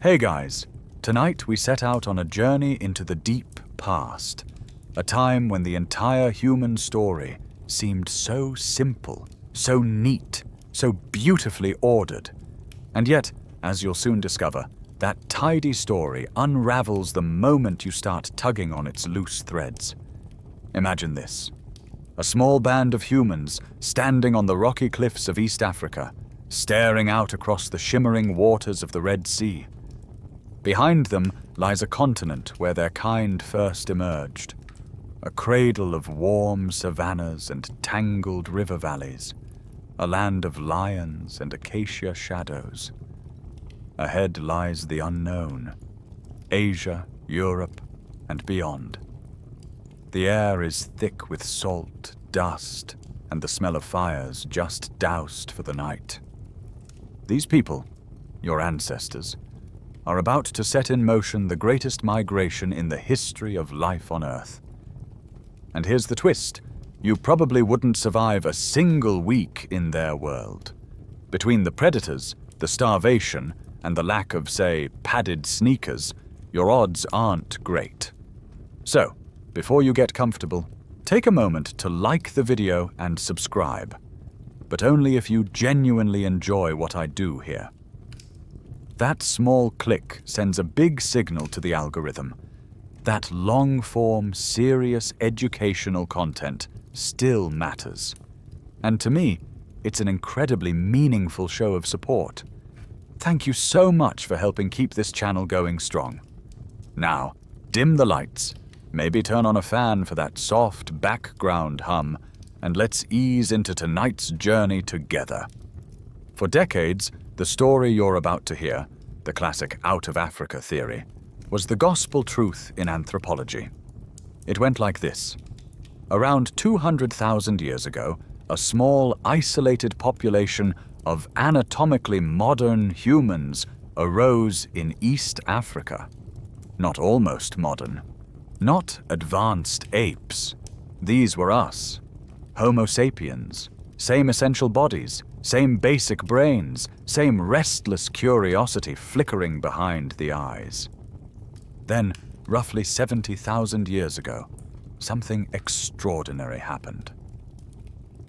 Hey guys, tonight we set out on a journey into the deep past, a time when the entire human story seemed so simple, so neat, so beautifully ordered. And yet, as you'll soon discover, that tidy story unravels the moment you start tugging on its loose threads. Imagine this. A small band of humans standing on the rocky cliffs of East Africa, staring out across the shimmering waters of the Red Sea. Behind them lies a continent where their kind first emerged, a cradle of warm savannas and tangled river valleys, a land of lions and acacia shadows. Ahead lies the unknown, Asia, Europe, and beyond. The air is thick with salt, dust, and the smell of fires just doused for the night. These people, your ancestors, are about to set in motion the greatest migration in the history of life on Earth. And here's the twist. You probably wouldn't survive a single week in their world. Between the predators, the starvation, and the lack of, say, padded sneakers, your odds aren't great. So, before you get comfortable, take a moment to like the video and subscribe. But only if you genuinely enjoy what I do here. That small click sends a big signal to the algorithm. That long-form, serious educational content still matters. And to me, it's an incredibly meaningful show of support. Thank you so much for helping keep this channel going strong. Now, dim the lights, maybe turn on a fan for that soft background hum, and let's ease into tonight's journey together. For decades, the story you're about to hear, the classic out of Africa theory, was the gospel truth in anthropology. It went like this. Around 200,000 years ago, a small, isolated population of anatomically modern humans arose in East Africa. Not almost modern. Not advanced apes. These were us. Homo sapiens. Same essential bodies. Same basic brains, same restless curiosity flickering behind the eyes. Then, roughly 70,000 years ago, something extraordinary happened.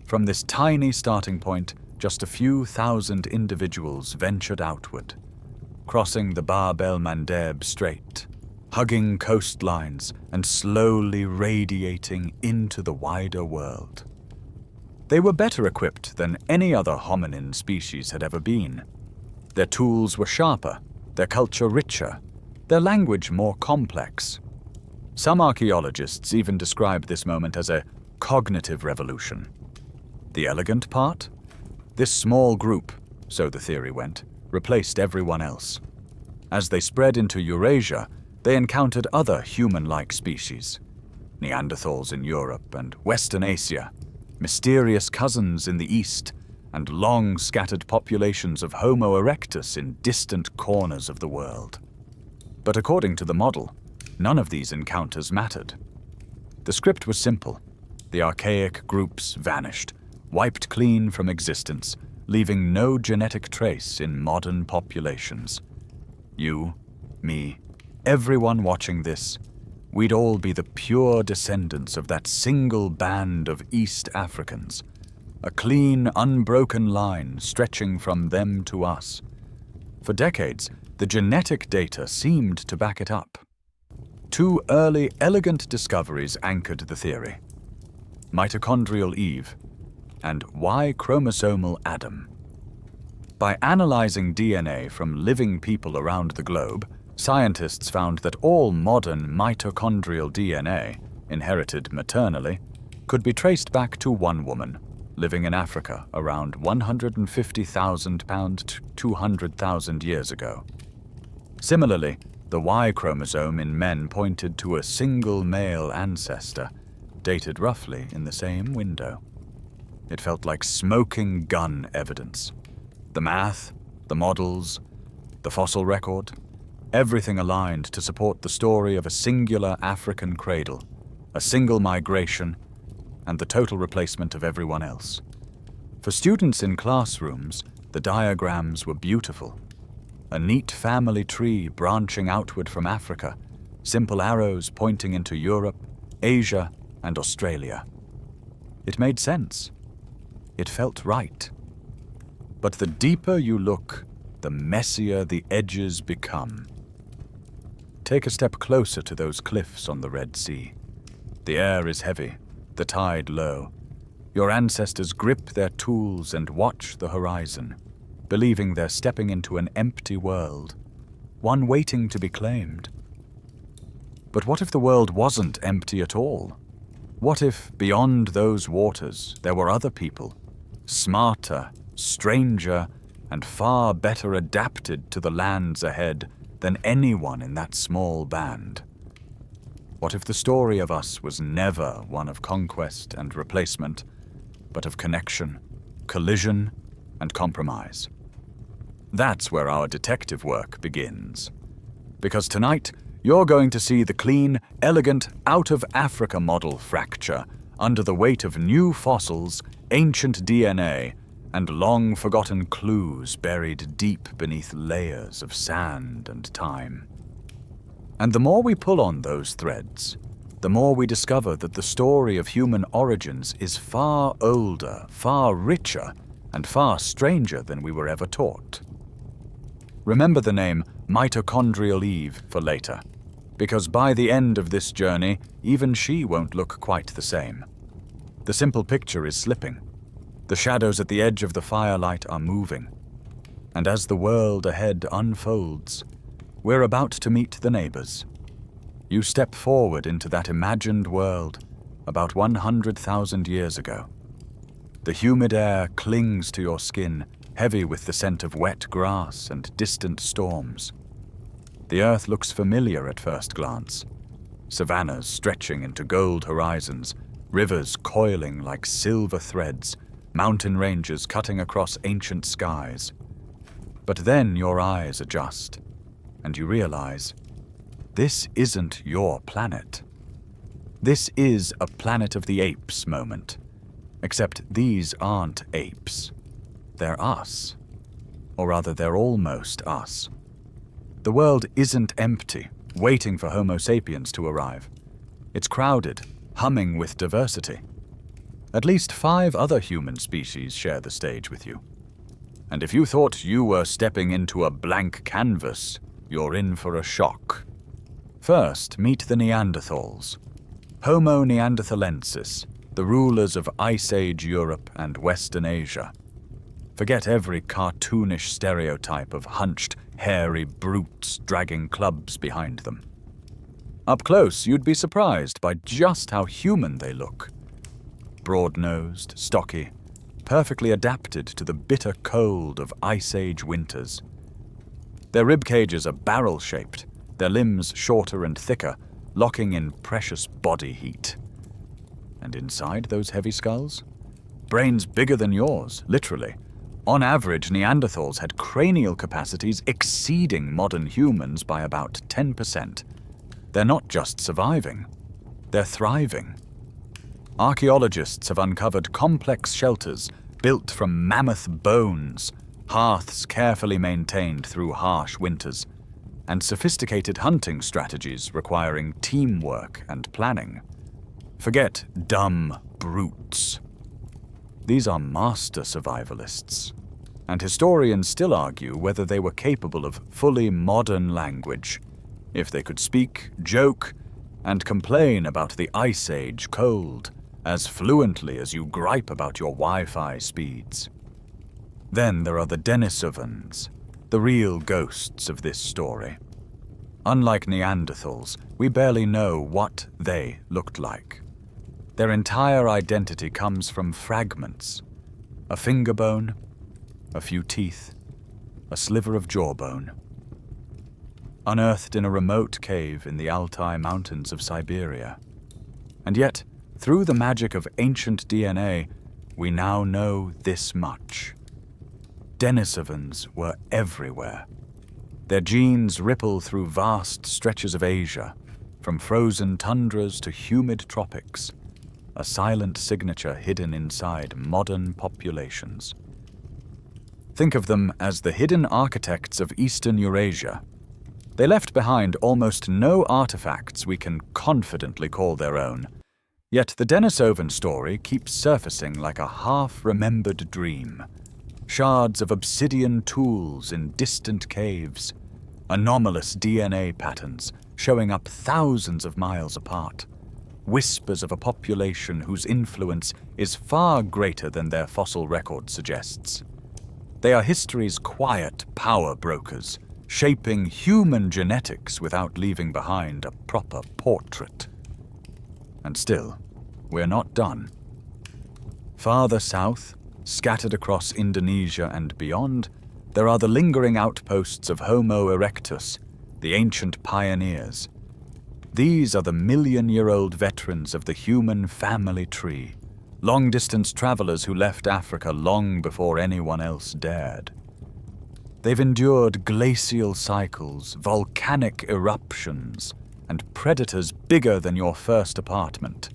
From this tiny starting point, just a few thousand individuals ventured outward, crossing the Bab el-Mandeb Strait, hugging coastlines and slowly radiating into the wider world. They were better equipped than any other hominin species had ever been. Their tools were sharper, their culture richer, their language more complex. Some archaeologists even describe this moment as a cognitive revolution. The elegant part? This small group, so the theory went, replaced everyone else. As they spread into Eurasia, they encountered other human-like species, Neanderthals in Europe and Western Asia, mysterious cousins in the east, and long scattered populations of Homo erectus in distant corners of the world. But according to the model, none of these encounters mattered. The script was simple. The archaic groups vanished, wiped clean from existence, leaving no genetic trace in modern populations. You, me, everyone watching this, we'd all be the pure descendants of that single band of East Africans, a clean, unbroken line stretching from them to us. For decades, the genetic data seemed to back it up. Two early, elegant discoveries anchored the theory: mitochondrial Eve and Y-chromosomal Adam. By analyzing DNA from living people around the globe, scientists found that all modern mitochondrial DNA, inherited maternally, could be traced back to one woman, living in Africa around 150,000 to 200,000 years ago. Similarly, the Y chromosome in men pointed to a single male ancestor, dated roughly in the same window. It felt like smoking gun evidence. The math, the models, the fossil record, everything aligned to support the story of a singular African cradle, a single migration, and the total replacement of everyone else. For students in classrooms, the diagrams were beautiful. a neat family tree branching outward from Africa, simple arrows pointing into Europe, Asia, and Australia. It made sense. It felt right. But the deeper you look, the messier the edges become. Take a step closer to those cliffs on the Red Sea. The air is heavy, the tide low. Your ancestors grip their tools and watch the horizon, believing they're stepping into an empty world, one waiting to be claimed. But what if the world wasn't empty at all? What if, beyond those waters, there were other people, smarter, stranger, and far better adapted to the lands ahead than anyone in that small band? What if the story of us was never one of conquest and replacement, but of connection, collision, and compromise? That's where our detective work begins. Because tonight, you're going to see the clean, elegant, out-of-Africa model fracture under the weight of new fossils, ancient DNA, and long-forgotten clues buried deep beneath layers of sand and time. And the more we pull on those threads, the more we discover that the story of human origins is far older, far richer, and far stranger than we were ever taught. Remember the name Mitochondrial Eve for later, because by the end of this journey, even she won't look quite the same. The simple picture is slipping. The shadows at the edge of the firelight are moving. And as the world ahead unfolds, we're about to meet the neighbors. You step forward into that imagined world about 100,000 years ago. The humid air clings to your skin, heavy with the scent of wet grass and distant storms. The earth looks familiar at first glance. Savannas stretching into gold horizons, rivers coiling like silver threads, mountain ranges cutting across ancient skies. But then your eyes adjust, and you realize, this isn't your planet. This is a Planet of the Apes moment. Except these aren't apes. They're us. Or rather, they're almost us. The world isn't empty, waiting for Homo sapiens to arrive. It's crowded, humming with diversity. At least 5 other human species share the stage with you. And if you thought you were stepping into a blank canvas, you're in for a shock. First, meet the Neanderthals. Homo neanderthalensis, the rulers of Ice Age Europe and Western Asia. Forget every cartoonish stereotype of hunched, hairy brutes dragging clubs behind them. Up close, you'd be surprised by just how human they look. Broad-nosed, stocky, perfectly adapted to the bitter cold of Ice Age winters. Their rib cages are barrel-shaped, their limbs shorter and thicker, locking in precious body heat. And inside those heavy skulls? Brains bigger than yours, literally. On average, Neanderthals had cranial capacities exceeding modern humans by about 10%. They're not just surviving, they're thriving. Archaeologists have uncovered complex shelters built from mammoth bones, hearths carefully maintained through harsh winters, and sophisticated hunting strategies requiring teamwork and planning. Forget dumb brutes. These are master survivalists, and historians still argue whether they were capable of fully modern language, if they could speak, joke, and complain about the Ice Age cold as fluently as you gripe about your Wi-Fi speeds. Then there are the Denisovans, the real ghosts of this story. Unlike Neanderthals, we barely know what they looked like. Their entire identity comes from fragments: a finger bone, a few teeth, a sliver of jawbone. Unearthed in a remote cave in the Altai Mountains of Siberia. And yet, through the magic of ancient DNA, we now know this much. Denisovans were everywhere. Their genes ripple through vast stretches of Asia, from frozen tundras to humid tropics, a silent signature hidden inside modern populations. Think of them as the hidden architects of Eastern Eurasia. They left behind almost no artifacts we can confidently call their own. Yet the Denisovan story keeps surfacing like a half-remembered dream. Shards of obsidian tools in distant caves, anomalous DNA patterns showing up thousands of miles apart, whispers of a population whose influence is far greater than their fossil record suggests. They are history's quiet power brokers, shaping human genetics without leaving behind a proper portrait. And still, we're not done. Farther south, scattered across Indonesia and beyond, there are the lingering outposts of Homo erectus, the ancient pioneers. These are the million-year-old veterans of the human family tree, long-distance travelers who left Africa long before anyone else dared. They've endured glacial cycles, volcanic eruptions, and predators bigger than your first apartment.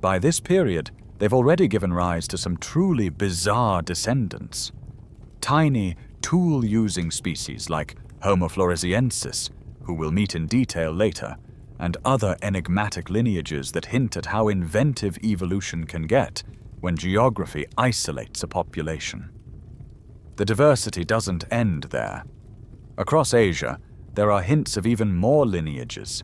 By this period, they've already given rise to some truly bizarre descendants. Tiny, tool-using species like Homo floresiensis, who we'll meet in detail later, and other enigmatic lineages that hint at how inventive evolution can get when geography isolates a population. The diversity doesn't end there. Across Asia, there are hints of even more lineages,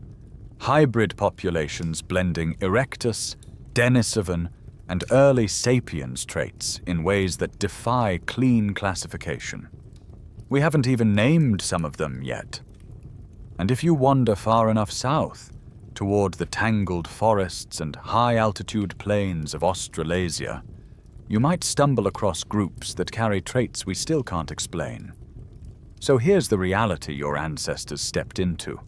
hybrid populations blending Erectus, Denisovan, and early sapiens traits in ways that defy clean classification. We haven't even named some of them yet. And if you wander far enough south, toward the tangled forests and high-altitude plains of Australasia, you might stumble across groups that carry traits we still can't explain. So here's the reality your ancestors stepped into: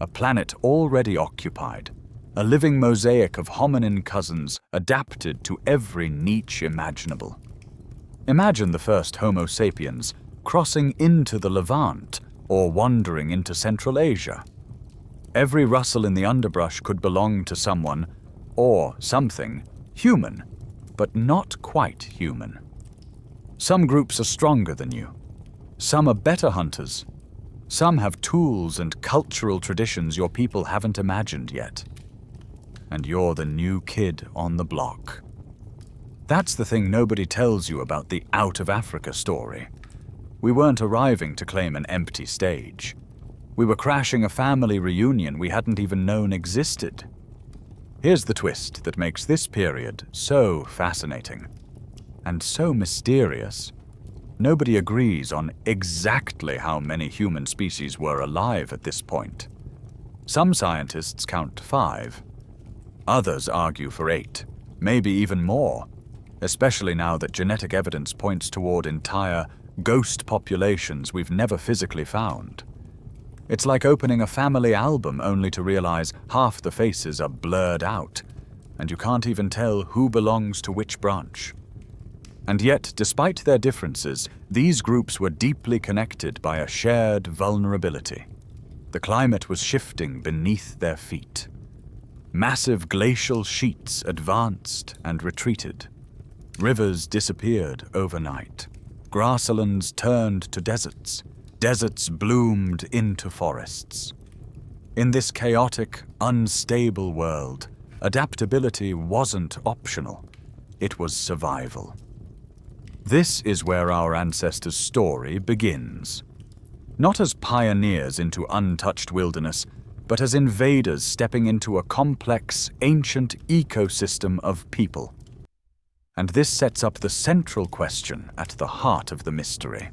a planet already occupied, a living mosaic of hominin cousins adapted to every niche imaginable. Imagine the first Homo sapiens crossing into the Levant or wandering into Central Asia. Every rustle in the underbrush could belong to someone, or something, human, but not quite human. Some groups are stronger than you. Some are better hunters. Some have tools and cultural traditions your people haven't imagined yet. And you're the new kid on the block. That's the thing nobody tells you about the Out of Africa story. We weren't arriving to claim an empty stage. We were crashing a family reunion we hadn't even known existed. Here's the twist that makes this period so fascinating and so mysterious. Nobody agrees on exactly how many human species were alive at this point. Some scientists count 5. Others argue for 8, maybe even more, especially now that genetic evidence points toward entire ghost populations we've never physically found. It's like opening a family album only to realize half the faces are blurred out, and you can't even tell who belongs to which branch. And yet, despite their differences, these groups were deeply connected by a shared vulnerability. The climate was shifting beneath their feet. Massive glacial sheets advanced and retreated. Rivers disappeared overnight. Grasslands turned to deserts. Deserts bloomed into forests. In this chaotic, unstable world, adaptability wasn't optional. It was survival. This is where our ancestors' story begins. Not as pioneers into untouched wilderness, but as invaders stepping into a complex, ancient ecosystem of people. And this sets up the central question at the heart of the mystery.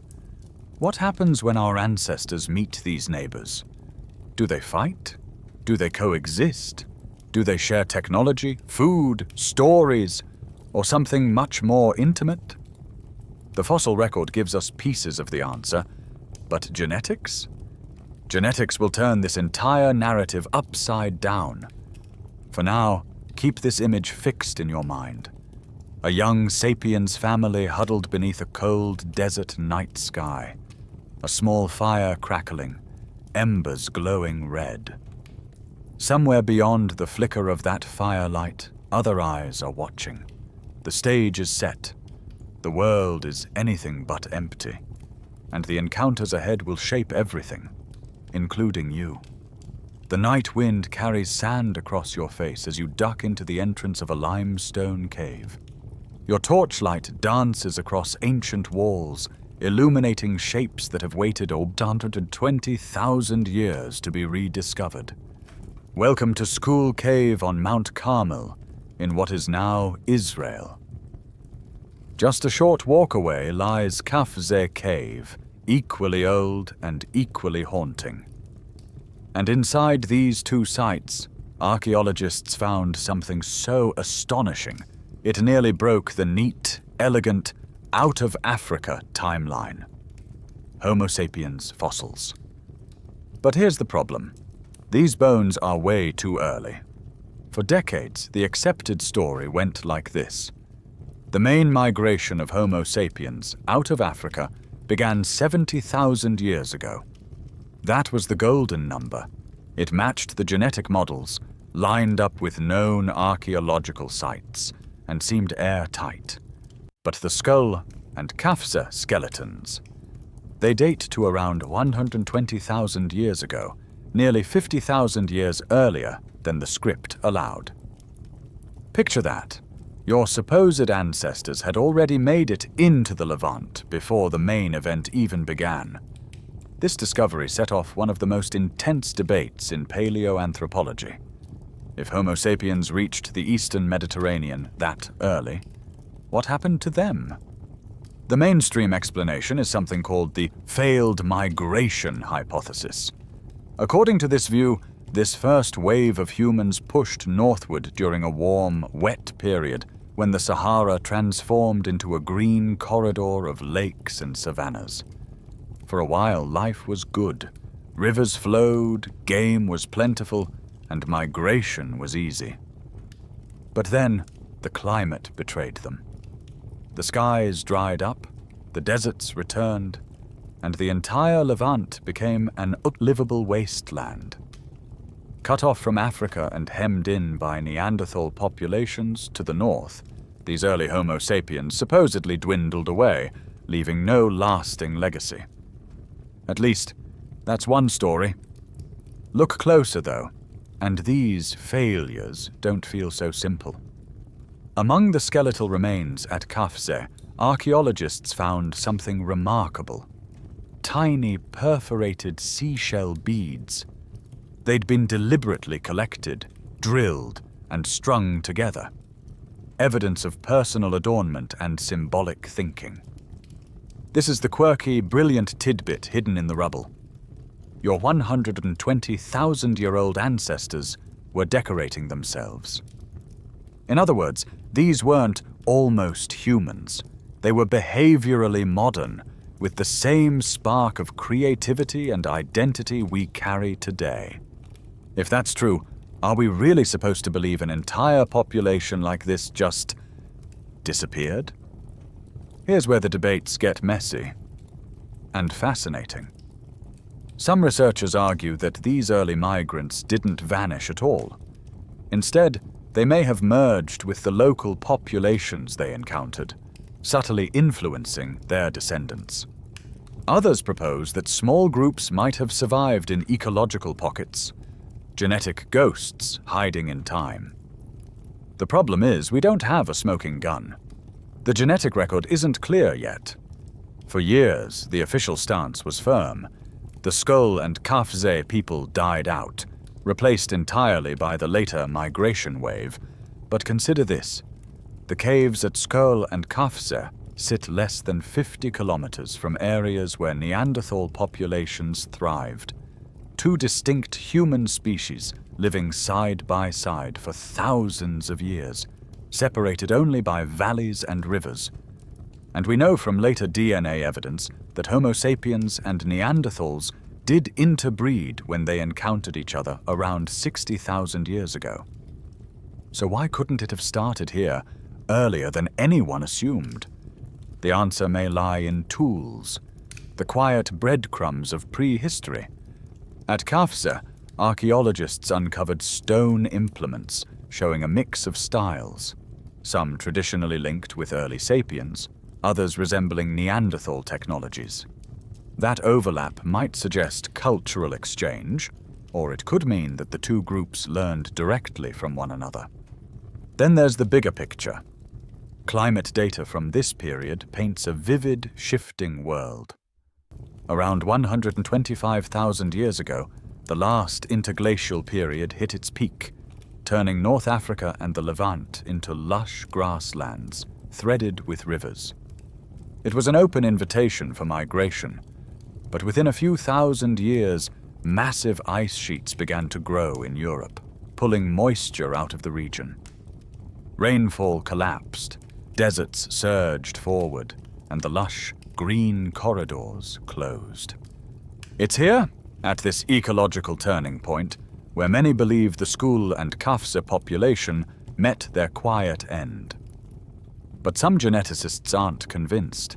What happens when our ancestors meet these neighbors? Do they fight? Do they coexist? Do they share technology, food, stories, or something much more intimate? The fossil record gives us pieces of the answer, but genetics? Genetics will turn this entire narrative upside down. For now, keep this image fixed in your mind. A young sapiens family huddled beneath a cold desert night sky. A small fire crackling, embers glowing red. Somewhere beyond the flicker of that firelight, other eyes are watching. The stage is set. the world is anything but empty, and the encounters ahead will shape everything, including you. The night wind carries sand across your face as you duck into the entrance of a limestone cave. Your torchlight dances across ancient walls, illuminating shapes that have waited 120,000 years to be rediscovered. Welcome to School Cave on Mount Carmel, in what is now Israel. Just a short walk away lies Kafze Cave, equally old and equally haunting. And inside these two sites, archaeologists found something so astonishing it nearly broke the neat, elegant, out-of-Africa timeline. Homo sapiens fossils. But here's the problem. These bones are way too early. For decades, the accepted story went like this. The main migration of Homo sapiens out of Africa began 70,000 years ago. That was the golden number. It matched the genetic models, lined up with known archaeological sites, and seemed airtight. But the skull and Kafse skeletons, they date to around 120,000 years ago, nearly 50,000 years earlier than the script allowed. Picture that. Your supposed ancestors had already made it into the Levant before the main event even began. This discovery set off one of the most intense debates in paleoanthropology. If Homo sapiens reached the eastern Mediterranean that early, what happened to them? The mainstream explanation is something called the failed migration hypothesis. According to this view, this first wave of humans pushed northward during a warm, wet period when the Sahara transformed into a green corridor of lakes and savannas. For a while, life was good. Rivers flowed, game was plentiful, and migration was easy. But then, the climate betrayed them. The skies dried up, the deserts returned, and the entire Levant became an unlivable wasteland. Cut off from Africa and hemmed in by Neanderthal populations to the north, these early Homo sapiens supposedly dwindled away, leaving no lasting legacy. At least, that's one story. Look closer, though, and these failures don't feel so simple. Among the skeletal remains at Kafse, archaeologists found something remarkable. Tiny perforated seashell beads. They'd been deliberately collected, drilled, and strung together. Evidence of personal adornment and symbolic thinking. This is the quirky, brilliant tidbit hidden in the rubble. Your 120,000-year-old ancestors were decorating themselves. In other words, these weren't almost humans. They were behaviorally modern, with the same spark of creativity and identity we carry today. If that's true, are we really supposed to believe an entire population like this just disappeared? Here's where the debates get messy and fascinating. Some researchers argue that these early migrants didn't vanish at all. Instead, they may have merged with the local populations they encountered, subtly influencing their descendants. Others propose that small groups might have survived in ecological pockets, genetic ghosts hiding in time. The problem is we don't have a smoking gun. The genetic record isn't clear yet. For years, the official stance was firm. The Skull and Kafze people died out, replaced entirely by the later migration wave. But consider this. The caves at Skull and Kafze sit less than 50 kilometers from areas where Neanderthal populations thrived. Two distinct human species living side by side for thousands of years, separated only by valleys and rivers. And we know from later DNA evidence that Homo sapiens and Neanderthals did interbreed when they encountered each other around 60,000 years ago. So why couldn't it have started here earlier than anyone assumed? The answer may lie in tools, the quiet breadcrumbs of prehistory. At Kafse, archaeologists uncovered stone implements showing a mix of styles, some traditionally linked with early sapiens, others resembling Neanderthal technologies. That overlap might suggest cultural exchange, or it could mean that the two groups learned directly from one another. Then there's the bigger picture. Climate data from this period paints a vivid, shifting world. Around 125,000 years ago, the last interglacial period hit its peak, turning North Africa and the Levant into lush grasslands, threaded with rivers. It was an open invitation for migration, but within a few thousand years, massive ice sheets began to grow in Europe, pulling moisture out of the region. Rainfall collapsed, deserts surged forward, and the lush, green corridors closed. It's here, at this ecological turning point, where many believe the School and Kafse population met their quiet end. But some geneticists aren't convinced.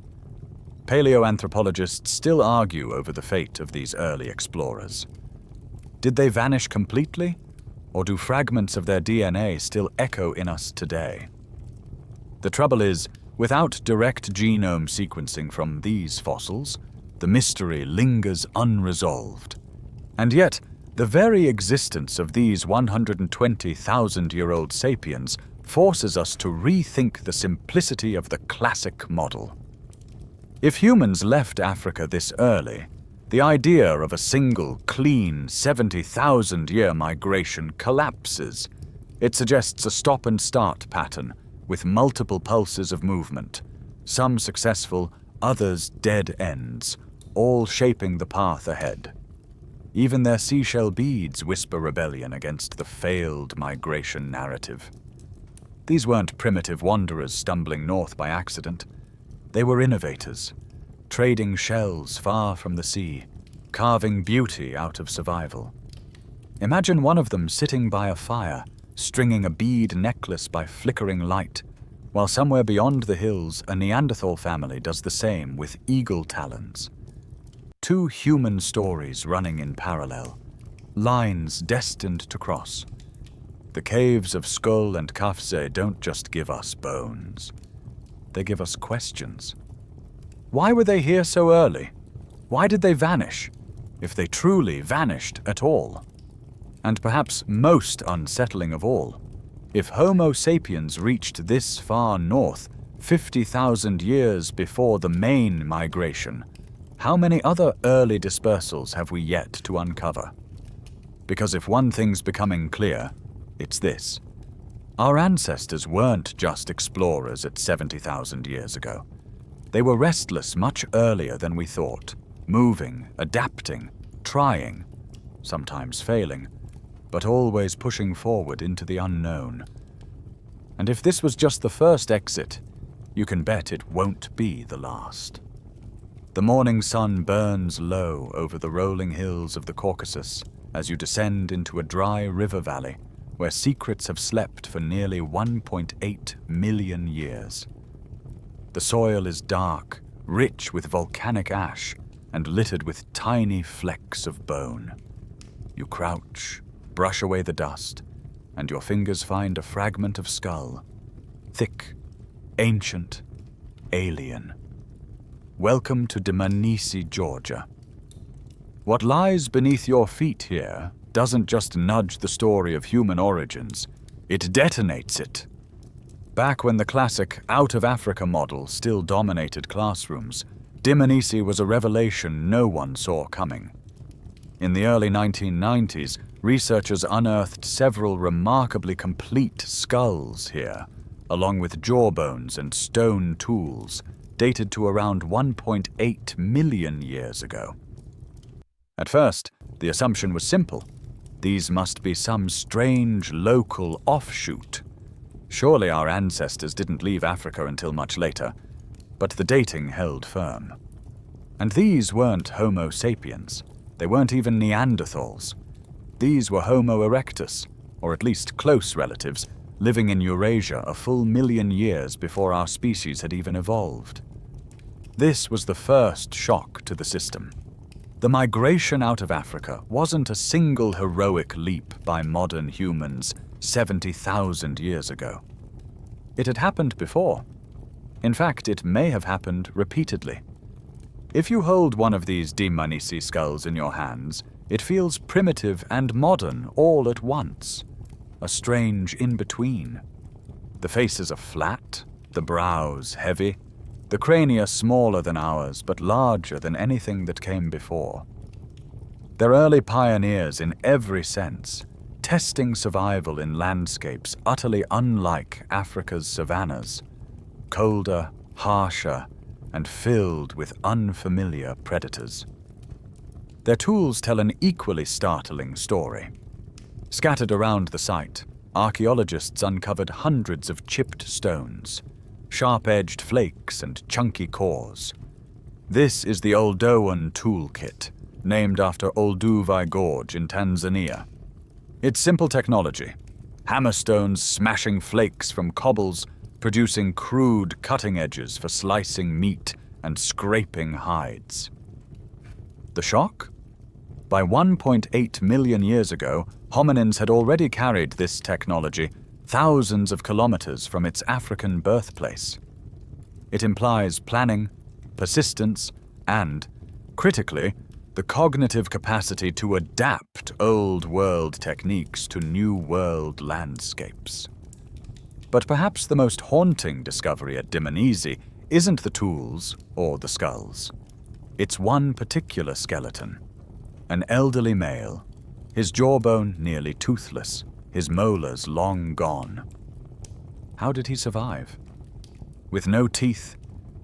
Paleoanthropologists still argue over the fate of these early explorers. Did they vanish completely, or do fragments of their DNA still echo in us today? The trouble is, without direct genome sequencing from these fossils, the mystery lingers unresolved. And yet, the very existence of these 120,000-year-old sapiens forces us to rethink the simplicity of the classic model. If humans left Africa this early, the idea of a single, clean, 70,000-year migration collapses. It suggests a stop-and-start pattern with multiple pulses of movement, some successful, others dead ends, all shaping the path ahead. Even their seashell beads whisper rebellion against the failed migration narrative. These weren't primitive wanderers stumbling north by accident. They were innovators, trading shells far from the sea, carving beauty out of survival. Imagine one of them sitting by a fire, stringing a bead necklace by flickering light, while somewhere beyond the hills a Neanderthal family does the same with eagle talons. Two human stories running in parallel, lines destined to cross. The caves of Skull and Kafse don't just give us bones. They give us questions. Why were they here so early? Why did they vanish, if they truly vanished at all? And perhaps most unsettling of all, if Homo sapiens reached this far north 50,000 years before the main migration, how many other early dispersals have we yet to uncover? Because if one thing's becoming clear, it's this. Our ancestors weren't just explorers at 70,000 years ago. They were restless much earlier than we thought, moving, adapting, trying, sometimes failing, but always pushing forward into the unknown. And if this was just the first exit, you can bet it won't be the last. The morning sun burns low over the rolling hills of the Caucasus as you descend into a dry river valley where secrets have slept for nearly 1.8 million years. The soil is dark, rich with volcanic ash, and littered with tiny flecks of bone. You crouch, brush away the dust, and your fingers find a fragment of skull. Thick, ancient, alien. Welcome to Dmanisi, Georgia. What lies beneath your feet here doesn't just nudge the story of human origins, it detonates it. Back when the classic out-of-Africa model still dominated classrooms, Dmanisi was a revelation no one saw coming. In the early 1990s, researchers unearthed several remarkably complete skulls here, along with jawbones and stone tools, dated to around 1.8 million years ago. At first, the assumption was simple. These must be some strange local offshoot. Surely our ancestors didn't leave Africa until much later, but the dating held firm. And these weren't Homo sapiens. They weren't even Neanderthals. These were Homo erectus, or at least close relatives, living in Eurasia a full million years before our species had even evolved. This was the first shock to the system. The migration out of Africa wasn't a single heroic leap by modern humans 70,000 years ago. It had happened before. In fact, it may have happened repeatedly. If you hold one of these Dmanisi skulls in your hands, it feels primitive and modern all at once. A strange in-between. The faces are flat, the brows heavy, the crania smaller than ours but larger than anything that came before. They're early pioneers in every sense, testing survival in landscapes utterly unlike Africa's savannas, colder, harsher, and filled with unfamiliar predators. Their tools tell an equally startling story. Scattered around the site, archaeologists uncovered hundreds of chipped stones, sharp-edged flakes and chunky cores. This is the Oldowan toolkit, named after Olduvai Gorge in Tanzania. It's simple technology, hammerstones smashing flakes from cobbles, producing crude cutting edges for slicing meat and scraping hides. The shock? By 1.8 million years ago, hominins had already carried this technology thousands of kilometers from its African birthplace. It implies planning, persistence, and, critically, the cognitive capacity to adapt old world techniques to new world landscapes. But perhaps the most haunting discovery at Dmanisi isn't the tools or the skulls. It's one particular skeleton. An elderly male, his jawbone nearly toothless, his molars long gone. How did he survive? With no teeth,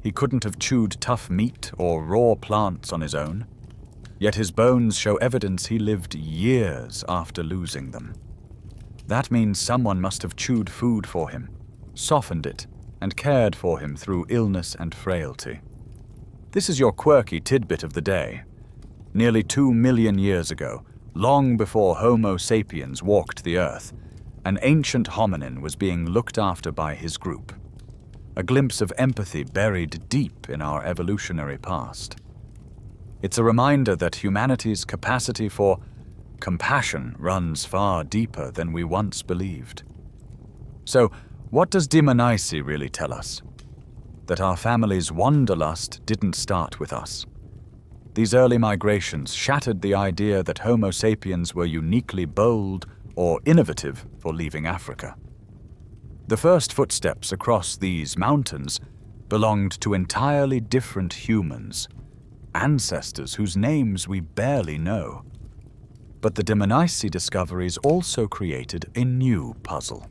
he couldn't have chewed tough meat or raw plants on his own, yet his bones show evidence he lived years after losing them. That means someone must have chewed food for him, softened it, and cared for him through illness and frailty. This is your quirky tidbit of the day. Nearly 2 million years ago, long before Homo sapiens walked the earth, an ancient hominin was being looked after by his group. A glimpse of empathy buried deep in our evolutionary past. It's a reminder that humanity's capacity for compassion runs far deeper than we once believed. So, what does Dmanisi really tell us? That our family's wanderlust didn't start with us. These early migrations shattered the idea that Homo sapiens were uniquely bold or innovative for leaving Africa. The first footsteps across these mountains belonged to entirely different humans, ancestors whose names we barely know. But the Dmanisi discoveries also created a new puzzle.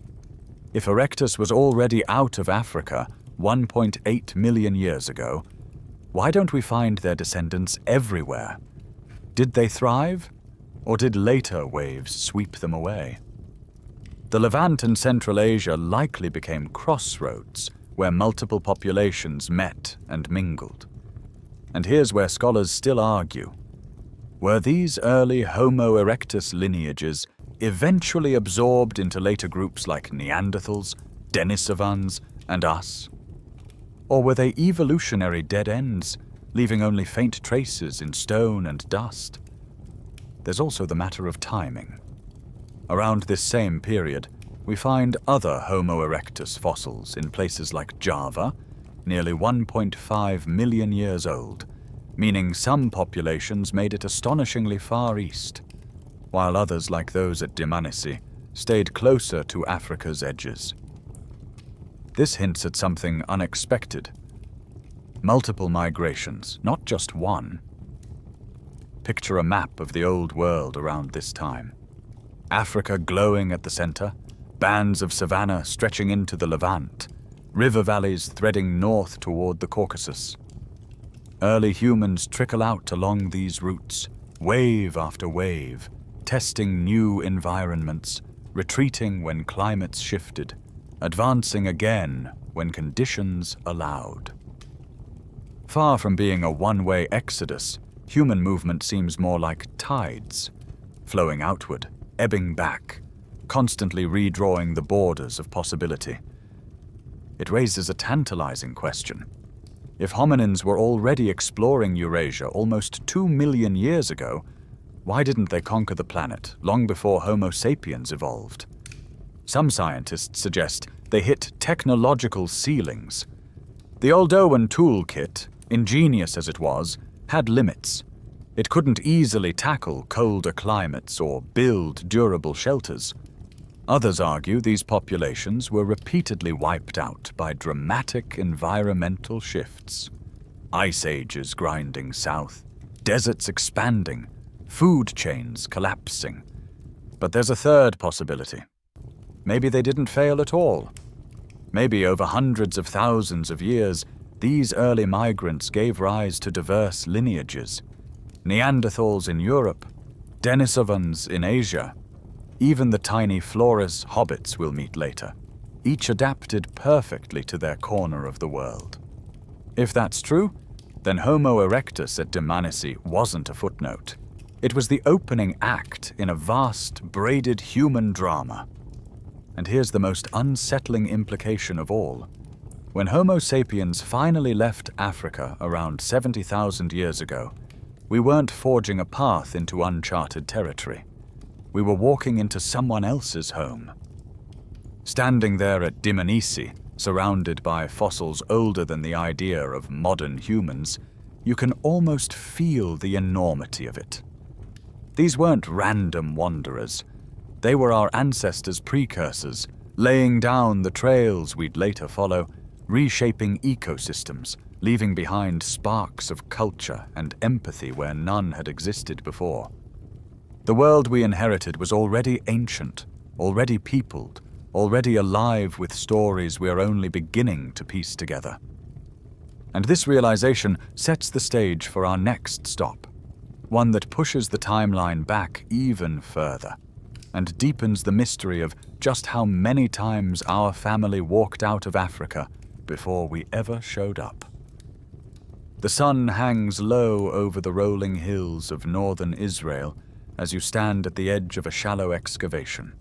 If Erectus was already out of Africa 1.8 million years ago, why don't we find their descendants everywhere? Did they thrive, or did later waves sweep them away? The Levant and Central Asia likely became crossroads where multiple populations met and mingled. And here's where scholars still argue. Were these early Homo erectus lineages eventually absorbed into later groups like Neanderthals, Denisovans, and us? Or were they evolutionary dead ends, leaving only faint traces in stone and dust? There's also the matter of timing. Around this same period, we find other Homo erectus fossils in places like Java, nearly 1.5 million years old, meaning some populations made it astonishingly far east, while others like those at Dmanisi stayed closer to Africa's edges. This hints at something unexpected. Multiple migrations, not just one. Picture a map of the old world around this time. Africa glowing at the center, bands of savanna stretching into the Levant, river valleys threading north toward the Caucasus. Early humans trickle out along these routes, wave after wave, testing new environments, retreating when climates shifted, advancing again when conditions allowed. Far from being a one-way exodus, human movement seems more like tides, flowing outward, ebbing back, constantly redrawing the borders of possibility. It raises a tantalizing question. If hominins were already exploring Eurasia almost 2 million years ago, why didn't they conquer the planet long before Homo sapiens evolved? Some scientists suggest they hit technological ceilings. The Oldowan toolkit, ingenious as it was, had limits. It couldn't easily tackle colder climates or build durable shelters. Others argue these populations were repeatedly wiped out by dramatic environmental shifts. Ice ages grinding south, deserts expanding, food chains collapsing. But there's a third possibility. Maybe they didn't fail at all. Maybe over hundreds of thousands of years, these early migrants gave rise to diverse lineages. Neanderthals in Europe, Denisovans in Asia, even the tiny Flores hobbits we'll meet later, each adapted perfectly to their corner of the world. If that's true, then Homo erectus at Dmanisi wasn't a footnote. It was the opening act in a vast, braided human drama. And here's the most unsettling implication of all. When Homo sapiens finally left Africa around 70,000 years ago, we weren't forging a path into uncharted territory. We were walking into someone else's home. Standing there at Dmanisi, surrounded by fossils older than the idea of modern humans, you can almost feel the enormity of it. These weren't random wanderers. They were our ancestors' precursors, laying down the trails we'd later follow, reshaping ecosystems, leaving behind sparks of culture and empathy where none had existed before. The world we inherited was already ancient, already peopled, already alive with stories we're only beginning to piece together. And this realization sets the stage for our next stop, one that pushes the timeline back even further, and deepens the mystery of just how many times our family walked out of Africa before we ever showed up. The sun hangs low over the rolling hills of northern Israel as you stand at the edge of a shallow excavation.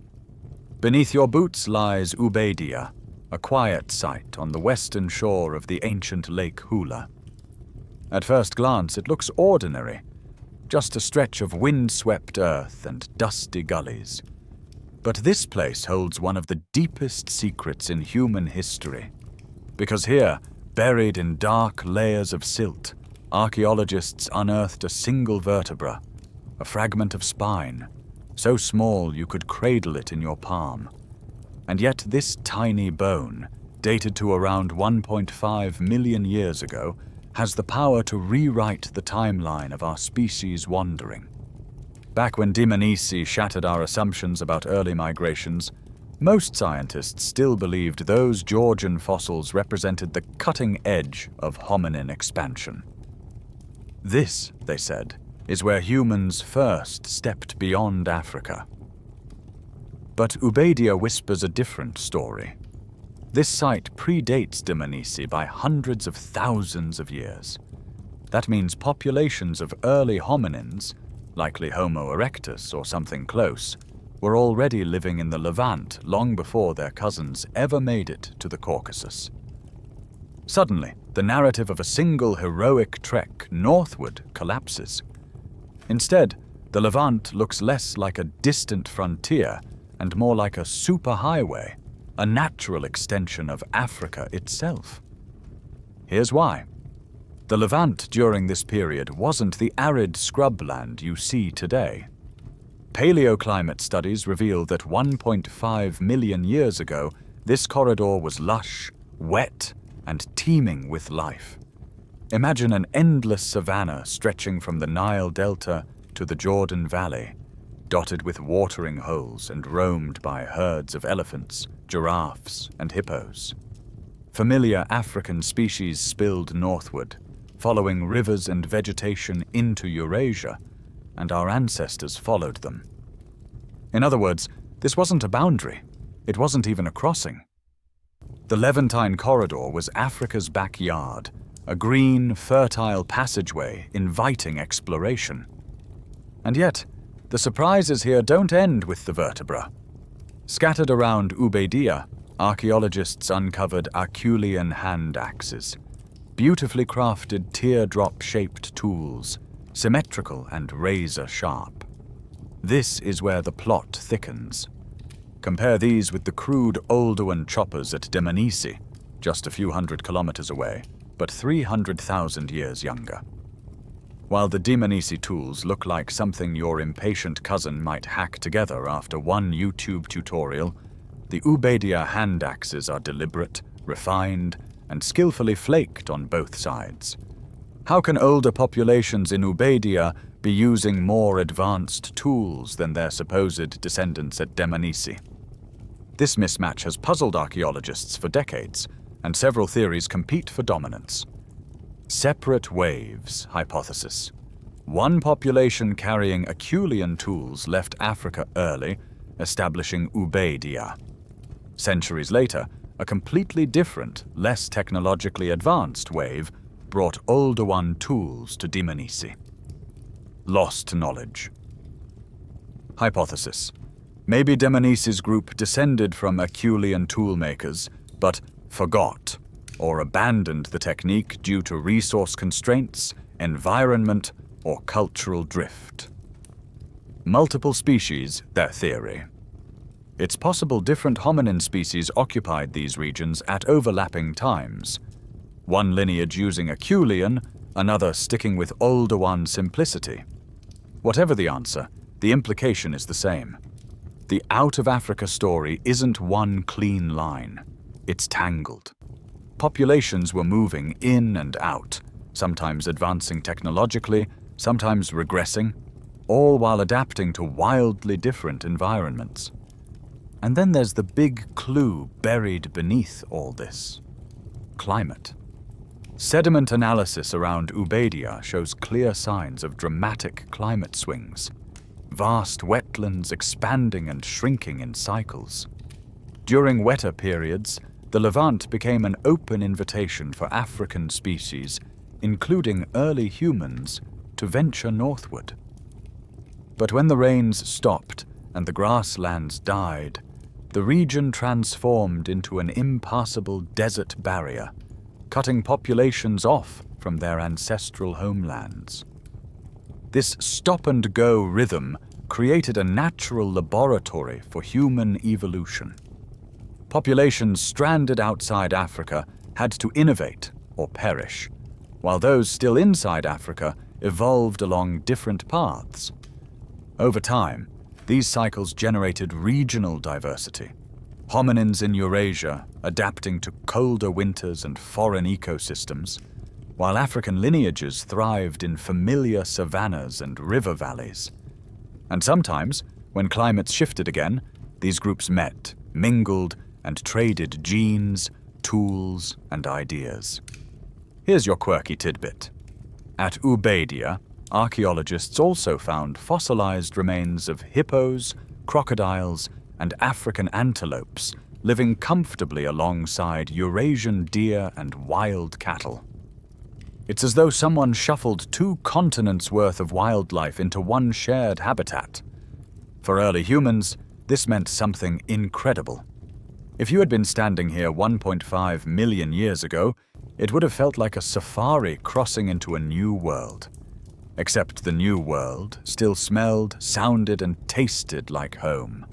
Beneath your boots lies Ubeidiya, a quiet site on the western shore of the ancient Lake Hula. At first glance, it looks ordinary, just a stretch of wind-swept earth and dusty gullies. But this place holds one of the deepest secrets in human history, because here, buried in dark layers of silt, archaeologists unearthed a single vertebra, a fragment of spine, so small you could cradle it in your palm. And yet this tiny bone, dated to around 1.5 million years ago, has the power to rewrite the timeline of our species' wandering. Back when Dmanisi shattered our assumptions about early migrations, most scientists still believed those Georgian fossils represented the cutting edge of hominin expansion. This, they said, is where humans first stepped beyond Africa. But Ubeidiya whispers a different story. This site predates Dmanisi by hundreds of thousands of years. That means populations of early hominins, likely Homo erectus or something close, were already living in the Levant long before their cousins ever made it to the Caucasus. Suddenly, the narrative of a single heroic trek northward collapses. Instead, the Levant looks less like a distant frontier and more like a superhighway, a natural extension of Africa itself. Here's why. The Levant during this period wasn't the arid scrubland you see today. Paleoclimate studies reveal that 1.5 million years ago, this corridor was lush, wet, and teeming with life. Imagine an endless savanna stretching from the Nile Delta to the Jordan Valley, dotted with watering holes and roamed by herds of elephants, giraffes, and hippos. Familiar African species spilled northward, following rivers and vegetation into Eurasia, and our ancestors followed them. In other words, this wasn't a boundary. It wasn't even a crossing. The Levantine corridor was Africa's backyard, a green, fertile passageway inviting exploration. And yet, the surprises here don't end with the vertebra. Scattered around Ubeidiya, archaeologists uncovered Acheulean hand axes, beautifully crafted teardrop-shaped tools, symmetrical and razor-sharp. This is where the plot thickens. Compare these with the crude Oldowan choppers at Dmanisi, just a few hundred kilometers away, but 300,000 years younger. While the Dmanisi tools look like something your impatient cousin might hack together after one YouTube tutorial, the Ubeidiya hand axes are deliberate, refined, and skillfully flaked on both sides. How can older populations in Ubeidiya be using more advanced tools than their supposed descendants at Dmanisi? This mismatch has puzzled archaeologists for decades, and several theories compete for dominance. Separate waves hypothesis. One population carrying Acheulean tools left Africa early, establishing Ubeidiya. Centuries later, a completely different, less technologically advanced wave brought Oldowan tools to Dmanisi. Lost knowledge. Hypothesis. Maybe Dmanisi's group descended from Acheulean toolmakers, but forgot or abandoned the technique due to resource constraints, environment, or cultural drift. Multiple species, their theory. It's possible different hominin species occupied these regions at overlapping times. One lineage using Acheulean, another sticking with Oldowan simplicity. Whatever the answer, the implication is the same. The out-of-Africa story isn't one clean line. It's tangled. Populations were moving in and out, sometimes advancing technologically, sometimes regressing, all while adapting to wildly different environments. And then there's the big clue buried beneath all this. Climate. Sediment analysis around Ubeidiya shows clear signs of dramatic climate swings. Vast wetlands expanding and shrinking in cycles. During wetter periods, the Levant became an open invitation for African species, including early humans, to venture northward. But when the rains stopped and the grasslands died, the region transformed into an impassable desert barrier, cutting populations off from their ancestral homelands. This stop-and-go rhythm created a natural laboratory for human evolution. Populations stranded outside Africa had to innovate or perish, while those still inside Africa evolved along different paths. Over time, these cycles generated regional diversity. Hominins in Eurasia adapting to colder winters and foreign ecosystems, while African lineages thrived in familiar savannas and river valleys. And sometimes, when climates shifted again, these groups met, mingled, and traded genes, tools, and ideas. Here's your quirky tidbit. At Ubeidiya, archaeologists also found fossilized remains of hippos, crocodiles, and African antelopes living comfortably alongside Eurasian deer and wild cattle. It's as though someone shuffled 2 continents' worth of wildlife into one shared habitat. For early humans, this meant something incredible. If you had been standing here 1.5 million years ago, it would have felt like a safari crossing into a new world. Except the new world still smelled, sounded, and tasted like home.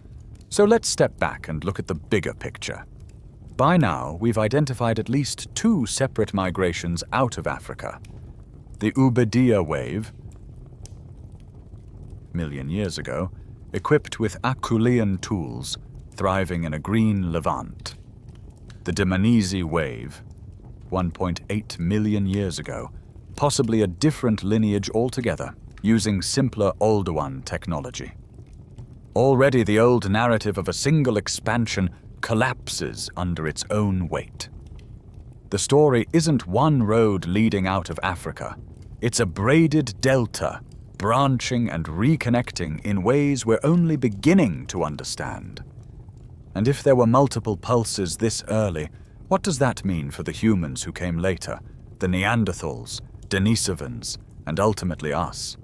So let's step back and look at the bigger picture. By now, we've identified at least 2 separate migrations out of Africa. The Ubeidiya wave, million years ago, equipped with Acheulean tools, thriving in a green Levant. The Dmanisi wave, 1.8 million years ago, possibly a different lineage altogether, using simpler Oldowan technology. Already the old narrative of a single expansion collapses under its own weight. The story isn't one road leading out of Africa. It's a braided delta, branching and reconnecting in ways we're only beginning to understand. And if there were multiple pulses this early, what does that mean for the humans who came later, the Neanderthals, Denisovans, and ultimately us?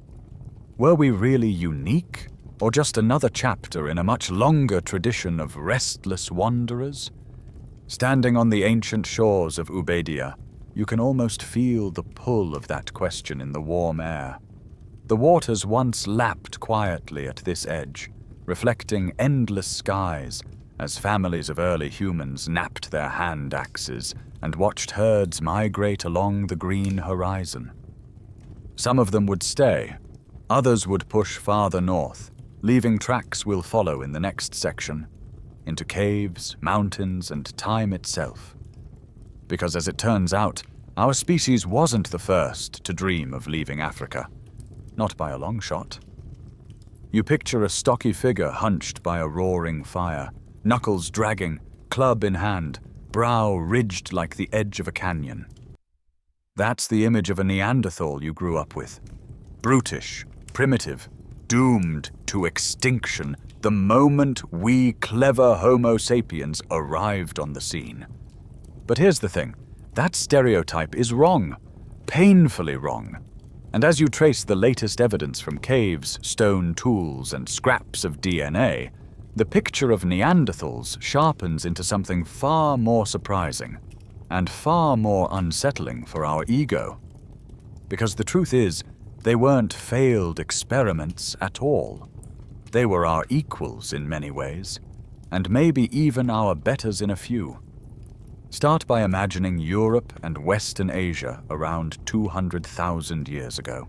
Were we really unique, or just another chapter in a much longer tradition of restless wanderers? Standing on the ancient shores of Ubeidiya, you can almost feel the pull of that question in the warm air. The waters once lapped quietly at this edge, reflecting endless skies as families of early humans napped their hand axes and watched herds migrate along the green horizon. Some of them would stay, others would push farther north, leaving tracks we'll follow in the next section, into caves, mountains, and time itself. Because as it turns out, our species wasn't the first to dream of leaving Africa. Not by a long shot. You picture a stocky figure hunched by a roaring fire, knuckles dragging, club in hand, brow ridged like the edge of a canyon. That's the image of a Neanderthal you grew up with. Brutish, primitive, doomed to extinction the moment we clever Homo sapiens arrived on the scene. But here's the thing, that stereotype is wrong, painfully wrong. And as you trace the latest evidence from caves, stone tools, and scraps of DNA, the picture of Neanderthals sharpens into something far more surprising and far more unsettling for our ego. Because the truth is, they weren't failed experiments at all. They were our equals in many ways, and maybe even our betters in a few. Start by imagining Europe and Western Asia around 200,000 years ago.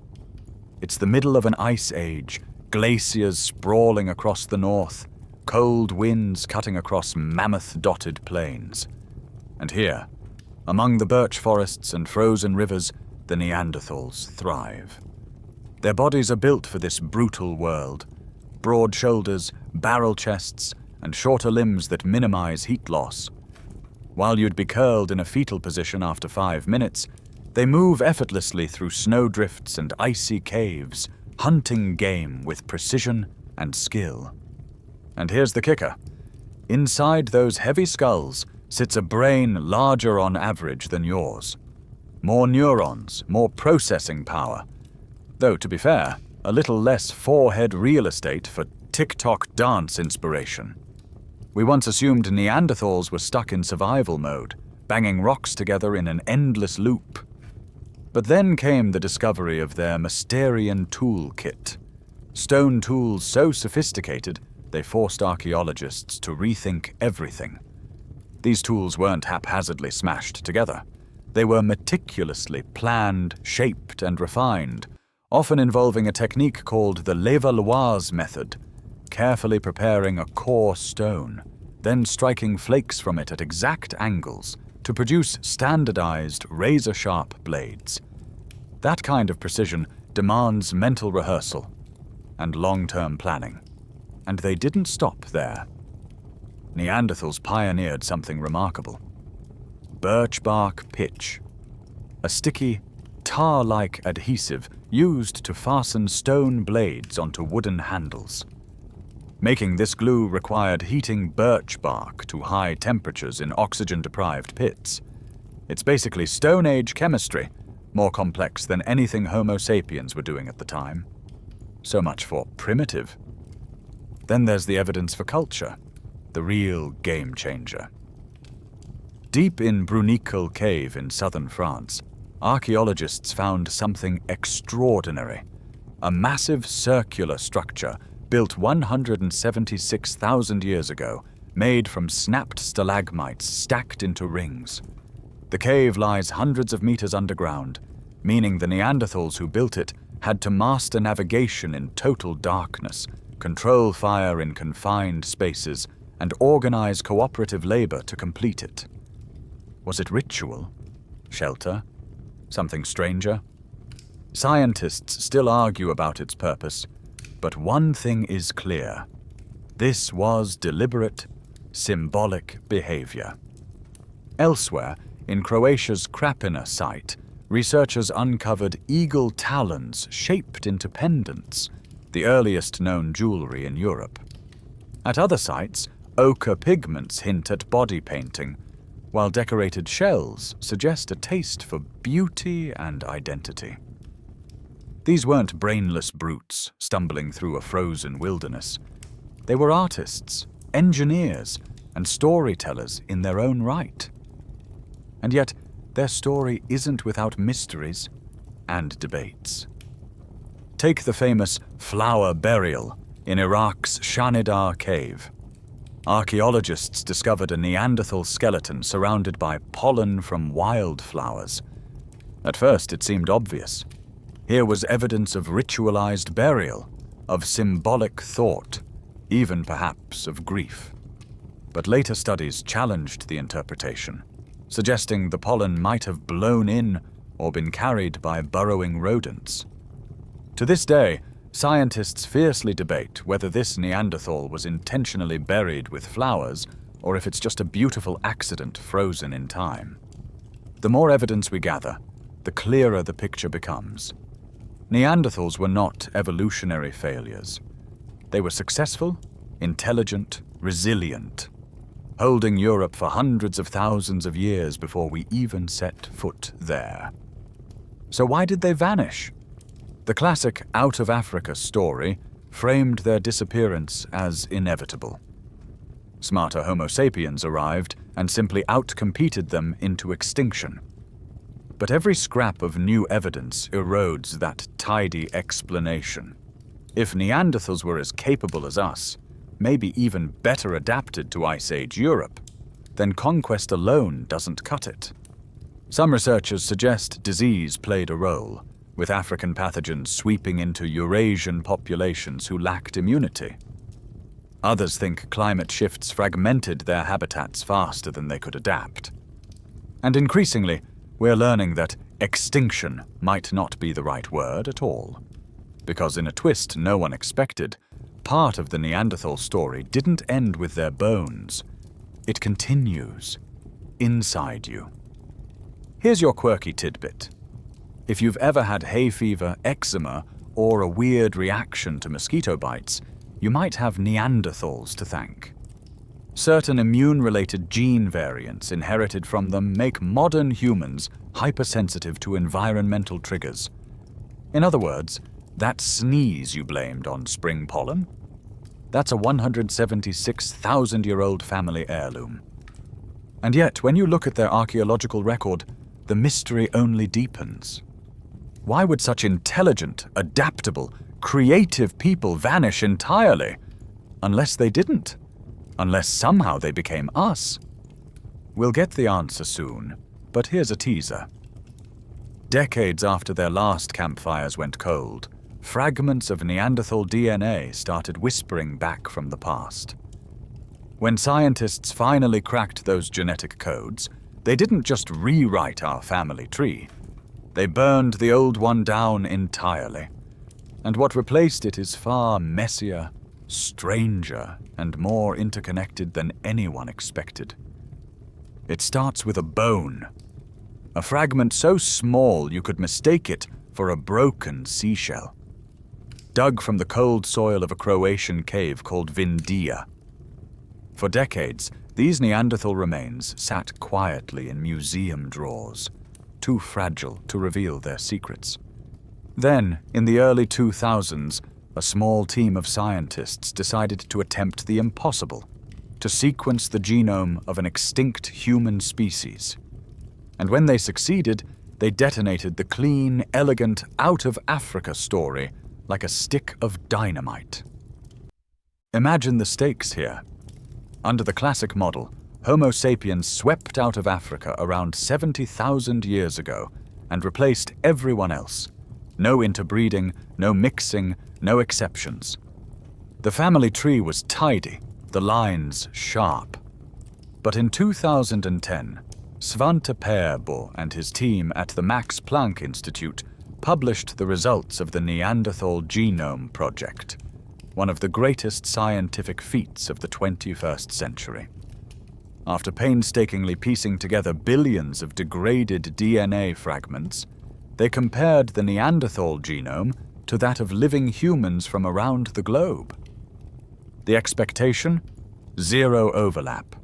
It's the middle of an ice age, glaciers sprawling across the north, cold winds cutting across mammoth-dotted plains. And here, among the birch forests and frozen rivers, the Neanderthals thrive. Their bodies are built for this brutal world. Broad shoulders, barrel chests, and shorter limbs that minimize heat loss. While you'd be curled in a fetal position after 5 minutes, they move effortlessly through snowdrifts and icy caves, hunting game with precision and skill. And here's the kicker. Inside those heavy skulls sits a brain larger on average than yours. More neurons, more processing power. Though, to be fair, a little less forehead real estate for TikTok dance inspiration. We once assumed Neanderthals were stuck in survival mode, banging rocks together in an endless loop. But then came the discovery of their Mysterian toolkit. Stone tools so sophisticated, they forced archaeologists to rethink everything. These tools weren't haphazardly smashed together. They were meticulously planned, shaped, and refined, often involving a technique called the Levallois method, carefully preparing a core stone, then striking flakes from it at exact angles to produce standardized, razor-sharp blades. That kind of precision demands mental rehearsal and long-term planning. And they didn't stop there. Neanderthals pioneered something remarkable. Birch bark pitch, a sticky, tar-like adhesive used to fasten stone blades onto wooden handles. Making this glue required heating birch bark to high temperatures in oxygen-deprived pits. It's basically Stone Age chemistry, more complex than anything Homo sapiens were doing at the time. So much for primitive. Then there's the evidence for culture, the real game changer. Deep in Bruniquel Cave in southern France, archaeologists found something extraordinary. A massive circular structure built 176,000 years ago, made from snapped stalagmites stacked into rings. The cave lies hundreds of meters underground, meaning the Neanderthals who built it had to master navigation in total darkness, control fire in confined spaces, and organize cooperative labor to complete it. Was it ritual? Shelter? Something stranger? Scientists still argue about its purpose, but one thing is clear. This was deliberate, symbolic behavior. Elsewhere, in Croatia's Krapina site, researchers uncovered eagle talons shaped into pendants, the earliest known jewelry in Europe. At other sites, ochre pigments hint at body painting, while decorated shells suggest a taste for beauty and identity. These weren't brainless brutes stumbling through a frozen wilderness. They were artists, engineers, and storytellers in their own right. And yet, their story isn't without mysteries and debates. Take the famous flower burial in Iraq's Shanidar cave. Archaeologists discovered a Neanderthal skeleton surrounded by pollen from wildflowers. At first, it seemed obvious. Here was evidence of ritualized burial, of symbolic thought, even perhaps of grief. But later studies challenged the interpretation, suggesting the pollen might have blown in or been carried by burrowing rodents. To this day, scientists fiercely debate whether this Neanderthal was intentionally buried with flowers or if it's just a beautiful accident frozen in time. The more evidence we gather, the clearer the picture becomes. Neanderthals were not evolutionary failures. They were successful, intelligent, resilient, holding Europe for hundreds of thousands of years before we even set foot there. So why did they vanish? The classic Out of Africa story framed their disappearance as inevitable. Smarter Homo sapiens arrived and simply outcompeted them into extinction. But every scrap of new evidence erodes that tidy explanation. If Neanderthals were as capable as us, maybe even better adapted to Ice Age Europe, then conquest alone doesn't cut it. Some researchers suggest disease played a role, with African pathogens sweeping into Eurasian populations who lacked immunity. Others think climate shifts fragmented their habitats faster than they could adapt. And increasingly, we're learning that extinction might not be the right word at all. Because in a twist no one expected, part of the Neanderthal story didn't end with their bones. It continues inside you. Here's your quirky tidbit. If you've ever had hay fever, eczema, or a weird reaction to mosquito bites, you might have Neanderthals to thank. Certain immune-related gene variants inherited from them make modern humans hypersensitive to environmental triggers. In other words, that sneeze you blamed on spring pollen? That's a 176,000-year-old family heirloom. And yet, when you look at their archaeological record, the mystery only deepens. Why would such intelligent, adaptable, creative people vanish entirely? Unless they didn't. Unless somehow they became us. We'll get the answer soon, but here's a teaser. Decades after their last campfires went cold, fragments of Neanderthal DNA started whispering back from the past. When scientists finally cracked those genetic codes, they didn't just rewrite our family tree. They burned the old one down entirely. And what replaced it is far messier, stranger, and more interconnected than anyone expected. It starts with a bone. A fragment so small you could mistake it for a broken seashell. Dug from the cold soil of a Croatian cave called Ubeidiya. For decades, these Neanderthal remains sat quietly in museum drawers, too fragile to reveal their secrets. Then, in the early 2000s, a small team of scientists decided to attempt the impossible, to sequence the genome of an extinct human species. And when they succeeded, they detonated the clean, elegant, out-of-Africa story like a stick of dynamite. Imagine the stakes here. Under the classic model, Homo sapiens swept out of Africa around 70,000 years ago and replaced everyone else. No interbreeding, no mixing, no exceptions. The family tree was tidy, the lines sharp. But in 2010, Svante Pääbo and his team at the Max Planck Institute published the results of the Neanderthal Genome Project, one of the greatest scientific feats of the 21st century. After painstakingly piecing together billions of degraded DNA fragments, they compared the Neanderthal genome to that of living humans from around the globe. The expectation? Zero overlap,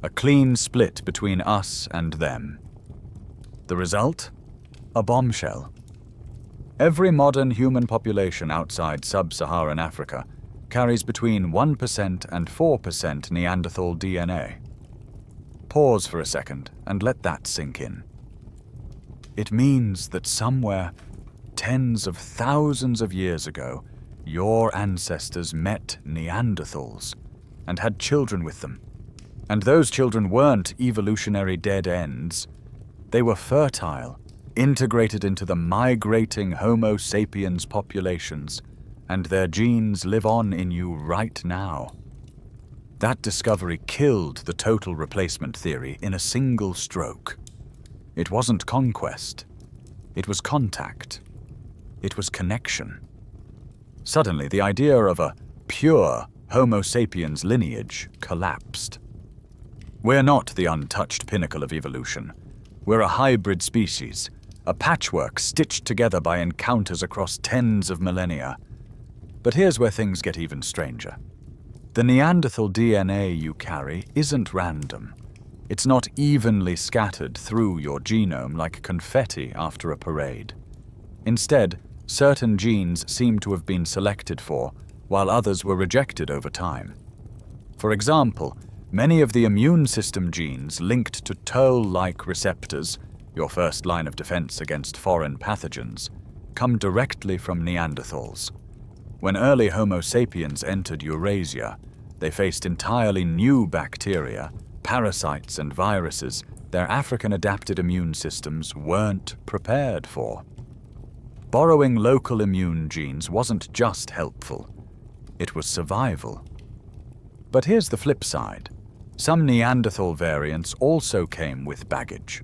a clean split between us and them. The result? A bombshell. Every modern human population outside sub-Saharan Africa carries between 1% and 4% Neanderthal DNA. Pause for a second and let that sink in. It means that somewhere, tens of thousands of years ago, your ancestors met Neanderthals, and had children with them. And those children weren't evolutionary dead ends. They were fertile, integrated into the migrating Homo sapiens populations, and their genes live on in you right now. That discovery killed the total replacement theory in a single stroke. It wasn't conquest. It was contact. It was connection. Suddenly, the idea of a pure Homo sapiens lineage collapsed. We're not the untouched pinnacle of evolution. We're a hybrid species, a patchwork stitched together by encounters across tens of millennia. But here's where things get even stranger. The Neanderthal DNA you carry isn't random. It's not evenly scattered through your genome like confetti after a parade. Instead, certain genes seem to have been selected for, while others were rejected over time. For example, many of the immune system genes linked to toll-like receptors, your first line of defense against foreign pathogens, come directly from Neanderthals. When early Homo sapiens entered Eurasia, they faced entirely new bacteria, parasites and viruses their African-adapted immune systems weren't prepared for. Borrowing local immune genes wasn't just helpful, it was survival. But here's the flip side. Some Neanderthal variants also came with baggage.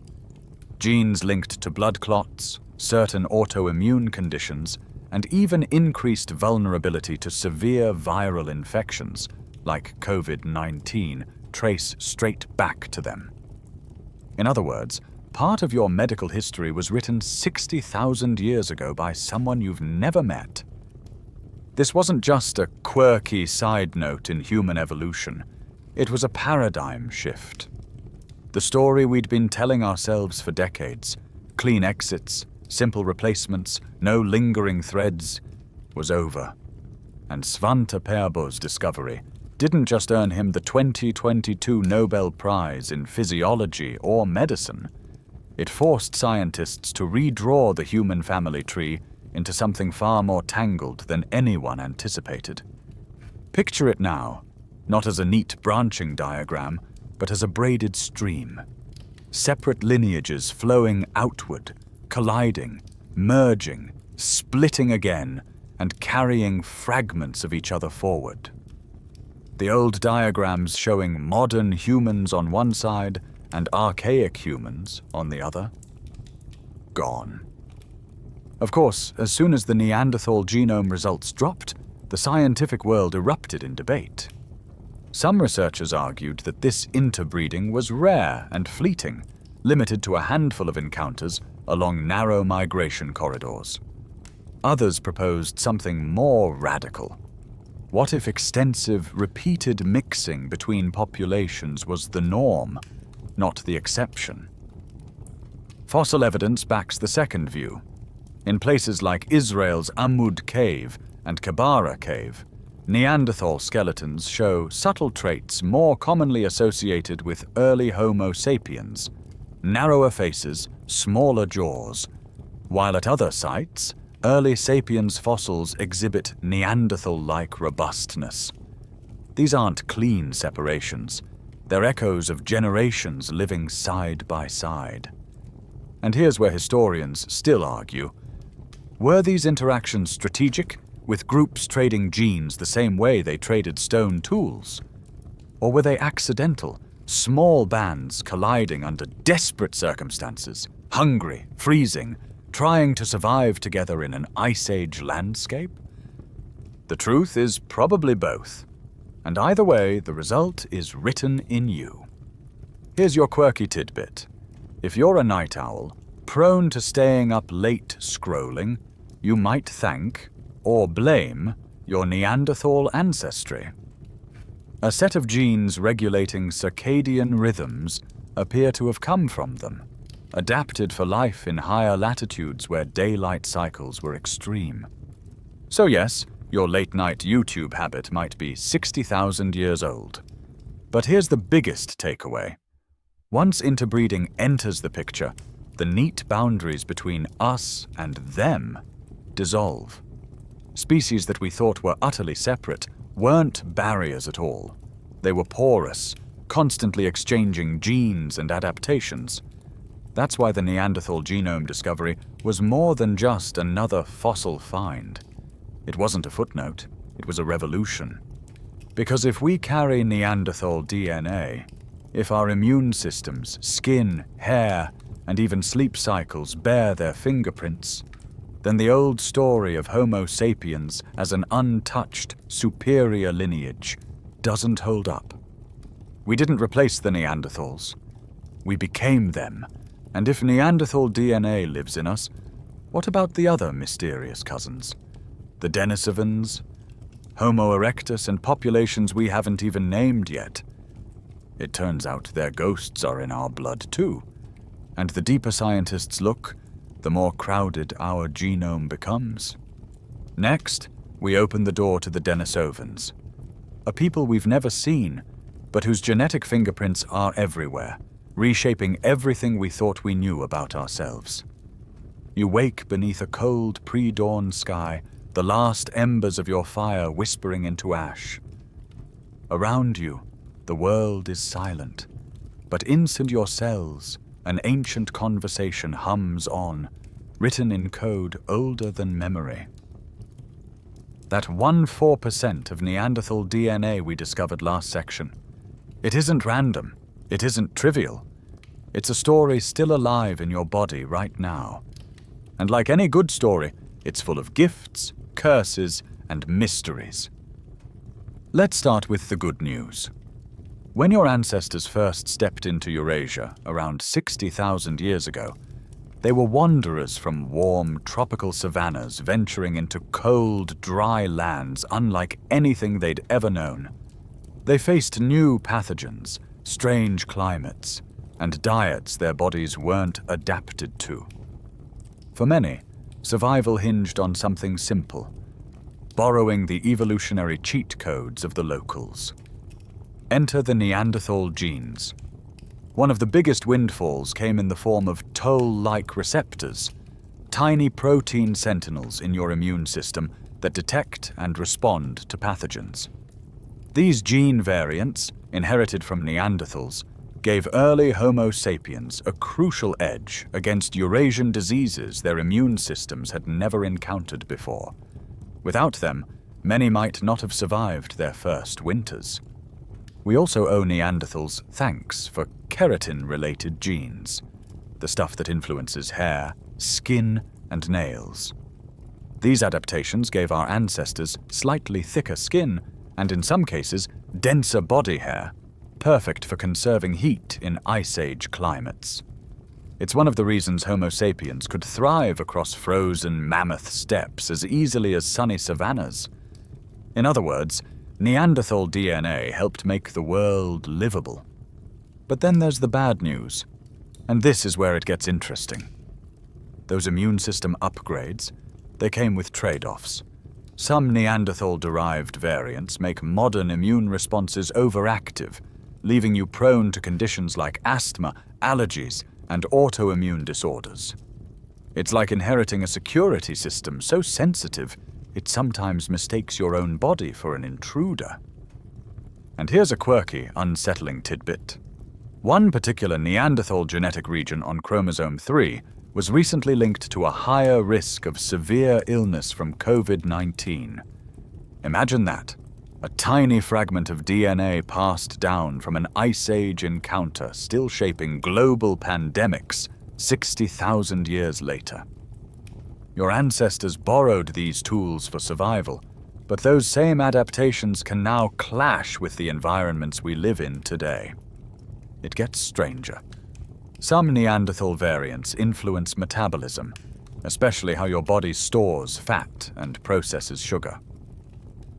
Genes linked to blood clots, certain autoimmune conditions, and even increased vulnerability to severe viral infections, like COVID-19, trace straight back to them. In other words, part of your medical history was written 60,000 years ago by someone you've never met. This wasn't just a quirky side note in human evolution. It was a paradigm shift. The story we'd been telling ourselves for decades, clean exits, simple replacements, no lingering threads, was over. And Svante Pääbo's discovery didn't just earn him the 2022 Nobel Prize in Physiology or Medicine. It forced scientists to redraw the human family tree into something far more tangled than anyone anticipated. Picture it now, not as a neat branching diagram, but as a braided stream. Separate lineages flowing outward, colliding, merging, splitting again, and carrying fragments of each other forward. The old diagrams showing modern humans on one side and archaic humans on the other? Gone. Of course, as soon as the Neanderthal genome results dropped, the scientific world erupted in debate. Some researchers argued that this interbreeding was rare and fleeting, limited to a handful of encounters along narrow migration corridors. Others proposed something more radical. What if extensive, repeated mixing between populations was the norm, not the exception? Fossil evidence backs the second view. In places like Israel's Amud Cave and Kebara Cave, Neanderthal skeletons show subtle traits more commonly associated with early Homo sapiens: narrower faces, smaller jaws, while at other sites, early sapiens fossils exhibit Neanderthal-like robustness. These aren't clean separations. They're echoes of generations living side by side. And here's where historians still argue. Were these interactions strategic, with groups trading genes the same way they traded stone tools? Or were they accidental, small bands colliding under desperate circumstances, hungry, freezing, trying to survive together in an Ice Age landscape? The truth is probably both, and either way, the result is written in you. Here's your quirky tidbit. If you're a night owl, prone to staying up late scrolling, you might thank, or blame, your Neanderthal ancestry. A set of genes regulating circadian rhythms appear to have come from them, adapted for life in higher latitudes where daylight cycles were extreme. So yes, your late-night YouTube habit might be 60,000 years old. But here's the biggest takeaway. Once interbreeding enters the picture, the neat boundaries between us and them dissolve. Species that we thought were utterly separate weren't barriers at all. They were porous, constantly exchanging genes and adaptations. That's why the Neanderthal genome discovery was more than just another fossil find. It wasn't a footnote, it was a revolution. Because if we carry Neanderthal DNA, if our immune systems, skin, hair, and even sleep cycles bear their fingerprints, then the old story of Homo sapiens as an untouched, superior lineage doesn't hold up. We didn't replace the Neanderthals. We became them. And if Neanderthal DNA lives in us, what about the other mysterious cousins? The Denisovans, Homo erectus, and populations we haven't even named yet. It turns out their ghosts are in our blood too. And the deeper scientists look, the more crowded our genome becomes. Next, we open the door to the Denisovans, a people we've never seen, but whose genetic fingerprints are everywhere, reshaping everything we thought we knew about ourselves. You wake beneath a cold pre-dawn sky, the last embers of your fire whispering into ash. Around you, the world is silent, but inside your cells, an ancient conversation hums on, written in code older than memory. That 1-4% of Neanderthal DNA we discovered last section. It isn't random. It isn't trivial. It's a story still alive in your body right now. And like any good story, it's full of gifts, curses, and mysteries. Let's start with the good news. When your ancestors first stepped into Eurasia around 60,000 years ago, they were wanderers from warm, tropical savannas venturing into cold, dry lands unlike anything they'd ever known. They faced new pathogens, strange climates, and diets their bodies weren't adapted to. For many, survival hinged on something simple: borrowing the evolutionary cheat codes of the locals. Enter the Neanderthal genes. One of the biggest windfalls came in the form of toll-like receptors, tiny protein sentinels in your immune system that detect and respond to pathogens. These gene variants, inherited from Neanderthals, gave early Homo sapiens a crucial edge against Eurasian diseases their immune systems had never encountered before. Without them, many might not have survived their first winters. We also owe Neanderthals thanks for keratin-related genes, the stuff that influences hair, skin, and nails. These adaptations gave our ancestors slightly thicker skin and, in some cases, denser body hair, perfect for conserving heat in Ice Age climates. It's one of the reasons Homo sapiens could thrive across frozen mammoth steppes as easily as sunny savannas. In other words, Neanderthal DNA helped make the world livable. But then there's the bad news, and this is where it gets interesting. Those immune system upgrades, they came with trade-offs. Some Neanderthal-derived variants make modern immune responses overactive, leaving you prone to conditions like asthma, allergies, and autoimmune disorders. It's like inheriting a security system so sensitive it sometimes mistakes your own body for an intruder. And here's a quirky, unsettling tidbit. One particular Neanderthal genetic region on chromosome 3 was recently linked to a higher risk of severe illness from COVID-19. Imagine that. A tiny fragment of DNA passed down from an Ice Age encounter still shaping global pandemics 60,000 years later. Your ancestors borrowed these tools for survival, but those same adaptations can now clash with the environments we live in today. It gets stranger. Some Neanderthal variants influence metabolism, especially how your body stores fat and processes sugar.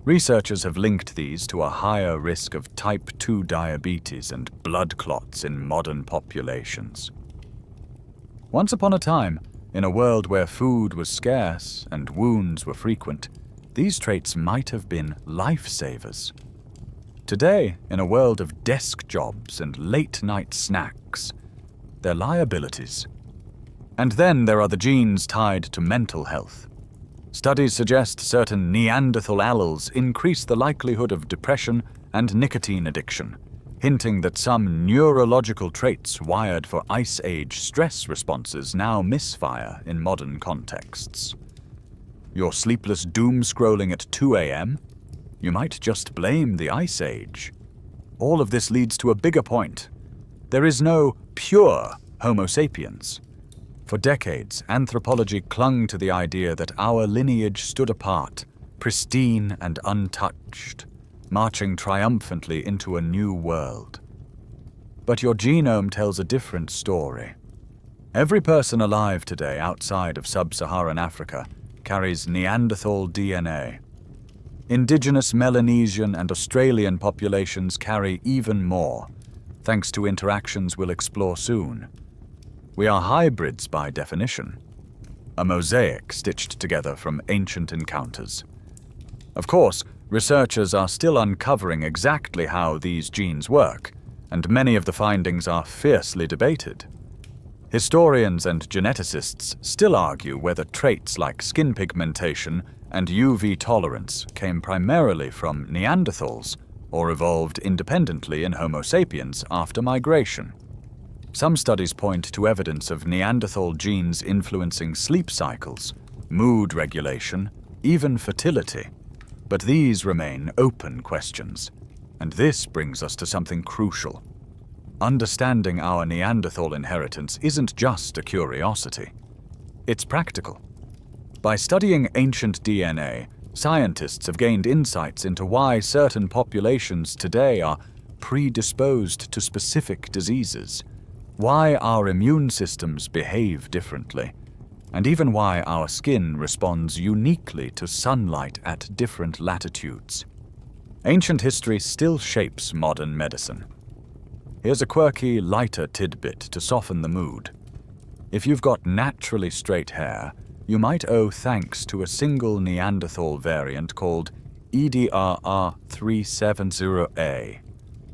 Researchers have linked these to a higher risk of type 2 diabetes and blood clots in modern populations. Once upon a time, in a world where food was scarce and wounds were frequent, these traits might have been lifesavers. Today, in a world of desk jobs and late-night snacks, they're liabilities. And then there are the genes tied to mental health. Studies suggest certain Neanderthal alleles increase the likelihood of depression, and nicotine addiction, hinting that some neurological traits wired for Ice Age stress responses now misfire in modern contexts. Your sleepless doom-scrolling at 2 a.m.? You might just blame the Ice Age. All of this leads to a bigger point. There is no pure Homo sapiens. For decades, anthropology clung to the idea that our lineage stood apart, pristine and untouched, marching triumphantly into a new world. But your genome tells a different story. Every person alive today outside of sub-Saharan Africa carries Neanderthal DNA. Indigenous Melanesian and Australian populations carry even more, thanks to interactions we'll explore soon. We are hybrids by definition, a mosaic stitched together from ancient encounters. Of course, researchers are still uncovering exactly how these genes work, and many of the findings are fiercely debated. Historians and geneticists still argue whether traits like skin pigmentation and UV tolerance came primarily from Neanderthals or evolved independently in Homo sapiens after migration. Some studies point to evidence of Neanderthal genes influencing sleep cycles, mood regulation, even fertility. But these remain open questions, and this brings us to something crucial. Understanding our Neanderthal inheritance isn't just a curiosity. It's practical. By studying ancient DNA, scientists have gained insights into why certain populations today are predisposed to specific diseases, why our immune systems behave differently, and even why our skin responds uniquely to sunlight at different latitudes. Ancient history still shapes modern medicine. Here's a quirky, lighter tidbit to soften the mood. If you've got naturally straight hair, you might owe thanks to a single Neanderthal variant called EDRR370A.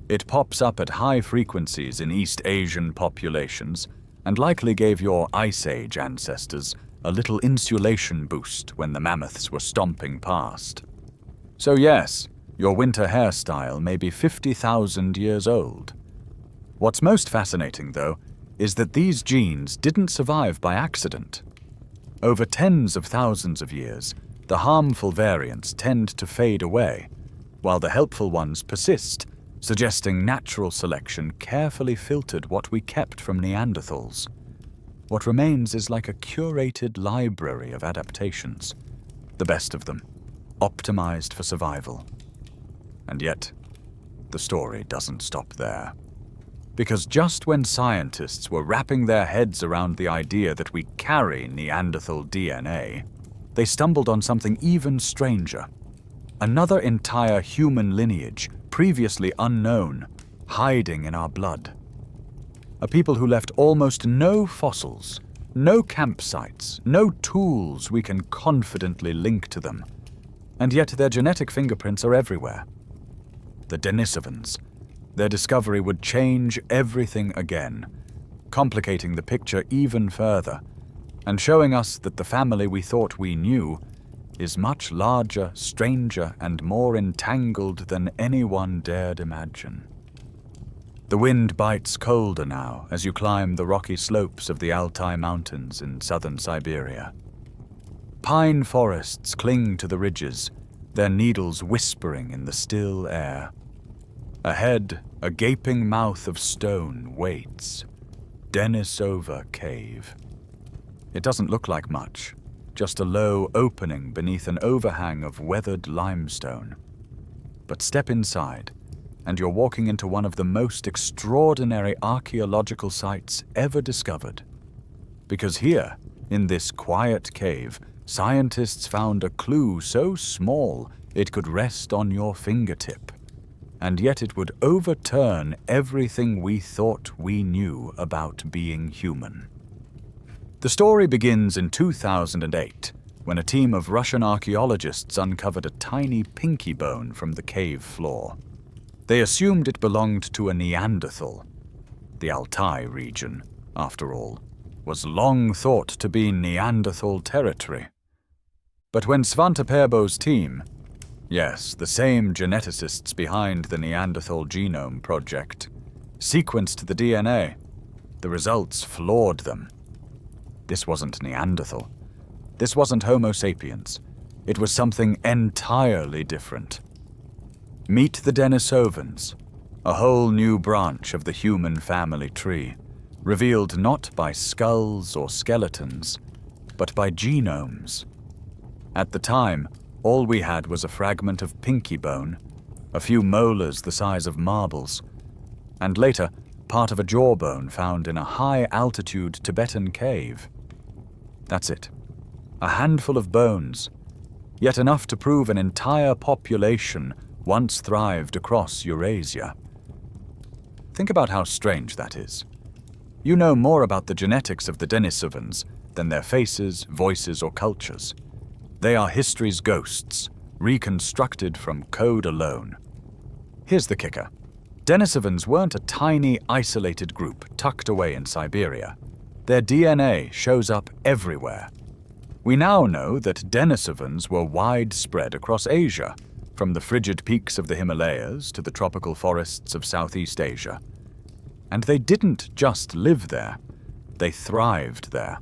It pops up at high frequencies in East Asian populations and likely gave your Ice Age ancestors a little insulation boost when the mammoths were stomping past. So yes, your winter hairstyle may be 50,000 years old. What's most fascinating, though, is that these genes didn't survive by accident. Over tens of thousands of years, the harmful variants tend to fade away, while the helpful ones persist, suggesting natural selection carefully filtered what we kept from Neanderthals. What remains is like a curated library of adaptations, the best of them, optimized for survival. And yet, the story doesn't stop there. Because just when scientists were wrapping their heads around the idea that we carry Neanderthal DNA, they stumbled on something even stranger. Another entire human lineage, previously unknown, hiding in our blood. A people who left almost no fossils, no campsites, no tools we can confidently link to them. And yet their genetic fingerprints are everywhere. The Denisovans. Their discovery would change everything again, complicating the picture even further, and showing us that the family we thought we knew is much larger, stranger, and more entangled than anyone dared imagine. The wind bites colder now as you climb the rocky slopes of the Altai Mountains in southern Siberia. Pine forests cling to the ridges, their needles whispering in the still air. Ahead, a gaping mouth of stone waits. Denisova Cave. It doesn't look like much, just a low opening beneath an overhang of weathered limestone. But step inside, and you're walking into one of the most extraordinary archaeological sites ever discovered. Because here, in this quiet cave, scientists found a clue so small it could rest on your fingertip. And yet it would overturn everything we thought we knew about being human. The story begins in 2008, when a team of Russian archaeologists uncovered a tiny pinky bone from the cave floor. They assumed it belonged to a Neanderthal. The Altai region, after all, was long thought to be Neanderthal territory. But when Svante Pääbo's team, Yes, the same geneticists behind the Neanderthal Genome Project sequenced the DNA. The results floored them. This wasn't Neanderthal. This wasn't Homo sapiens. It was something entirely different. Meet the Denisovans, a whole new branch of the human family tree, revealed not by skulls or skeletons, but by genomes. At the time, all we had was a fragment of pinky bone, a few molars the size of marbles, and later, part of a jawbone found in a high-altitude Tibetan cave. That's it. A handful of bones, yet enough to prove an entire population once thrived across Eurasia. Think about how strange that is. You know more about the genetics of the Denisovans than their faces, voices, or cultures. They are history's ghosts, reconstructed from code alone. Here's the kicker. Denisovans weren't a tiny, isolated group tucked away in Siberia. Their DNA shows up everywhere. We now know that Denisovans were widespread across Asia, from the frigid peaks of the Himalayas to the tropical forests of Southeast Asia. And they didn't just live there, they thrived there.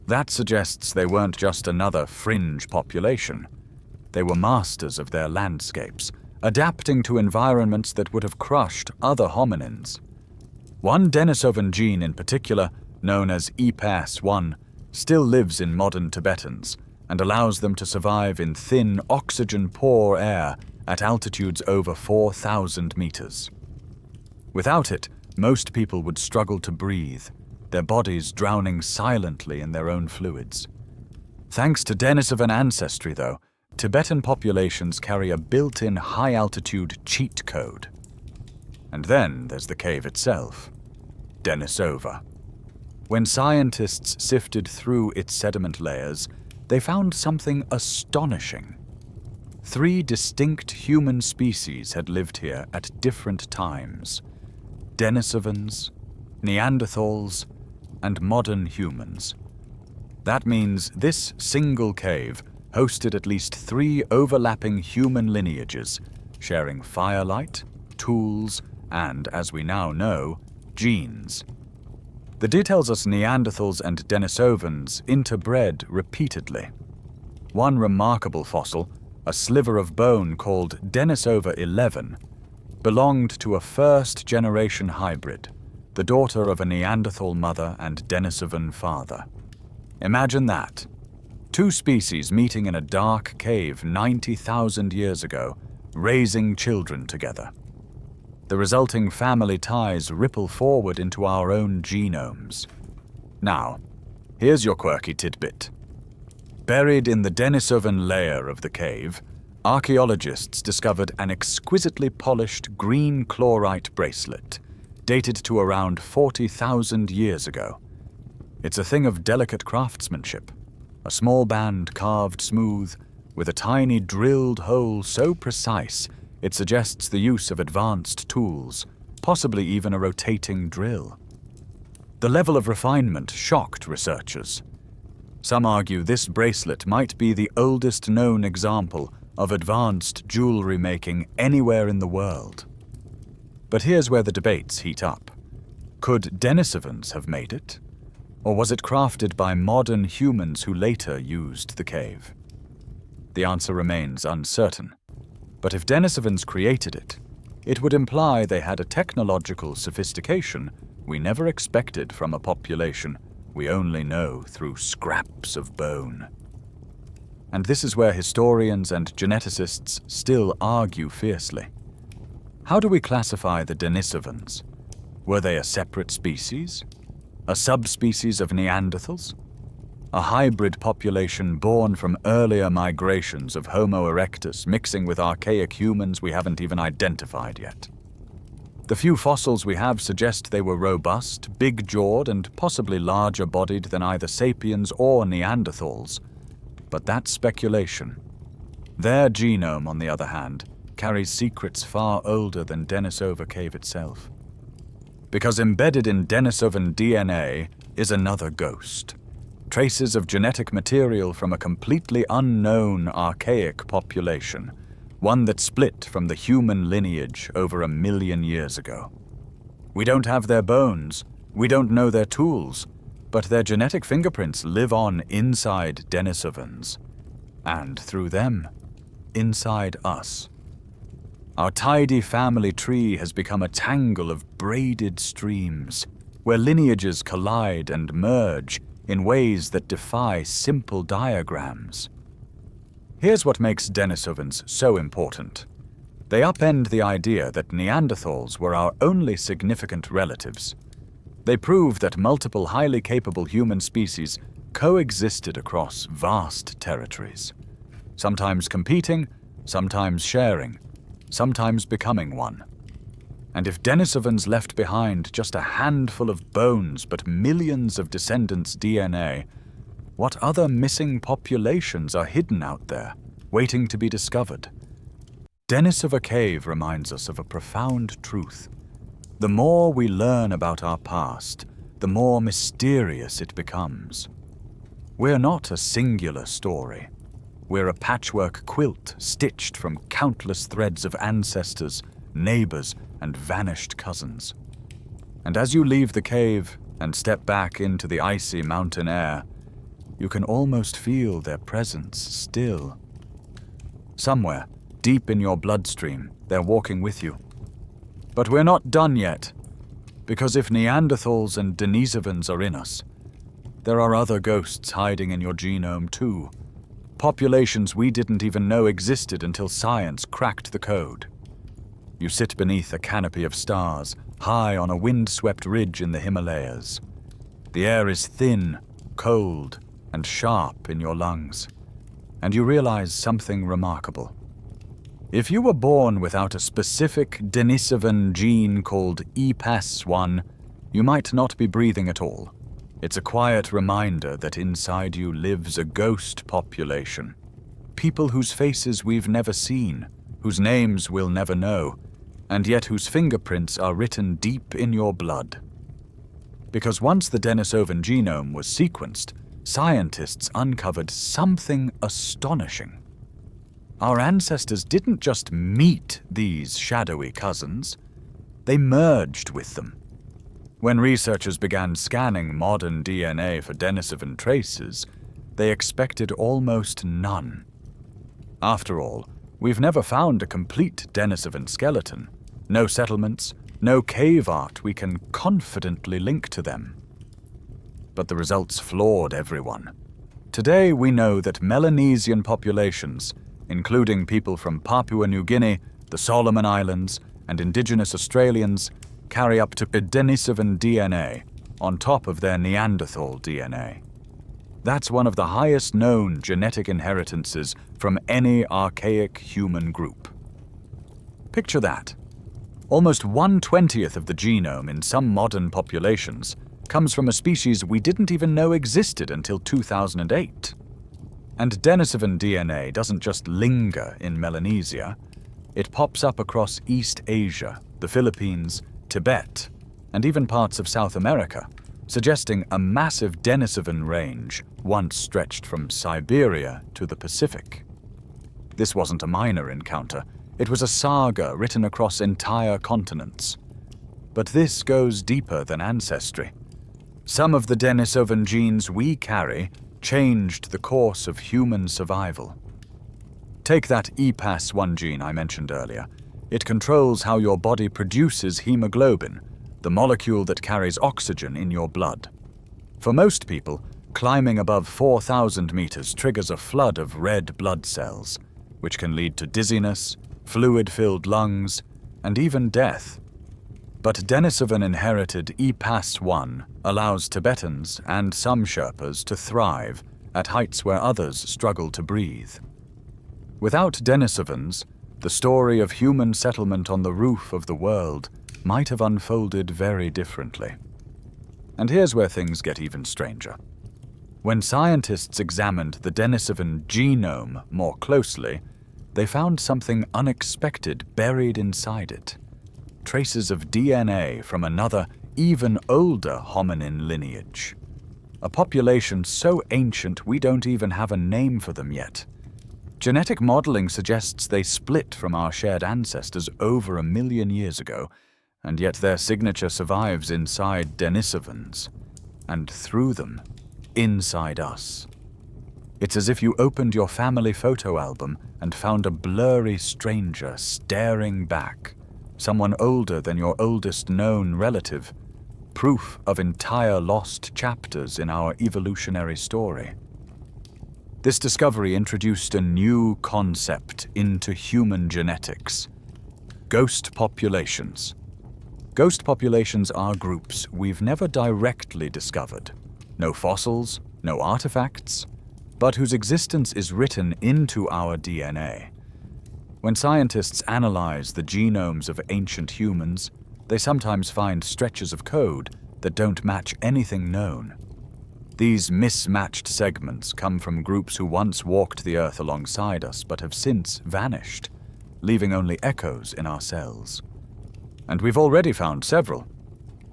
That suggests they weren't just another fringe population. They were masters of their landscapes, adapting to environments that would have crushed other hominins. One Denisovan gene in particular, known as EPAS1, still lives in modern Tibetans and allows them to survive in thin, oxygen-poor air at altitudes over 4,000 meters. Without it, most people would struggle to breathe, their bodies drowning silently in their own fluids. Thanks to Denisovan ancestry, though, Tibetan populations carry a built-in high-altitude cheat code. And then there's the cave itself, Denisova. When scientists sifted through its sediment layers, they found something astonishing. 3 distinct human species had lived here at different times: Denisovans, Neanderthals, and modern humans. That means this single cave hosted at least 3 overlapping human lineages, sharing firelight, tools, and, as we now know, genes. The data tells us Neanderthals and Denisovans interbred repeatedly. One remarkable fossil, a sliver of bone called Denisova 11, belonged to a first-generation hybrid, the daughter of a Neanderthal mother and Denisovan father. Imagine that. 2 species meeting in a dark cave 90,000 years ago, raising children together. The resulting family ties ripple forward into our own genomes. Now, here's your quirky tidbit. Buried in the Denisovan layer of the cave, archaeologists discovered an exquisitely polished green chlorite bracelet, dated to around 40,000 years ago. It's a thing of delicate craftsmanship, a small band carved smooth, with a tiny drilled hole so precise it suggests the use of advanced tools, possibly even a rotating drill. The level of refinement shocked researchers. Some argue this bracelet might be the oldest known example of advanced jewelry making anywhere in the world. But here's where the debates heat up. Could Denisovans have made it? Or was it crafted by modern humans who later used the cave? The answer remains uncertain. But if Denisovans created it, it would imply they had a technological sophistication we never expected from a population we only know through scraps of bone. And this is where historians and geneticists still argue fiercely. How do we classify the Denisovans? Were they a separate species? A subspecies of Neanderthals? A hybrid population born from earlier migrations of Homo erectus mixing with archaic humans we haven't even identified yet? The few fossils we have suggest they were robust, big-jawed, and possibly larger-bodied than either sapiens or Neanderthals. But that's speculation. Their genome, on the other hand, carries secrets far older than Denisova Cave itself. Because embedded in Denisovan DNA is another ghost. Traces of genetic material from a completely unknown archaic population, one that split from the human lineage over 1 million years ago. We don't have their bones, we don't know their tools, but their genetic fingerprints live on inside Denisovans, and through them, inside us. Our tidy family tree has become a tangle of braided streams, where lineages collide and merge in ways that defy simple diagrams. Here's what makes Denisovans so important. They upend the idea that Neanderthals were our only significant relatives. They prove that multiple highly capable human species coexisted across vast territories, sometimes competing, sometimes sharing, sometimes becoming one. And if Denisovans left behind just a handful of bones but millions of descendants' DNA, what other missing populations are hidden out there, waiting to be discovered? Denisova Cave reminds us of a profound truth. The more we learn about our past, the more mysterious it becomes. We're not a singular story. We're a patchwork quilt stitched from countless threads of ancestors, neighbors, and vanished cousins. And as you leave the cave and step back into the icy mountain air, you can almost feel their presence still. Somewhere, deep in your bloodstream, they're walking with you. But we're not done yet, because if Neanderthals and Denisovans are in us, there are other ghosts hiding in your genome too. Populations we didn't even know existed until science cracked the code. You sit beneath a canopy of stars, high on a wind-swept ridge in the Himalayas. The air is thin, cold, and sharp in your lungs, and you realize something remarkable. If you were born without a specific Denisovan gene called EPAS1, you might not be breathing at all. It's a quiet reminder that inside you lives a ghost population. People whose faces we've never seen, whose names we'll never know, and yet whose fingerprints are written deep in your blood. Because once the Denisovan genome was sequenced, scientists uncovered something astonishing. Our ancestors didn't just meet these shadowy cousins, they merged with them. When researchers began scanning modern DNA for Denisovan traces, they expected almost none. After all, we've never found a complete Denisovan skeleton, no settlements, no cave art we can confidently link to them. But the results floored everyone. Today we know that Melanesian populations, including people from Papua New Guinea, the Solomon Islands, and indigenous Australians, carry up to Denisovan DNA on top of their Neanderthal DNA. That's one of the highest known genetic inheritances from any archaic human group. Picture that. Almost 1/20th of the genome in some modern populations comes from a species we didn't even know existed until 2008. And Denisovan DNA doesn't just linger in Melanesia, it pops up across East Asia, the Philippines, Tibet, and even parts of South America, suggesting a massive Denisovan range once stretched from Siberia to the Pacific. This wasn't a minor encounter, it was a saga written across entire continents. But this goes deeper than ancestry. Some of the Denisovan genes we carry changed the course of human survival. Take that EPAS1 gene I mentioned earlier. It controls how your body produces hemoglobin, the molecule that carries oxygen in your blood. For most people, climbing above 4,000 meters triggers a flood of red blood cells, which can lead to dizziness, fluid-filled lungs, and even death. But Denisovan-inherited EPAS1 allows Tibetans and some Sherpas to thrive at heights where others struggle to breathe. Without Denisovans, the story of human settlement on the roof of the world might have unfolded very differently. And here's where things get even stranger. When scientists examined the Denisovan genome more closely, they found something unexpected buried inside it. Traces of DNA from another, even older hominin lineage. A population so ancient we don't even have a name for them yet. Genetic modeling suggests they split from our shared ancestors over 1 million years ago, and yet their signature survives inside Denisovans, and through them, inside us. It's as if you opened your family photo album and found a blurry stranger staring back, someone older than your oldest known relative, proof of entire lost chapters in our evolutionary story. This discovery introduced a new concept into human genetics: ghost populations. Ghost populations are groups we've never directly discovered. No fossils, no artifacts, but whose existence is written into our DNA. When scientists analyze the genomes of ancient humans, they sometimes find stretches of code that don't match anything known. These mismatched segments come from groups who once walked the Earth alongside us but have since vanished, leaving only echoes in our cells. And we've already found several.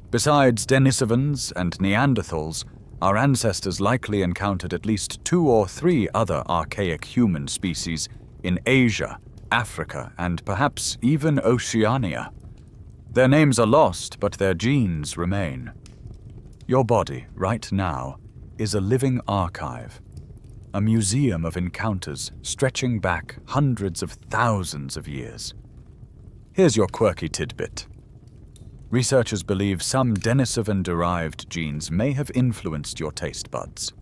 Besides Denisovans and Neanderthals, our ancestors likely encountered at least 2 or 3 other archaic human species in Asia, Africa, and perhaps even Oceania. Their names are lost, but their genes remain. Your body, right now, is a living archive, a museum of encounters stretching back hundreds of thousands of years. Here's your quirky tidbit. Researchers believe some Denisovan-derived genes may have influenced your taste buds.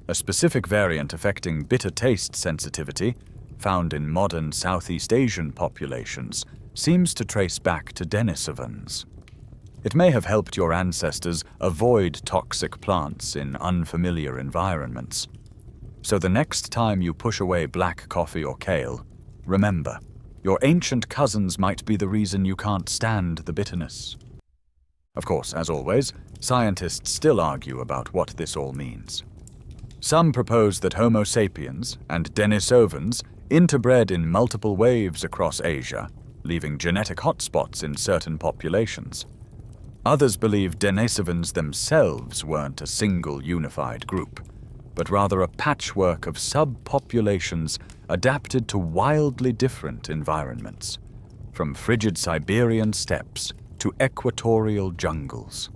A specific variant affecting bitter taste sensitivity, found in modern Southeast Asian populations, seems to trace back to Denisovans. It may have helped your ancestors avoid toxic plants in unfamiliar environments. So the next time you push away black coffee or kale, remember, your ancient cousins might be the reason you can't stand the bitterness. Of course, as always, scientists still argue about what this all means. Some propose that Homo sapiens and Denisovans interbred in multiple waves across Asia, leaving genetic hotspots in certain populations. Others believe Denisovans themselves weren't a single unified group, but rather a patchwork of subpopulations adapted to wildly different environments, from frigid Siberian steppes to equatorial jungles.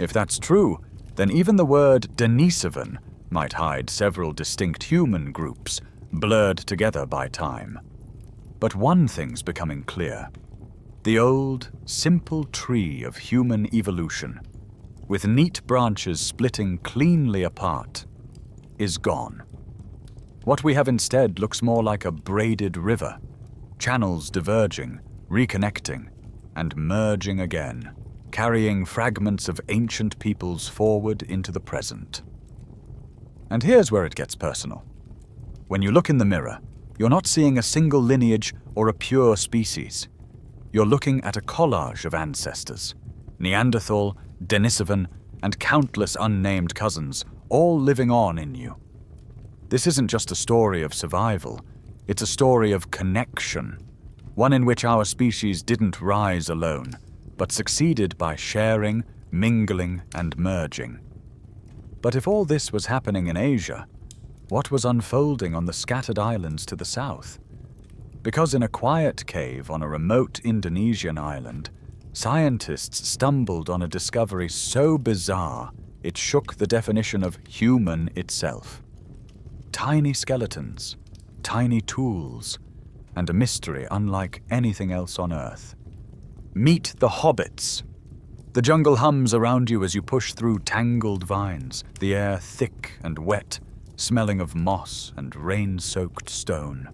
If that's true, then even the word Denisovan might hide several distinct human groups, blurred together by time. But one thing's becoming clear. The old, simple tree of human evolution, with neat branches splitting cleanly apart, is gone. What we have instead looks more like a braided river, channels diverging, reconnecting, and merging again, carrying fragments of ancient peoples forward into the present. And here's where it gets personal. When you look in the mirror, you're not seeing a single lineage or a pure species. You're looking at a collage of ancestors, Neanderthal, Denisovan, and countless unnamed cousins, all living on in you. This isn't just a story of survival, it's a story of connection, one in which our species didn't rise alone, but succeeded by sharing, mingling, and merging. But if all this was happening in Asia, what was unfolding on the scattered islands to the south? Because in a quiet cave on a remote Indonesian island, scientists stumbled on a discovery so bizarre it shook the definition of human itself. Tiny skeletons, tiny tools, and a mystery unlike anything else on Earth. Meet the hobbits. The jungle hums around you as you push through tangled vines, the air thick and wet, smelling of moss and rain-soaked stone.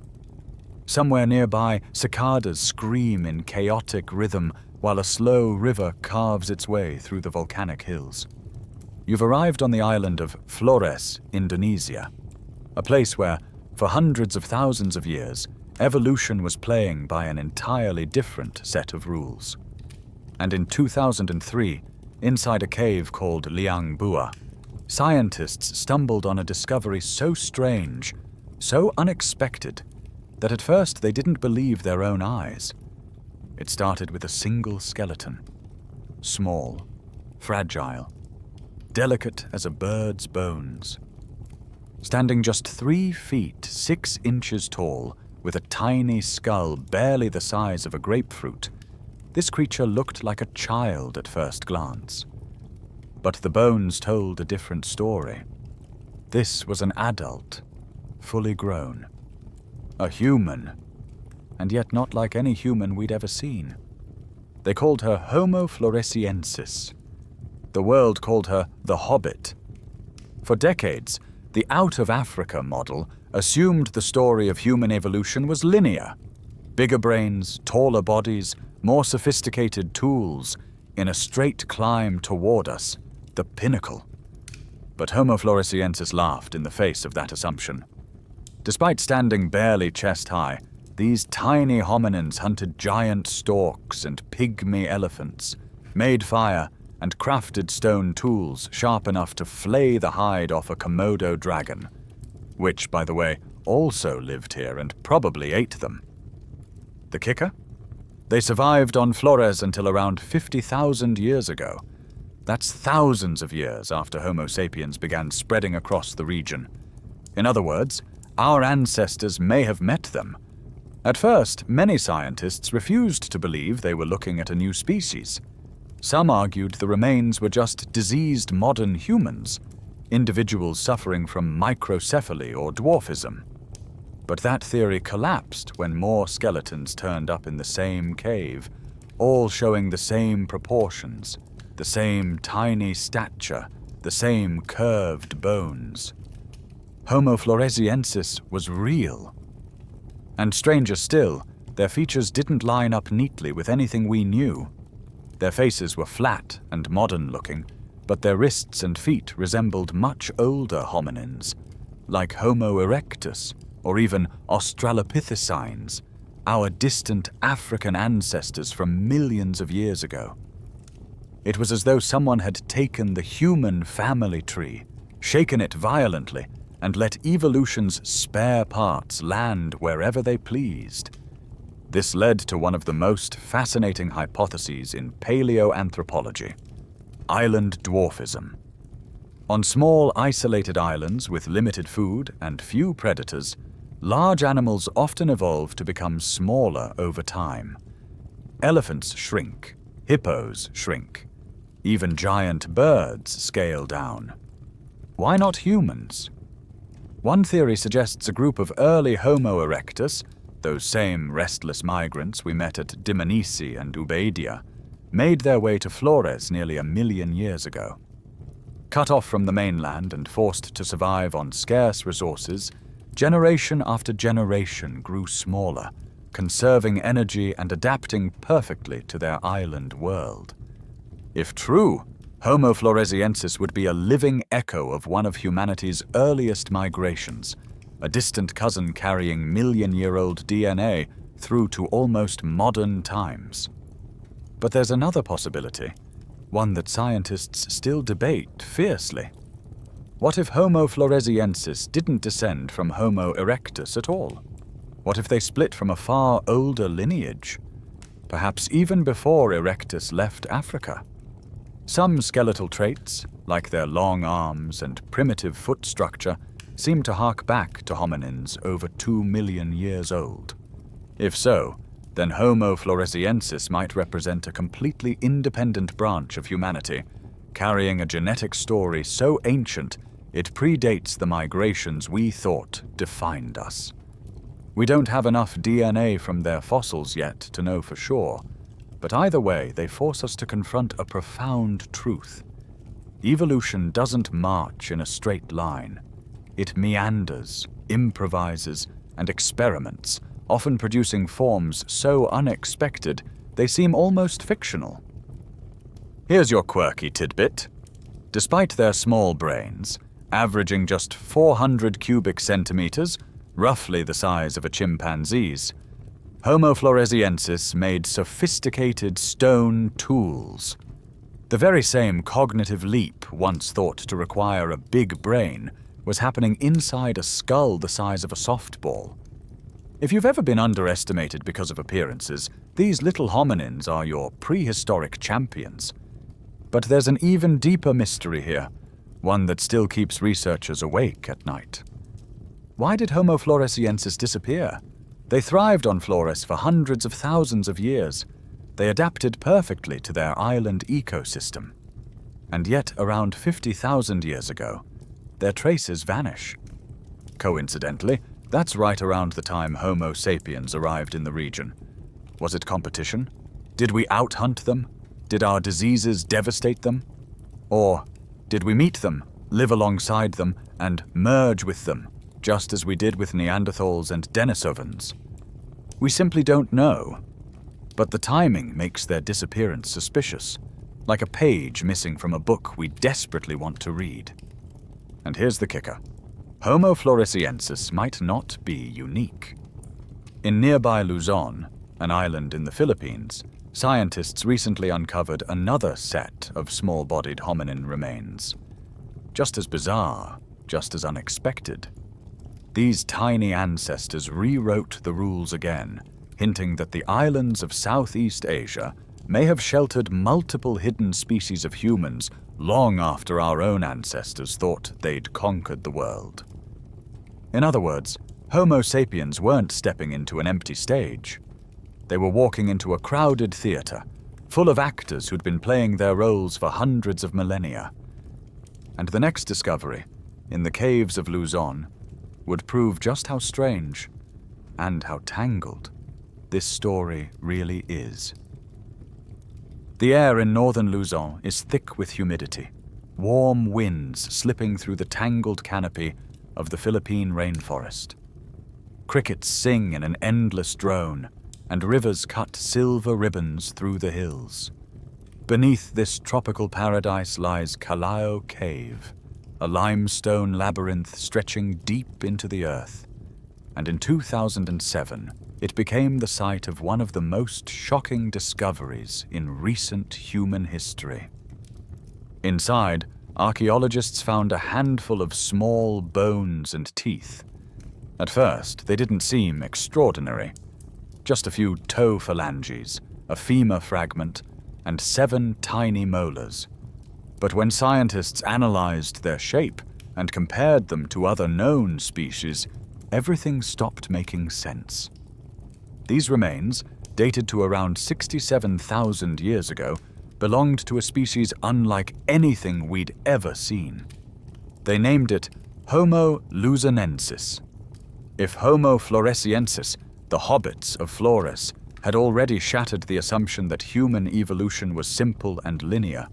Somewhere nearby, cicadas scream in chaotic rhythm while a slow river carves its way through the volcanic hills. You've arrived on the island of Flores, Indonesia, a place where, for hundreds of thousands of years, evolution was playing by an entirely different set of rules. And in 2003, inside a cave called Liang Bua, scientists stumbled on a discovery so strange, so unexpected, that at first they didn't believe their own eyes. It started with a single skeleton, small, fragile, delicate as a bird's bones. Standing just 3 feet 6 inches tall, with a tiny skull barely the size of a grapefruit, this creature looked like a child at first glance. But the bones told a different story. This was an adult, fully grown. A human, and yet not like any human we'd ever seen. They called her Homo floresiensis. The world called her the Hobbit. For decades, the out-of-Africa model assumed the story of human evolution was linear. Bigger brains, taller bodies, more sophisticated tools, in a straight climb toward us, the pinnacle. But Homo floresiensis laughed in the face of that assumption. Despite standing barely chest-high, these tiny hominins hunted giant storks and pygmy elephants, made fire, and crafted stone tools sharp enough to flay the hide off a Komodo dragon, which, by the way, also lived here and probably ate them. The kicker? They survived on Flores until around 50,000 years ago. That's thousands of years after Homo sapiens began spreading across the region. In other words, our ancestors may have met them. At first, many scientists refused to believe they were looking at a new species. Some argued the remains were just diseased modern humans, individuals suffering from microcephaly or dwarfism. But that theory collapsed when more skeletons turned up in the same cave, all showing the same proportions, the same tiny stature, the same curved bones. Homo floresiensis was real. And stranger still, their features didn't line up neatly with anything we knew. Their faces were flat and modern-looking, but their wrists and feet resembled much older hominins, like Homo erectus or even Australopithecines, our distant African ancestors from millions of years ago. It was as though someone had taken the human family tree, shaken it violently, and let evolution's spare parts land wherever they pleased. This led to one of the most fascinating hypotheses in paleoanthropology: island dwarfism. On small, isolated islands with limited food and few predators, large animals often evolve to become smaller over time. Elephants shrink, hippos shrink, even giant birds scale down. Why not humans? One theory suggests a group of early Homo erectus, those same restless migrants we met at Dmanisi and Ubeidiya, made their way to Flores nearly 1 million years ago. Cut off from the mainland and forced to survive on scarce resources, generation after generation grew smaller, conserving energy and adapting perfectly to their island world. If true, Homo floresiensis would be a living echo of one of humanity's earliest migrations, a distant cousin carrying million-year-old DNA through to almost modern times. But there's another possibility, one that scientists still debate fiercely. What if Homo floresiensis didn't descend from Homo erectus at all? What if they split from a far older lineage, perhaps even before Erectus left Africa? Some skeletal traits, like their long arms and primitive foot structure, seem to hark back to hominins over 2 million years old. If so, then Homo floresiensis might represent a completely independent branch of humanity, carrying a genetic story so ancient it predates the migrations we thought defined us. We don't have enough DNA from their fossils yet to know for sure, but either way they force us to confront a profound truth. Evolution doesn't march in a straight line. It meanders, improvises, and experiments, often producing forms so unexpected they seem almost fictional. Here's your quirky tidbit. Despite their small brains, averaging just 400 cubic centimeters, roughly the size of a chimpanzee's, Homo floresiensis made sophisticated stone tools. The very same cognitive leap once thought to require a big brain was happening inside a skull the size of a softball. If you've ever been underestimated because of appearances, these little hominins are your prehistoric champions. But there's an even deeper mystery here, one that still keeps researchers awake at night. Why did Homo floresiensis disappear? They thrived on Flores for hundreds of thousands of years. They adapted perfectly to their island ecosystem. And yet, around 50,000 years ago, their traces vanish. Coincidentally, that's right around the time Homo sapiens arrived in the region. Was it competition? Did we outhunt them? Did our diseases devastate them? Or did we meet them, live alongside them, and merge with them, just as we did with Neanderthals and Denisovans? We simply don't know. But the timing makes their disappearance suspicious, like a page missing from a book we desperately want to read. And here's the kicker. Homo floresiensis might not be unique. In nearby Luzon, an island in the Philippines, scientists recently uncovered another set of small-bodied hominin remains. Just as bizarre, just as unexpected. These tiny ancestors rewrote the rules again, hinting that the islands of Southeast Asia may have sheltered multiple hidden species of humans long after our own ancestors thought they'd conquered the world. In other words, Homo sapiens weren't stepping into an empty stage. They were walking into a crowded theater, full of actors who'd been playing their roles for hundreds of millennia. And the next discovery, in the caves of Luzon, would prove just how strange and how tangled this story really is. The air in northern Luzon is thick with humidity, warm winds slipping through the tangled canopy of the Philippine rainforest. Crickets sing in an endless drone, and rivers cut silver ribbons through the hills. Beneath this tropical paradise lies Calao Cave, a limestone labyrinth stretching deep into the earth. And in 2007, it became the site of one of the most shocking discoveries in recent human history. Inside, archaeologists found a handful of small bones and teeth. At first, they didn't seem extraordinary. Just a few toe phalanges, a femur fragment, and 7 tiny molars. But when scientists analyzed their shape and compared them to other known species, everything stopped making sense. These remains, dated to around 67,000 years ago, belonged to a species unlike anything we'd ever seen. They named it Homo luzonensis. If Homo floresiensis, the hobbits of Flores, had already shattered the assumption that human evolution was simple and linear,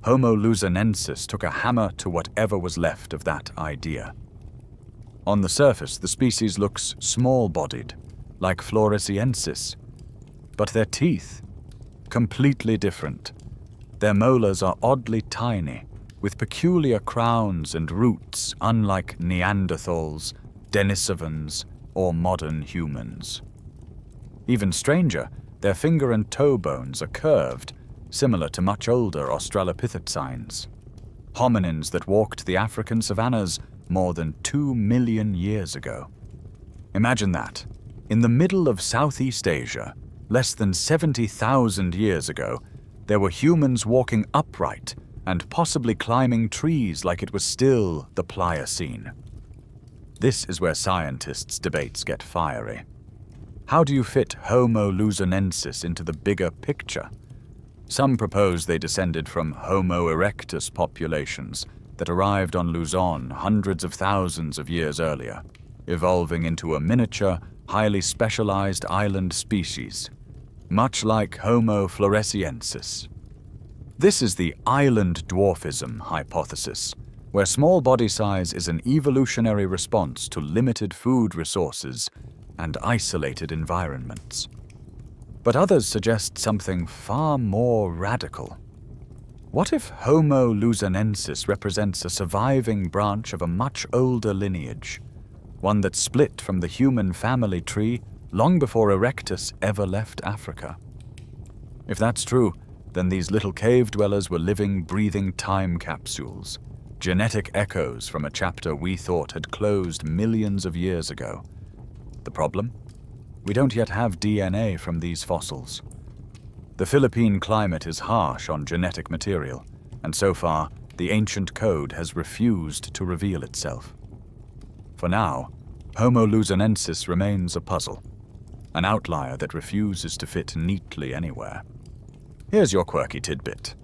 Homo luzonensis took a hammer to whatever was left of that idea. On the surface, the species looks small-bodied, like floresiensis. But their teeth, completely different. Their molars are oddly tiny, with peculiar crowns and roots unlike Neanderthals, Denisovans, or modern humans. Even stranger, their finger and toe bones are curved, similar to much older Australopithecines, hominins that walked the African savannas more than 2 million years ago. Imagine that. In the middle of Southeast Asia, less than 70,000 years ago, there were humans walking upright and possibly climbing trees like it was still the Pliocene. This is where scientists' debates get fiery. How do you fit Homo luzonensis into the bigger picture? Some propose they descended from Homo erectus populations that arrived on Luzon hundreds of thousands of years earlier, evolving into a miniature, highly specialized island species, much like Homo floresiensis. This is the island dwarfism hypothesis, where small body size is an evolutionary response to limited food resources and isolated environments. But others suggest something far more radical. What if Homo luzonensis represents a surviving branch of a much older lineage, one that split from the human family tree long before Erectus ever left Africa? If that's true, then these little cave dwellers were living, breathing time capsules, genetic echoes from a chapter we thought had closed millions of years ago. The problem? We don't yet have DNA from these fossils. The Philippine climate is harsh on genetic material, and so far, the ancient code has refused to reveal itself. For now, Homo luzonensis remains a puzzle, an outlier that refuses to fit neatly anywhere. Here's your quirky tidbit.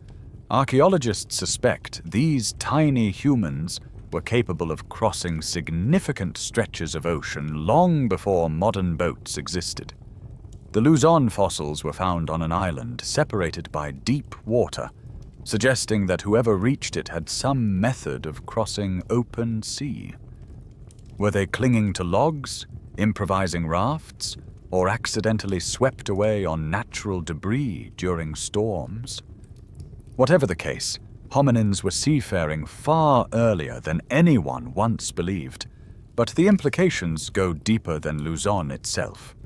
Archaeologists suspect these tiny humans were capable of crossing significant stretches of ocean long before modern boats existed. The Luzon fossils were found on an island separated by deep water, suggesting that whoever reached it had some method of crossing open sea. Were they clinging to logs, improvising rafts, or accidentally swept away on natural debris during storms? Whatever the case, hominins were seafaring far earlier than anyone once believed, but the implications go deeper than Luzon itself.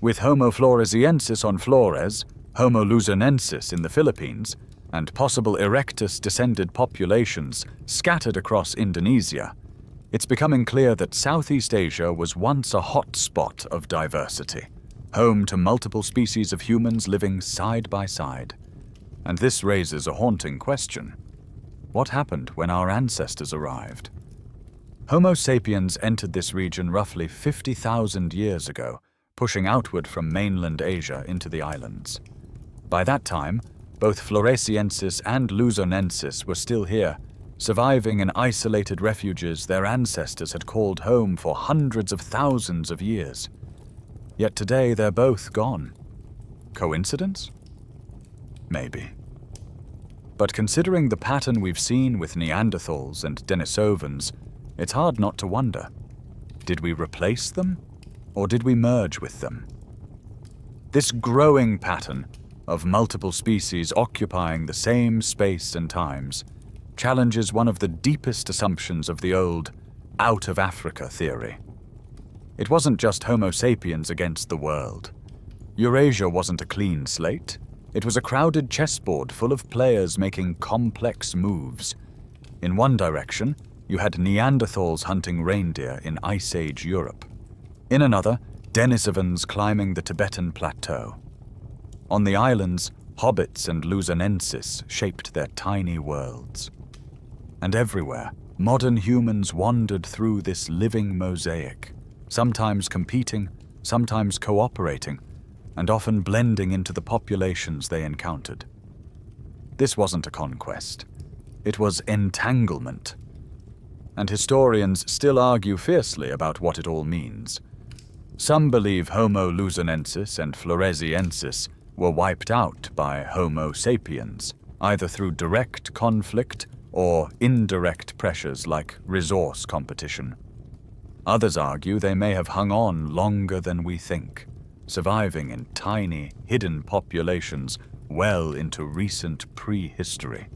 With Homo floresiensis on Flores, Homo luzonensis in the Philippines, and possible erectus-descended populations scattered across Indonesia, it's becoming clear that Southeast Asia was once a hotspot of diversity, home to multiple species of humans living side by side. And this raises a haunting question. What happened when our ancestors arrived? Homo sapiens entered this region roughly 50,000 years ago, pushing outward from mainland Asia into the islands. By that time, both Floresiensis and Luzonensis were still here, surviving in isolated refuges their ancestors had called home for hundreds of thousands of years. Yet today they're both gone. Coincidence? Maybe. But considering the pattern we've seen with Neanderthals and Denisovans, it's hard not to wonder. Did we replace them, or did we merge with them? This growing pattern of multiple species occupying the same space and times challenges one of the deepest assumptions of the old out of Africa theory. It wasn't just Homo sapiens against the world. Eurasia wasn't a clean slate. It was a crowded chessboard full of players making complex moves. In one direction, you had Neanderthals hunting reindeer in Ice Age Europe. In another, Denisovans climbing the Tibetan plateau. On the islands, hobbits and Luzonensis shaped their tiny worlds. And everywhere, modern humans wandered through this living mosaic, sometimes competing, sometimes cooperating, and often blending into the populations they encountered. This wasn't a conquest. It was entanglement. And historians still argue fiercely about what it all means. Some believe Homo luzonensis and floresiensis were wiped out by Homo sapiens, either through direct conflict or indirect pressures like resource competition. Others argue they may have hung on longer than we think, surviving in tiny, hidden populations well into recent prehistory.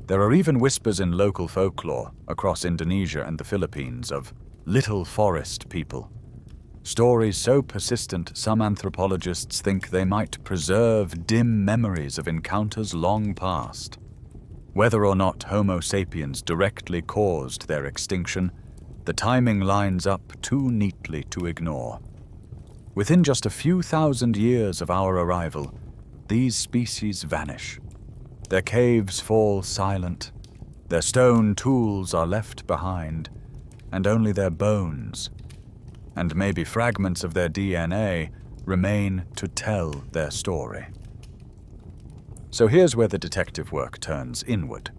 There are even whispers in local folklore across Indonesia and the Philippines of little forest people. Stories so persistent some anthropologists think they might preserve dim memories of encounters long past. Whether or not Homo sapiens directly caused their extinction, the timing lines up too neatly to ignore. Within just a few thousand years of our arrival, these species vanish. Their caves fall silent, their stone tools are left behind, and only their bones, and maybe fragments of their DNA, remain to tell their story. So here's where the detective work turns inward.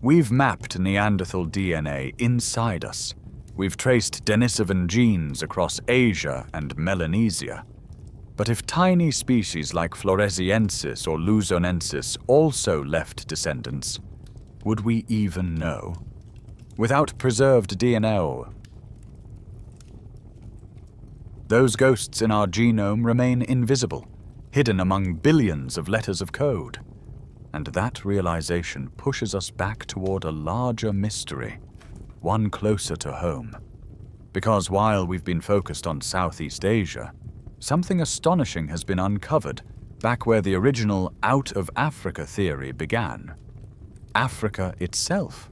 We've mapped Neanderthal DNA inside us. We've traced Denisovan genes across Asia and Melanesia. But if tiny species like Floresiensis or Luzonensis also left descendants, would we even know? Without preserved DNA, those ghosts in our genome remain invisible, hidden among billions of letters of code. And that realization pushes us back toward a larger mystery, one closer to home. Because while we've been focused on Southeast Asia, something astonishing has been uncovered back where the original out of Africa theory began. Africa itself.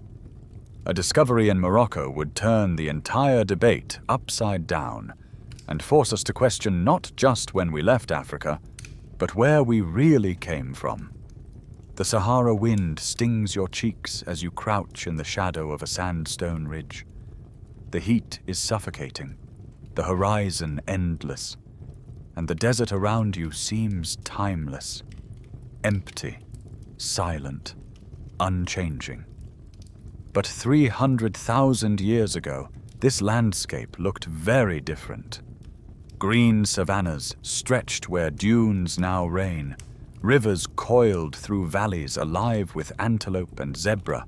A discovery in Morocco would turn the entire debate upside down and force us to question not just when we left Africa, but where we really came from. The Sahara wind stings your cheeks as you crouch in the shadow of a sandstone ridge. The heat is suffocating, the horizon endless, and the desert around you seems timeless, empty, silent, unchanging. But 300,000 years ago, this landscape looked very different. Green savannas stretched where dunes now reign, rivers coiled through valleys alive with antelope and zebra,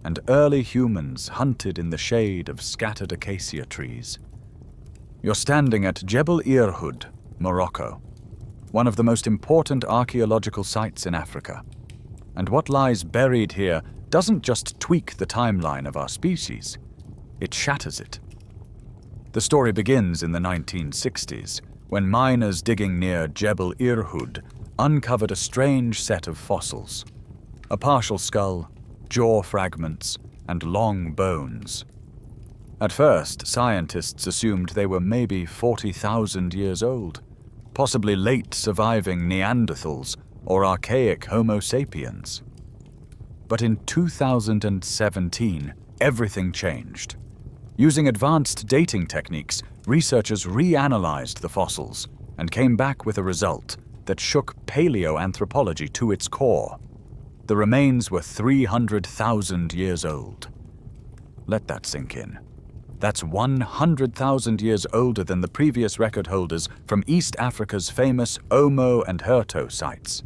and early humans hunted in the shade of scattered acacia trees. You're standing at Jebel Irhoud, Morocco, one of the most important archaeological sites in Africa. And what lies buried here doesn't just tweak the timeline of our species, it shatters it. The story begins in the 1960s, when miners digging near Jebel Irhoud uncovered a strange set of fossils: a partial skull, jaw fragments, and long bones. At first, scientists assumed they were maybe 40,000 years old, possibly late surviving Neanderthals or archaic Homo sapiens. But in 2017, everything changed. Using advanced dating techniques, researchers reanalyzed the fossils and came back with a result that shook paleoanthropology to its core. The remains were 300,000 years old. Let that sink in. That's 100,000 years older than the previous record holders from East Africa's famous Omo and Herto sites.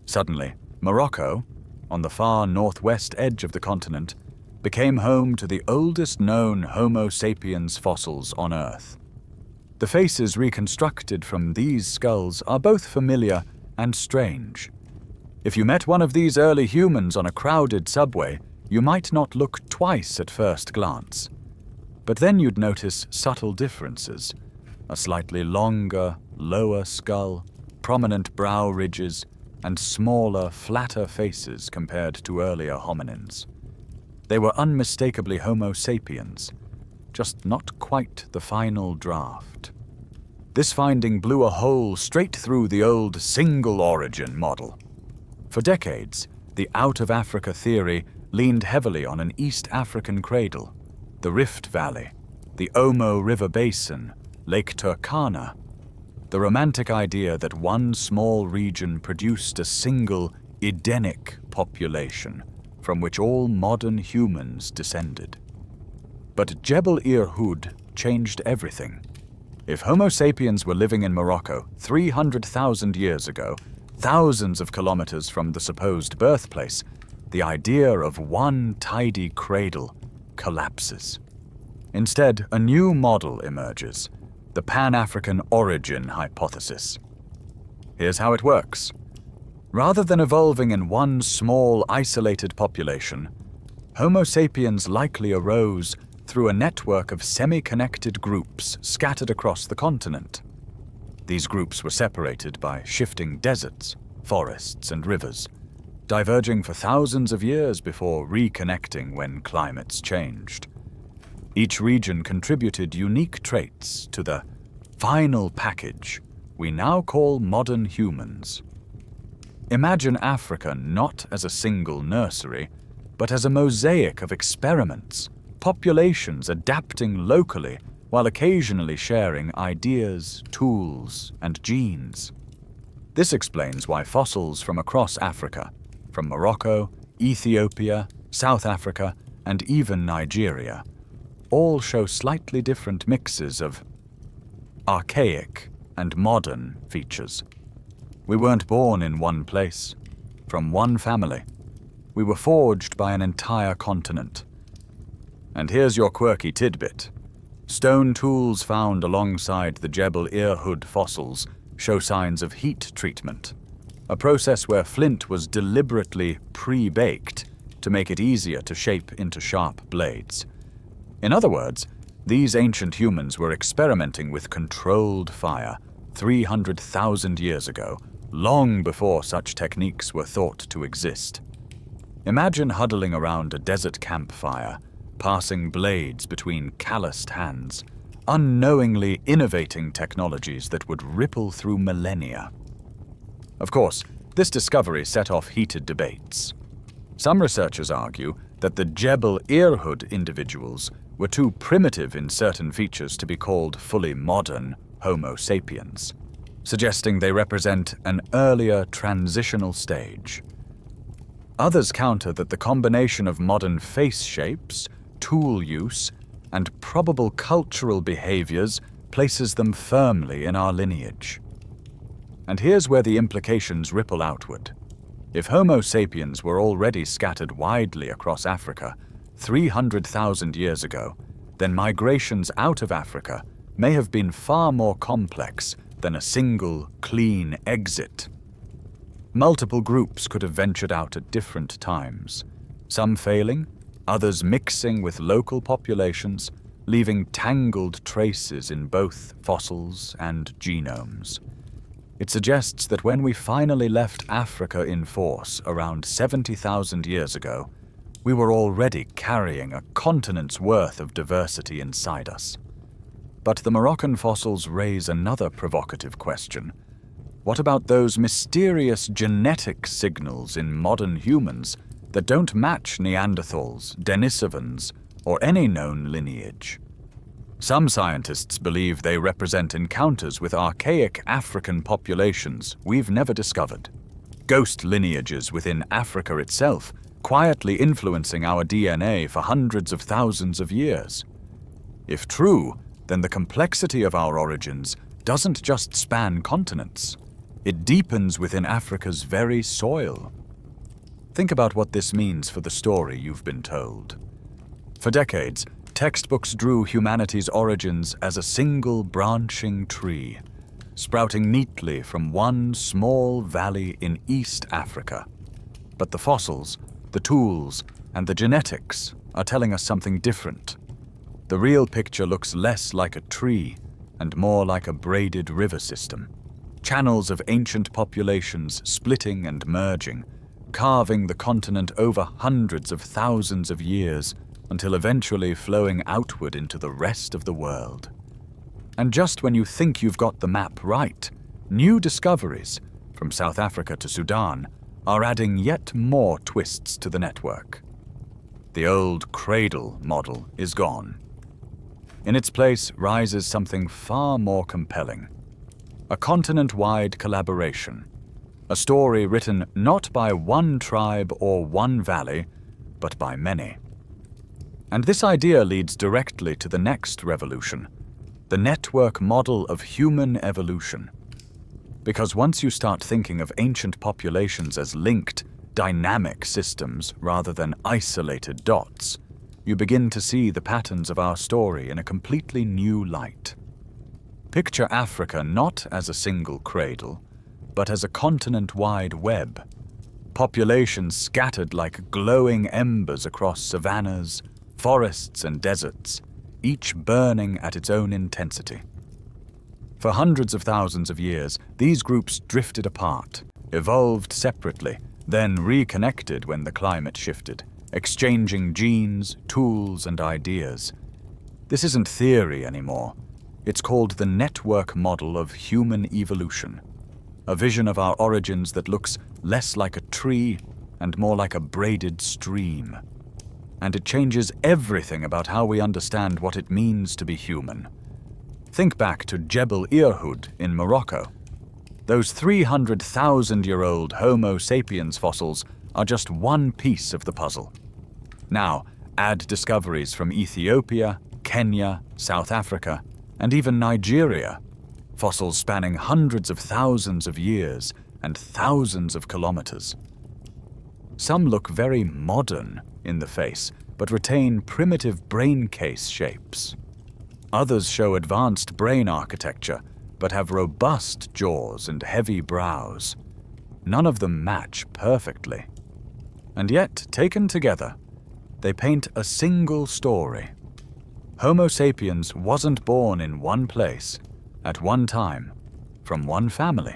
Suddenly, Morocco, on the far northwest edge of the continent, became home to the oldest known Homo sapiens fossils on Earth. The faces reconstructed from these skulls are both familiar and strange. If you met one of these early humans on a crowded subway, you might not look twice at first glance. But then you'd notice subtle differences: a slightly longer, lower skull, prominent brow ridges, and smaller, flatter faces compared to earlier hominins. They were unmistakably Homo sapiens, just not quite the final draft. This finding blew a hole straight through the old single origin model. For decades, the out-of-Africa theory leaned heavily on an East African cradle, the Rift Valley, the Omo River Basin, Lake Turkana, the romantic idea that one small region produced a single Edenic population from which all modern humans descended. But Jebel Irhoud changed everything. If Homo sapiens were living in Morocco 300,000 years ago, thousands of kilometers from the supposed birthplace, the idea of one tidy cradle collapses. Instead, a new model emerges: the Pan-African origin hypothesis. Here's how it works. Rather than evolving in one small, isolated population, Homo sapiens likely arose through a network of semi-connected groups scattered across the continent. These groups were separated by shifting deserts, forests, and rivers, diverging for thousands of years before reconnecting when climates changed. Each region contributed unique traits to the final package we now call modern humans. Imagine Africa not as a single nursery, but as a mosaic of experiments, populations adapting locally while occasionally sharing ideas, tools, and genes. This explains why fossils from across Africa, from Morocco, Ethiopia, South Africa, and even Nigeria, all show slightly different mixes of archaic and modern features. We weren't born in one place, from one family. We were forged by an entire continent. And here's your quirky tidbit. Stone tools found alongside the Jebel Irhoud fossils show signs of heat treatment, a process where flint was deliberately pre-baked to make it easier to shape into sharp blades. In other words, these ancient humans were experimenting with controlled fire 300,000 years ago, long before such techniques were thought to exist. Imagine huddling around a desert campfire, passing blades between calloused hands, unknowingly innovating technologies that would ripple through millennia. Of course, this discovery set off heated debates. Some researchers argue that the Jebel Irhoud individuals were too primitive in certain features to be called fully modern Homo sapiens, suggesting they represent an earlier transitional stage. Others counter that the combination of modern face shapes, tool use, and probable cultural behaviors places them firmly in our lineage. And here's where the implications ripple outward. If Homo sapiens were already scattered widely across Africa 300,000 years ago, then migrations out of Africa may have been far more complex than a single, clean exit. Multiple groups could have ventured out at different times, some failing, others mixing with local populations, leaving tangled traces in both fossils and genomes. It suggests that when we finally left Africa in force around 70,000 years ago, we were already carrying a continent's worth of diversity inside us. But the Moroccan fossils raise another provocative question. What about those mysterious genetic signals in modern humans that don't match Neanderthals, Denisovans, or any known lineage? Some scientists believe they represent encounters with archaic African populations we've never discovered. Ghost lineages within Africa itself, quietly influencing our DNA for hundreds of thousands of years. If true, then the complexity of our origins doesn't just span continents. It deepens within Africa's very soil. Think about what this means for the story you've been told. For decades, textbooks drew humanity's origins as a single branching tree, sprouting neatly from one small valley in East Africa. But the fossils, the tools, and the genetics are telling us something different. The real picture looks less like a tree and more like a braided river system. Channels of ancient populations splitting and merging, carving the continent over hundreds of thousands of years until eventually flowing outward into the rest of the world. And just when you think you've got the map right, new discoveries, from South Africa to Sudan, are adding yet more twists to the network. The old cradle model is gone. In its place rises something far more compelling. A continent-wide collaboration. A story written not by one tribe or one valley, but by many. And this idea leads directly to the next revolution, the network model of human evolution. Because once you start thinking of ancient populations as linked, dynamic systems rather than isolated dots, you begin to see the patterns of our story in a completely new light. Picture Africa not as a single cradle, but as a continent-wide web. Populations scattered like glowing embers across savannas, forests and deserts, each burning at its own intensity. For hundreds of thousands of years, these groups drifted apart, evolved separately, then reconnected when the climate shifted, exchanging genes, tools, and ideas. This isn't theory anymore. It's called the network model of human evolution, a vision of our origins that looks less like a tree and more like a braided stream. And it changes everything about how we understand what it means to be human. Think back to Jebel Irhoud in Morocco. Those 300,000-year-old Homo sapiens fossils are just one piece of the puzzle. Now, add discoveries from Ethiopia, Kenya, South Africa, and even Nigeria, fossils spanning hundreds of thousands of years and thousands of kilometers. Some look very modern in the face, but retain primitive brain case shapes. Others show advanced brain architecture, but have robust jaws and heavy brows. None of them match perfectly. And yet, taken together, they paint a single story. Homo sapiens wasn't born in one place, at one time, from one family.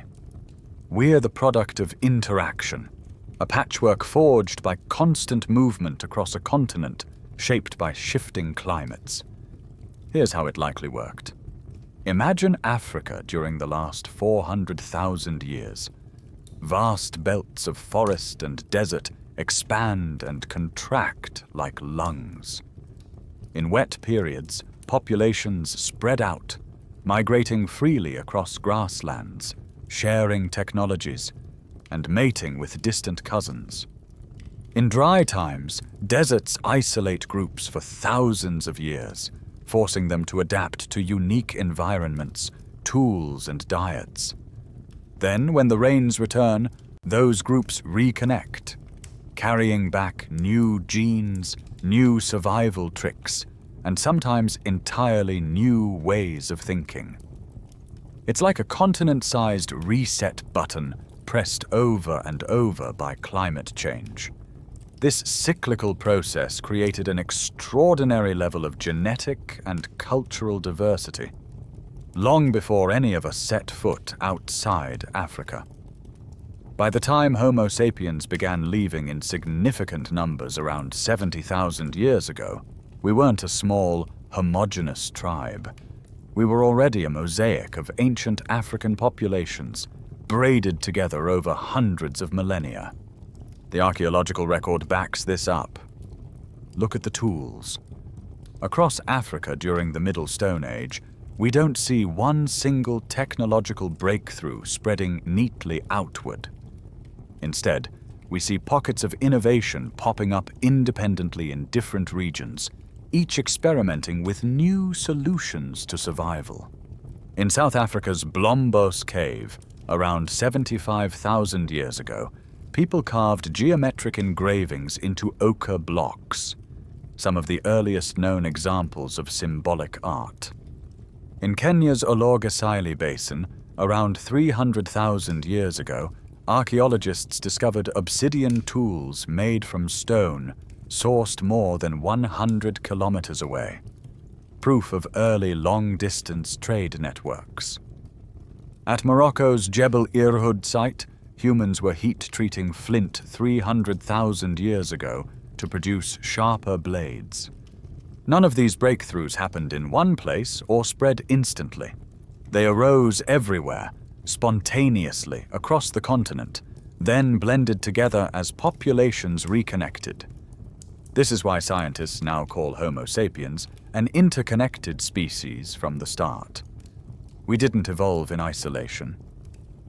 We're the product of interaction, a patchwork forged by constant movement across a continent shaped by shifting climates. Here's how it likely worked. Imagine Africa during the last 400,000 years. Vast belts of forest and desert expand and contract like lungs. In wet periods, populations spread out, migrating freely across grasslands, sharing technologies, and mating with distant cousins. In dry times, deserts isolate groups for thousands of years, forcing them to adapt to unique environments, tools, and diets. Then, when the rains return, those groups reconnect, carrying back new genes, new survival tricks, and sometimes entirely new ways of thinking. It's like a continent-sized reset button pressed over and over by climate change. This cyclical process created an extraordinary level of genetic and cultural diversity, long before any of us set foot outside Africa. By the time Homo sapiens began leaving in significant numbers around 70,000 years ago, we weren't a small, homogeneous tribe. We were already a mosaic of ancient African populations, braided together over hundreds of millennia. The archaeological record backs this up. Look at the tools. Across Africa during the Middle Stone Age, we don't see one single technological breakthrough spreading neatly outward. Instead, we see pockets of innovation popping up independently in different regions, each experimenting with new solutions to survival. In South Africa's Blombos Cave, around 75,000 years ago, people carved geometric engravings into ochre blocks, some of the earliest known examples of symbolic art. In Kenya's Ologasili Basin, around 300,000 years ago, archaeologists discovered obsidian tools made from stone, sourced more than 100 kilometers away, proof of early long-distance trade networks. At Morocco's Jebel Irhoud site, humans were heat-treating flint 300,000 years ago to produce sharper blades. None of these breakthroughs happened in one place or spread instantly. They arose everywhere, spontaneously across the continent, then blended together as populations reconnected. This is why scientists now call Homo sapiens an interconnected species from the start. We didn't evolve in isolation.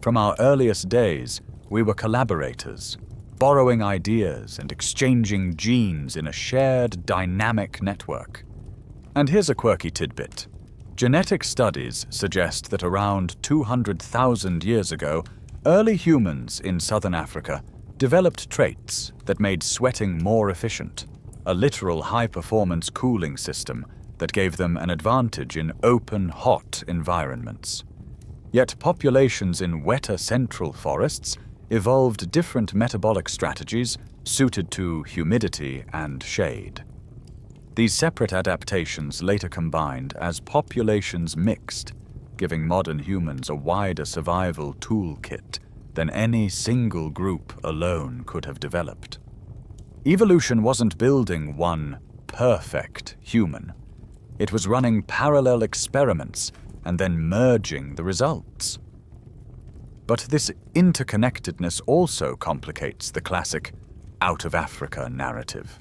From our earliest days, we were collaborators, borrowing ideas and exchanging genes in a shared, dynamic network. And here's a quirky tidbit. Genetic studies suggest that around 200,000 years ago, early humans in southern Africa developed traits that made sweating more efficient, a literal high-performance cooling system that gave them an advantage in open, hot environments. Yet populations in wetter central forests evolved different metabolic strategies suited to humidity and shade. These separate adaptations later combined as populations mixed, giving modern humans a wider survival toolkit than any single group alone could have developed. Evolution wasn't building one perfect human. It was running parallel experiments and then merging the results. But this interconnectedness also complicates the classic out of Africa narrative.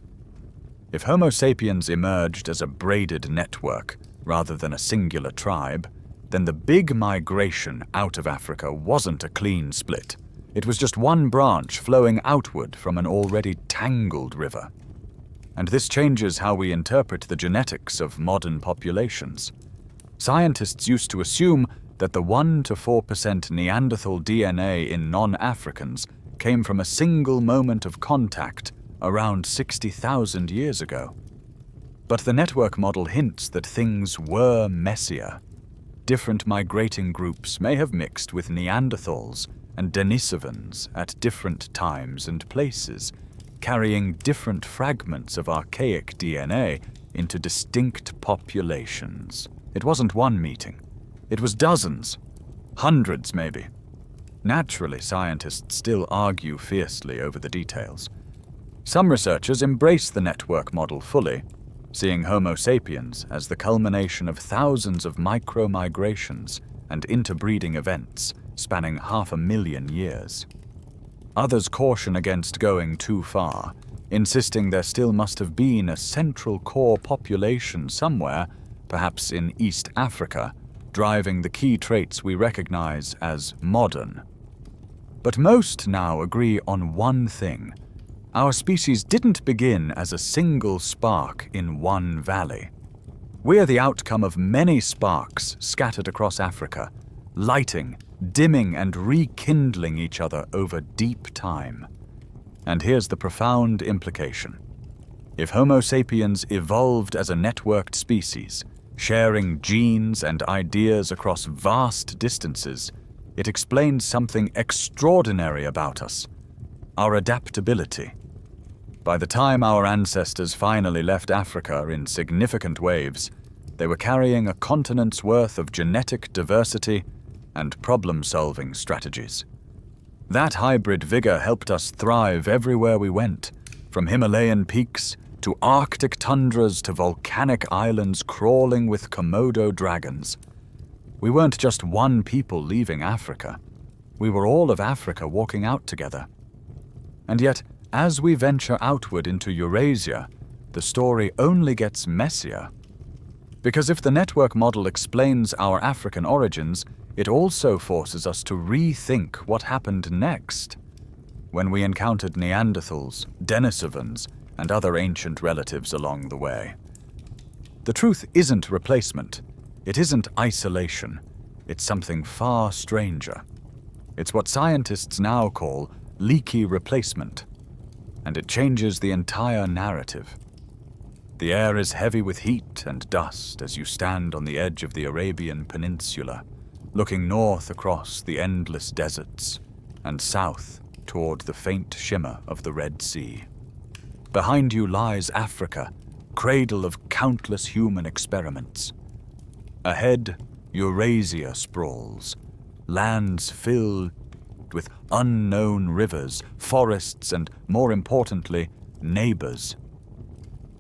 If Homo sapiens emerged as a braided network rather than a singular tribe, then the big migration out of Africa wasn't a clean split. It was just one branch flowing outward from an already tangled river. And this changes how we interpret the genetics of modern populations. Scientists used to assume that the 1 to 4% Neanderthal DNA in non-Africans came from a single moment of contact around 60,000 years ago. But the network model hints that things were messier. Different migrating groups may have mixed with Neanderthals and Denisovans at different times and places, carrying different fragments of archaic DNA into distinct populations. It wasn't one meeting. It was dozens, hundreds maybe. Naturally, scientists still argue fiercely over the details. Some researchers embrace the network model fully, seeing Homo sapiens as the culmination of thousands of micro-migrations and interbreeding events spanning 500,000 years. Others caution against going too far, insisting there still must have been a central core population somewhere, perhaps in East Africa, driving the key traits we recognize as modern. But most now agree on one thing. Our species didn't begin as a single spark in one valley. We're the outcome of many sparks scattered across Africa, lighting, dimming, and rekindling each other over deep time. And here's the profound implication. If Homo sapiens evolved as a networked species, sharing genes and ideas across vast distances, it explains something extraordinary about us: our adaptability. By the time our ancestors finally left Africa in significant waves, they were carrying a continent's worth of genetic diversity and problem-solving strategies. That hybrid vigor helped us thrive everywhere we went, from Himalayan peaks to Arctic tundras to volcanic islands crawling with Komodo dragons. We weren't just one people leaving Africa. We were all of Africa walking out together. And yet, as we venture outward into Eurasia, the story only gets messier. Because if the network model explains our African origins, it also forces us to rethink what happened next. When we encountered Neanderthals, Denisovans, and other ancient relatives along the way. The truth isn't replacement. It isn't isolation. It's something far stranger. It's what scientists now call leaky replacement. And it changes the entire narrative. The air is heavy with heat and dust as you stand on the edge of the Arabian Peninsula, looking north across the endless deserts and south toward the faint shimmer of the Red Sea. Behind you lies Africa, cradle of countless human experiments. Ahead, Eurasia sprawls, lands filled with unknown rivers, forests, and, more importantly, neighbors.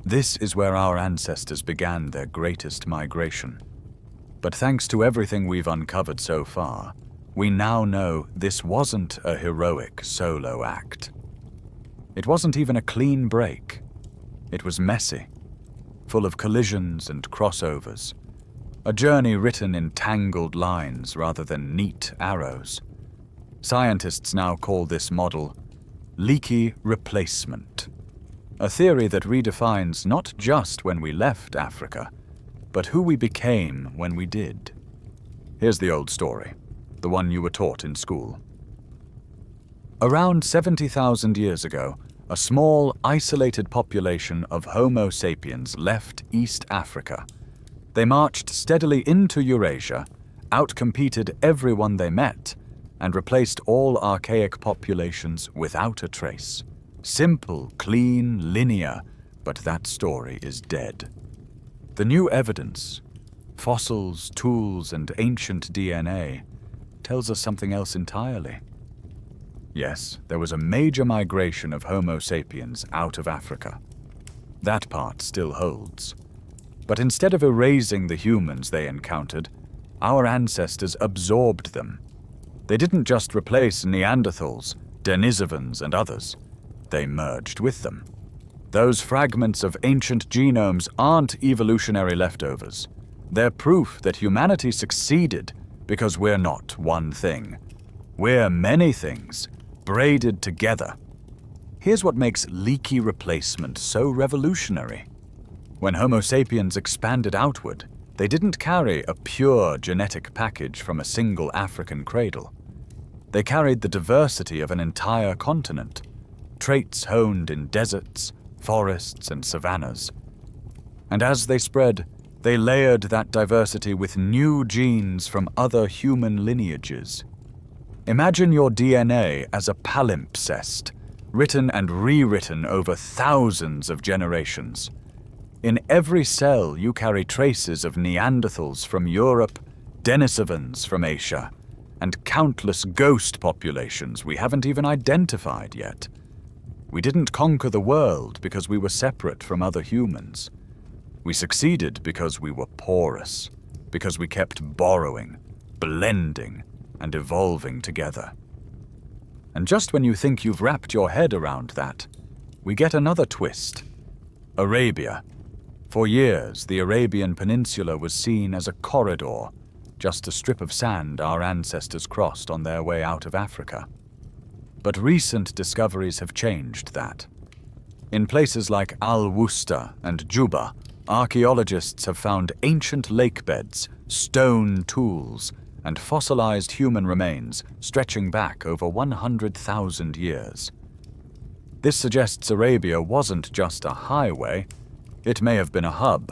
This is where our ancestors began their greatest migration. But thanks to everything we've uncovered so far, we now know this wasn't a heroic solo act. It wasn't even a clean break. It was messy, full of collisions and crossovers, a journey written in tangled lines rather than neat arrows. Scientists now call this model leaky replacement, a theory that redefines not just when we left Africa, but who we became when we did. Here's the old story, the one you were taught in school. Around 70,000 years ago, a small, isolated population of Homo sapiens left East Africa. They marched steadily into Eurasia, outcompeted everyone they met, and replaced all archaic populations without a trace. Simple, clean, linear, but that story is dead. The new evidence, fossils, tools, and ancient DNA, tells us something else entirely. Yes, there was a major migration of Homo sapiens out of Africa. That part still holds. But instead of erasing the humans they encountered, our ancestors absorbed them. They didn't just replace Neanderthals, Denisovans, and others. They merged with them. Those fragments of ancient genomes aren't evolutionary leftovers. They're proof that humanity succeeded because we're not one thing. We're many things, braided together. Here's what makes leaky replacement so revolutionary. When Homo sapiens expanded outward, they didn't carry a pure genetic package from a single African cradle. They carried the diversity of an entire continent, traits honed in deserts, forests, and savannas. And as they spread, they layered that diversity with new genes from other human lineages. Imagine your DNA as a palimpsest, written and rewritten over thousands of generations. In every cell, you carry traces of Neanderthals from Europe, Denisovans from Asia, and countless ghost populations we haven't even identified yet. We didn't conquer the world because we were separate from other humans. We succeeded because we were porous, because we kept borrowing, blending, and evolving together. And just when you think you've wrapped your head around that, we get another twist. Arabia. For years, the Arabian Peninsula was seen as a corridor, just a strip of sand our ancestors crossed on their way out of Africa. But recent discoveries have changed that. In places like Al-Wusta and Juba, archaeologists have found ancient lake beds, stone tools, and fossilized human remains stretching back over 100,000 years. This suggests Arabia wasn't just a highway, it may have been a hub,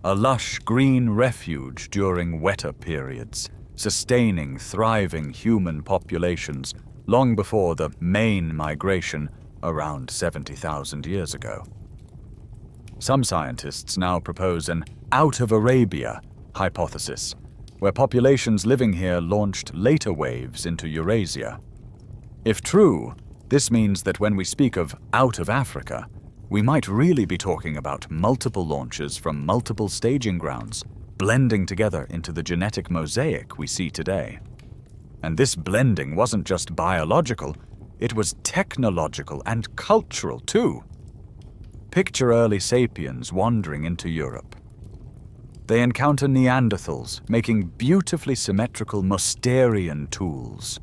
a lush green refuge during wetter periods, sustaining thriving human populations long before the main migration around 70,000 years ago. Some scientists now propose an out-of-Arabia hypothesis, where populations living here launched later waves into Eurasia. If true, this means that when we speak of out of Africa, we might really be talking about multiple launches from multiple staging grounds, blending together into the genetic mosaic we see today. And this blending wasn't just biological, it was technological and cultural too. Picture early sapiens wandering into Europe. They encounter Neanderthals making beautifully symmetrical Mousterian tools,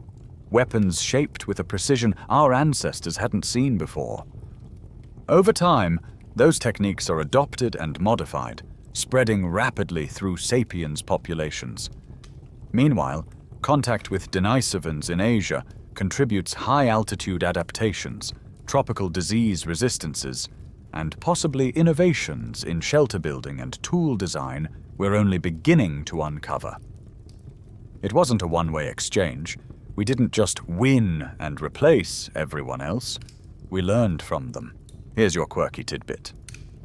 weapons shaped with a precision our ancestors hadn't seen before. Over time, those techniques are adopted and modified, spreading rapidly through sapiens populations. Meanwhile, contact with Denisovans in Asia contributes high-altitude adaptations, tropical disease resistances, and possibly innovations in shelter building and tool design we're only beginning to uncover. It wasn't a one-way exchange. We didn't just win and replace everyone else. We learned from them. Here's your quirky tidbit.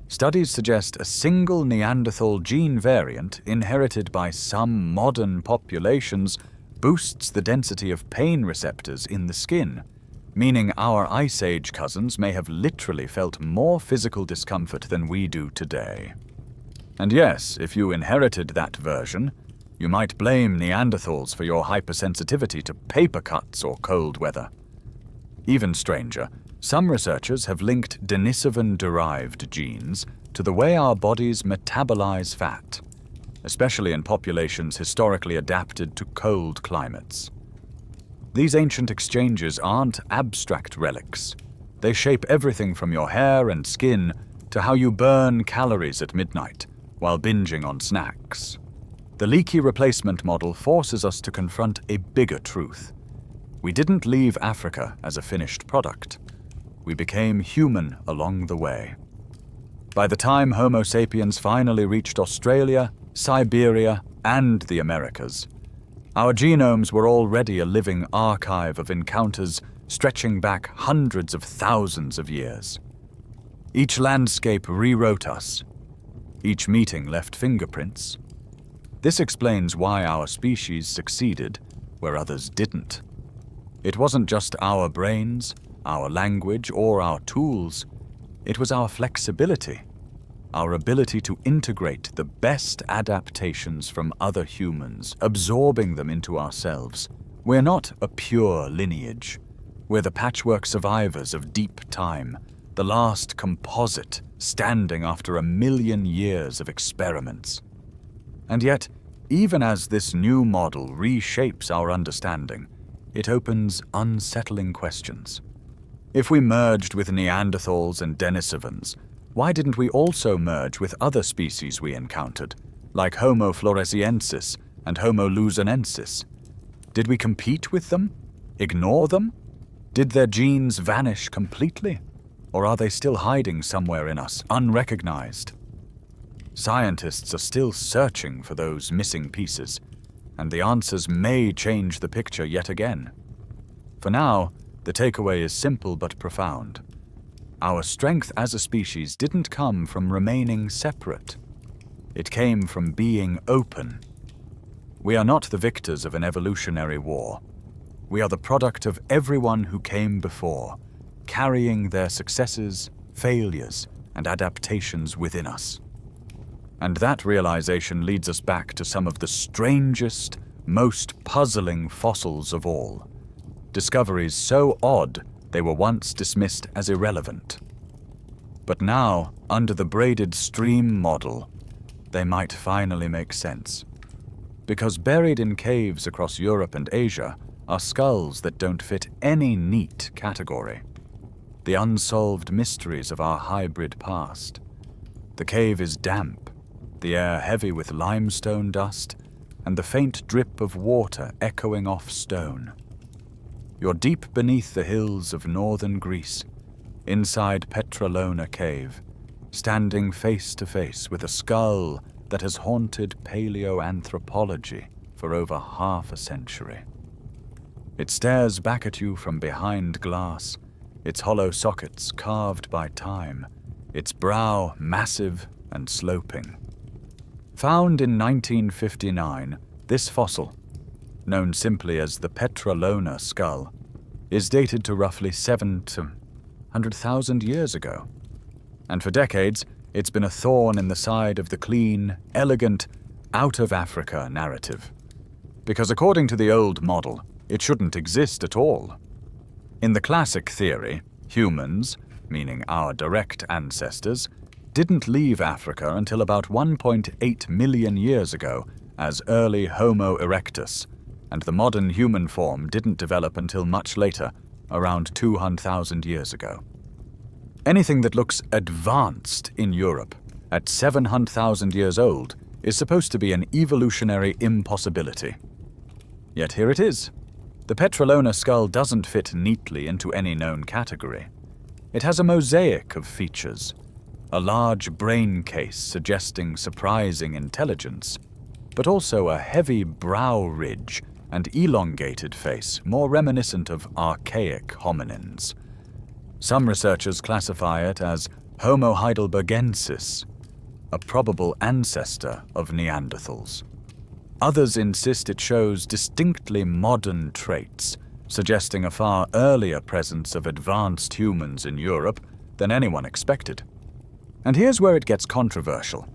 Studies suggest a single Neanderthal gene variant inherited by some modern populations boosts the density of pain receptors in the skin, meaning our Ice Age cousins may have literally felt more physical discomfort than we do today. And yes, if you inherited that version, you might blame Neanderthals for your hypersensitivity to paper cuts or cold weather. Even stranger, some researchers have linked Denisovan-derived genes to the way our bodies metabolize fat, especially in populations historically adapted to cold climates. These ancient exchanges aren't abstract relics. They shape everything from your hair and skin to how you burn calories at midnight while binging on snacks. The Leaky replacement model forces us to confront a bigger truth. We didn't leave Africa as a finished product. We became human along the way. By the time Homo sapiens finally reached Australia, Siberia, and the Americas, our genomes were already a living archive of encounters stretching back hundreds of thousands of years. Each landscape rewrote us. Each meeting left fingerprints. This explains why our species succeeded where others didn't. It wasn't just our brains, our language, or our tools. It was our flexibility, our ability to integrate the best adaptations from other humans, absorbing them into ourselves. We're not a pure lineage. We're the patchwork survivors of deep time, the last composite standing after 1,000,000 years of experiments. And yet, even as this new model reshapes our understanding, it opens unsettling questions. If we merged with Neanderthals and Denisovans, why didn't we also merge with other species we encountered, like Homo floresiensis and Homo luzonensis? Did we compete with them? Ignore them? Did their genes vanish completely? Or are they still hiding somewhere in us, unrecognized? Scientists are still searching for those missing pieces, and the answers may change the picture yet again. For now, the takeaway is simple but profound. Our strength as a species didn't come from remaining separate. It came from being open. We are not the victors of an evolutionary war. We are the product of everyone who came before, carrying their successes, failures, and adaptations within us. And that realization leads us back to some of the strangest, most puzzling fossils of all. Discoveries so odd they were once dismissed as irrelevant. But now, under the braided stream model, they might finally make sense. Because buried in caves across Europe and Asia are skulls that don't fit any neat category. The unsolved mysteries of our hybrid past. The cave is damp, the air heavy with limestone dust, and the faint drip of water echoing off stone. You're deep beneath the hills of northern Greece, inside Petralona cave, standing face to face with a skull that has haunted paleoanthropology for over half a century. It stares back at you from behind glass, its hollow sockets carved by time, its brow massive and sloping. Found in 1959, this fossil, known simply as the Petralona skull, is dated to roughly 700,000 to 100,000 years ago. And for decades, it's been a thorn in the side of the clean, elegant, out-of-Africa narrative. Because according to the old model, it shouldn't exist at all. In the classic theory, humans, meaning our direct ancestors, didn't leave Africa until about 1.8 million years ago as early Homo erectus, and the modern human form didn't develop until much later, around 200,000 years ago. Anything that looks advanced in Europe at 700,000 years old is supposed to be an evolutionary impossibility. Yet here it is. The Petralona skull doesn't fit neatly into any known category. It has a mosaic of features. A large brain case suggesting surprising intelligence, but also a heavy brow ridge and elongated face more reminiscent of archaic hominins. Some researchers classify it as Homo heidelbergensis, a probable ancestor of Neanderthals. Others insist it shows distinctly modern traits, suggesting a far earlier presence of advanced humans in Europe than anyone expected. And here's where it gets controversial.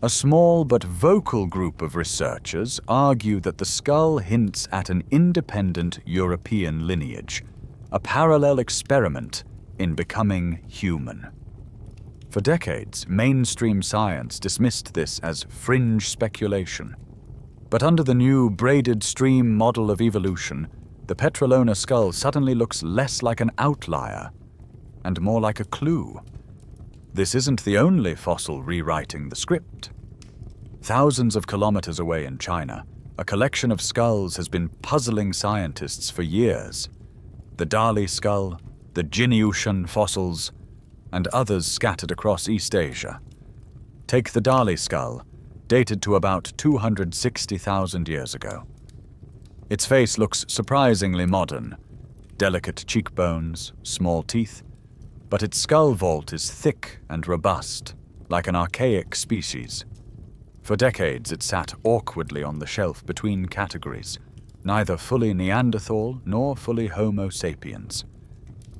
A small but vocal group of researchers argue that the skull hints at an independent European lineage, a parallel experiment in becoming human. For decades, mainstream science dismissed this as fringe speculation. But under the new braided stream model of evolution, the Petralona skull suddenly looks less like an outlier and more like a clue. This isn't the only fossil rewriting the script. Thousands of kilometers away in China, a collection of skulls has been puzzling scientists for years. The Dali skull, the Jinyushan fossils, and others scattered across East Asia. Take the Dali skull, dated to about 260,000 years ago. Its face looks surprisingly modern, delicate cheekbones, small teeth, but its skull vault is thick and robust, like an archaic species. For decades it sat awkwardly on the shelf between categories, neither fully Neanderthal nor fully Homo sapiens.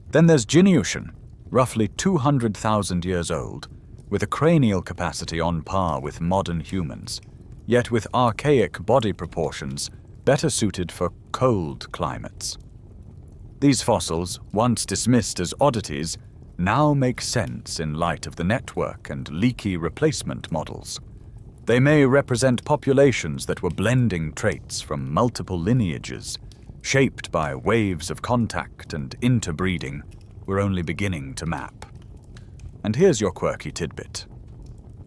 Then there's Jinyushan, roughly 200,000 years old, with a cranial capacity on par with modern humans, yet with archaic body proportions better suited for cold climates. These fossils, once dismissed as oddities, now make sense in light of the network and Leaky replacement models. They may represent populations that were blending traits from multiple lineages, shaped by waves of contact and interbreeding we're only beginning to map. And here's your quirky tidbit.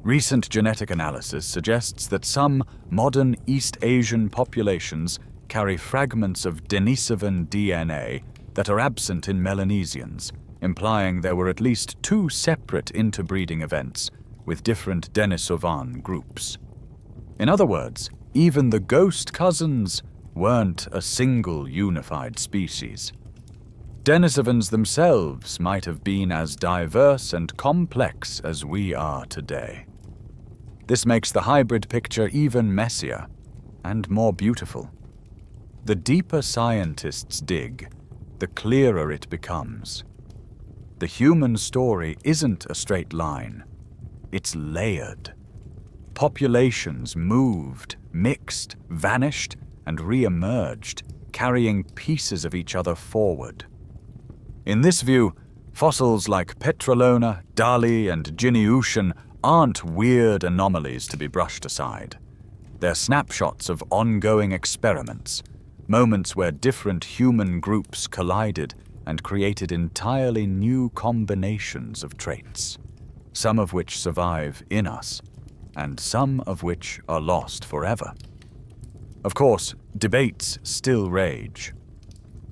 Recent genetic analysis suggests that some modern East Asian populations carry fragments of Denisovan DNA that are absent in Melanesians, implying there were at least 2 separate interbreeding events with different Denisovan groups. In other words, even the ghost cousins weren't a single unified species. Denisovans themselves might have been as diverse and complex as we are today. This makes the hybrid picture even messier and more beautiful. The deeper scientists dig, the clearer it becomes. The human story isn't a straight line. It's layered. Populations moved, mixed, vanished, and re-emerged, carrying pieces of each other forward. In this view, Fossils like Petralona, Dali, and Jinnyaoshan aren't weird anomalies to be brushed aside. They're snapshots of ongoing experiments, moments where different human groups collided and created entirely new combinations of traits, some of which survive in us, and some of which are lost forever. Of course, debates still rage.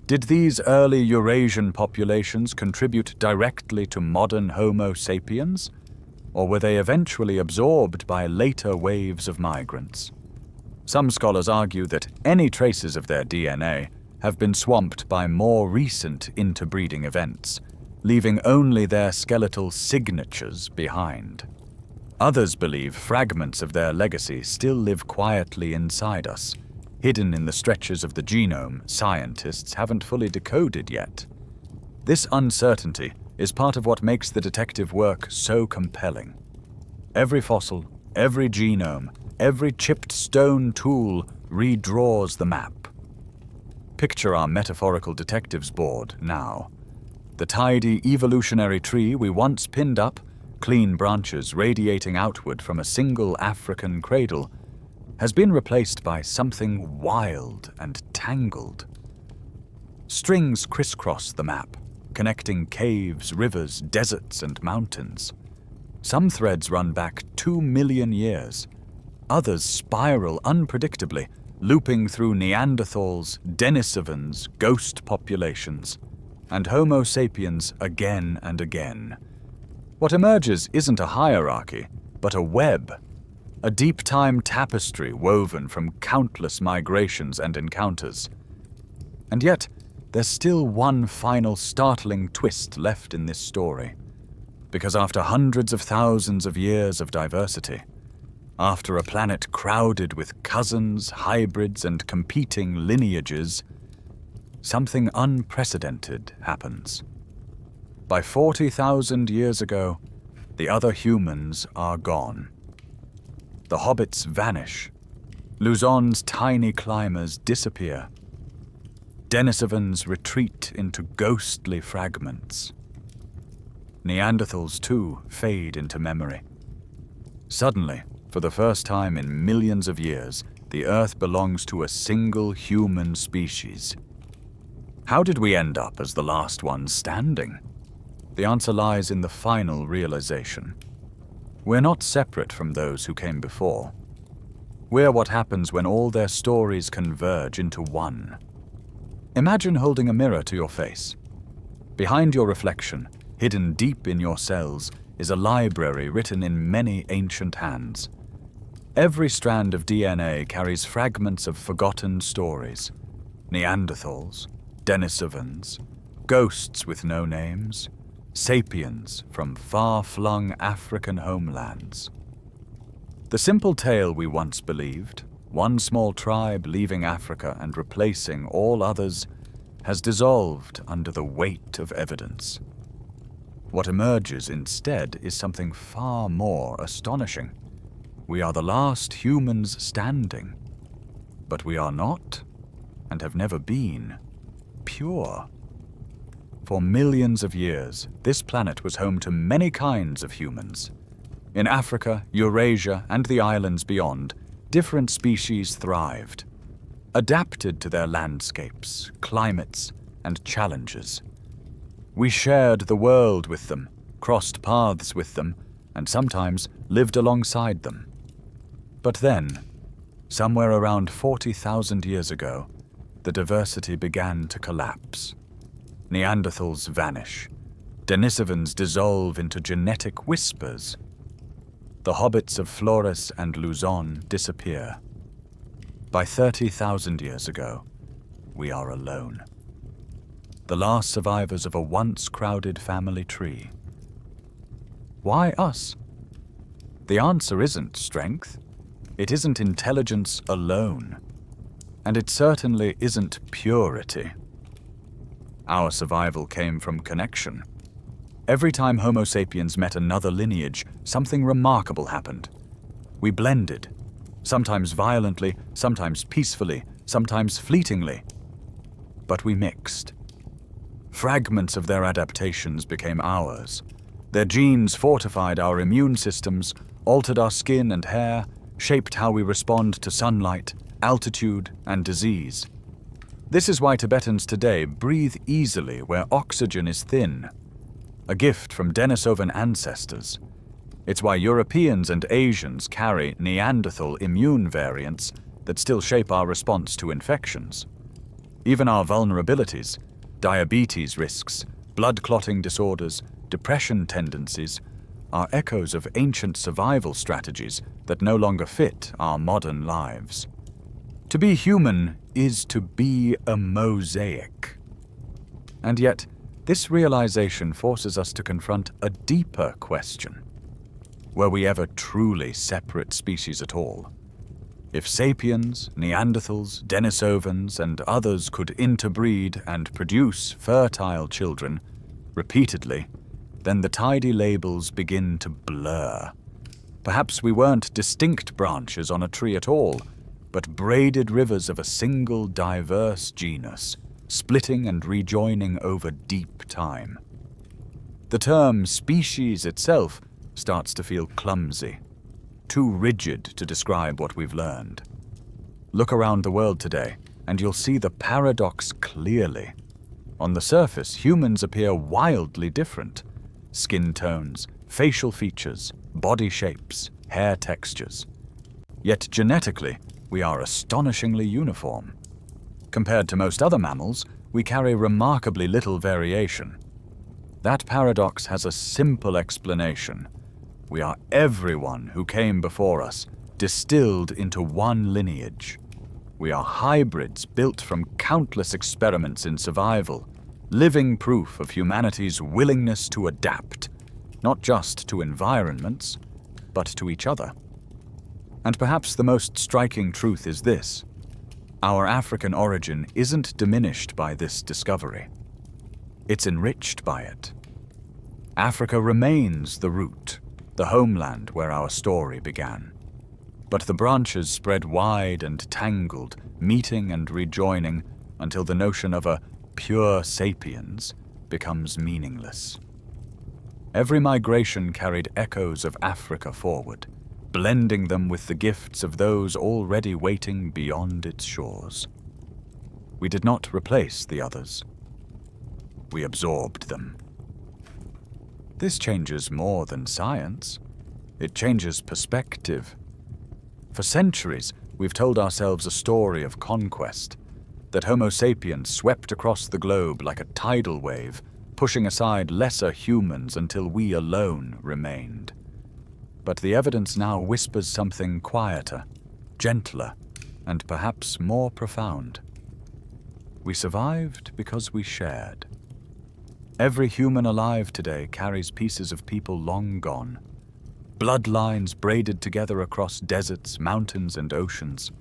Did these early Eurasian populations contribute directly to modern Homo sapiens, or were they eventually absorbed by later waves of migrants? Some scholars argue that any traces of their DNA have been swamped by more recent interbreeding events, leaving only their skeletal signatures behind. Others believe fragments of their legacy still live quietly inside us, hidden in the stretches of the genome scientists haven't fully decoded yet. This uncertainty is part of what makes the detective work so compelling. Every fossil, every genome, every chipped stone tool redraws the map. Picture our metaphorical detective's board now. The tidy evolutionary tree we once pinned up, clean branches radiating outward from a single African cradle, has been replaced by something wild and tangled. Strings crisscross the map, connecting caves, rivers, deserts, and mountains. Some threads run back 2 million years. Others spiral unpredictably, looping through Neanderthals, Denisovans, ghost populations, and Homo sapiens again and again. What emerges isn't a hierarchy, but a web, a deep-time tapestry woven from countless migrations and encounters. And yet, there's still one final startling twist left in this story. Because after hundreds of thousands of years of diversity, after a planet crowded with cousins, hybrids, and competing lineages, something unprecedented happens. By 40,000 years ago, the other humans are gone. The hobbits vanish. Luzon's tiny climbers disappear. Denisovans retreat into ghostly fragments. Neanderthals, too, fade into memory. Suddenly, for the first time in millions of years, the Earth belongs to a single human species. How did we end up as the last ones standing? The answer lies in the final realization. We're not separate from those who came before. We're what happens when all their stories converge into one. Imagine holding a mirror to your face. Behind your reflection, hidden deep in your cells, is a library written in many ancient hands. Every strand of DNA carries fragments of forgotten stories. Neanderthals, Denisovans, ghosts with no names, sapiens from far-flung African homelands. The simple tale we once believed, one small tribe leaving Africa and replacing all others, has dissolved under the weight of evidence. What emerges instead is something far more astonishing. We are the last humans standing, but we are not, and have never been, pure. For millions of years, this planet was home to many kinds of humans. In Africa, Eurasia, and the islands beyond, different species thrived, adapted to their landscapes, climates, and challenges. We shared the world with them, crossed paths with them, and sometimes lived alongside them. But then, somewhere around 40,000 years ago, the diversity began to collapse. Neanderthals vanish. Denisovans dissolve into genetic whispers. The hobbits of Flores and Luzon disappear. By 30,000 years ago, we are alone. The last survivors of a once crowded family tree. Why us? The answer isn't strength. It isn't intelligence alone. And it certainly isn't purity. Our survival came from connection. Every time Homo sapiens met another lineage, something remarkable happened. We blended, sometimes violently, sometimes peacefully, sometimes fleetingly. But we mixed. Fragments of their adaptations became ours. Their genes fortified our immune systems, altered our skin and hair, shaped how we respond to sunlight, altitude, and disease. This is why Tibetans today breathe easily where oxygen is thin, a gift from Denisovan ancestors. It's why Europeans and Asians carry Neanderthal immune variants that still shape our response to infections. Even our vulnerabilities, diabetes risks, blood clotting disorders, depression tendencies, are echoes of ancient survival strategies that no longer fit our modern lives. To be human is to be a mosaic. And yet, this realization forces us to confront a deeper question. Were we ever truly separate species at all? If sapiens, Neanderthals, Denisovans, and others could interbreed and produce fertile children repeatedly, then the tidy labels begin to blur. Perhaps we weren't distinct branches on a tree at all, but braided rivers of a single diverse genus, splitting and rejoining over deep time. The term species itself starts to feel clumsy, too rigid to describe what we've learned. Look around the world today, and you'll see the paradox clearly. On the surface, humans appear wildly different. Skin tones, facial features, body shapes, hair textures. Yet genetically, we are astonishingly uniform. Compared to most other mammals, we carry remarkably little variation. That paradox has a simple explanation. We are everyone who came before us, distilled into one lineage. We are hybrids built from countless experiments in survival, living proof of humanity's willingness to adapt, not just to environments, but to each other. And perhaps the most striking truth is this: our African origin isn't diminished by this discovery. It's enriched by it. Africa remains the root, the homeland where our story began. But the branches spread wide and tangled, meeting and rejoining until the notion of a pure sapiens becomes meaningless. Every migration carried echoes of Africa forward, blending them with the gifts of those already waiting beyond its shores. We did not replace the others. We absorbed them. This changes more than science. It changes perspective. For centuries, we've told ourselves a story of conquest, that Homo sapiens swept across the globe like a tidal wave, pushing aside lesser humans until we alone remained. But the evidence now whispers something quieter, gentler, and perhaps more profound. We survived because we shared. Every human alive today carries pieces of people long gone, bloodlines braided together across deserts, mountains, and oceans.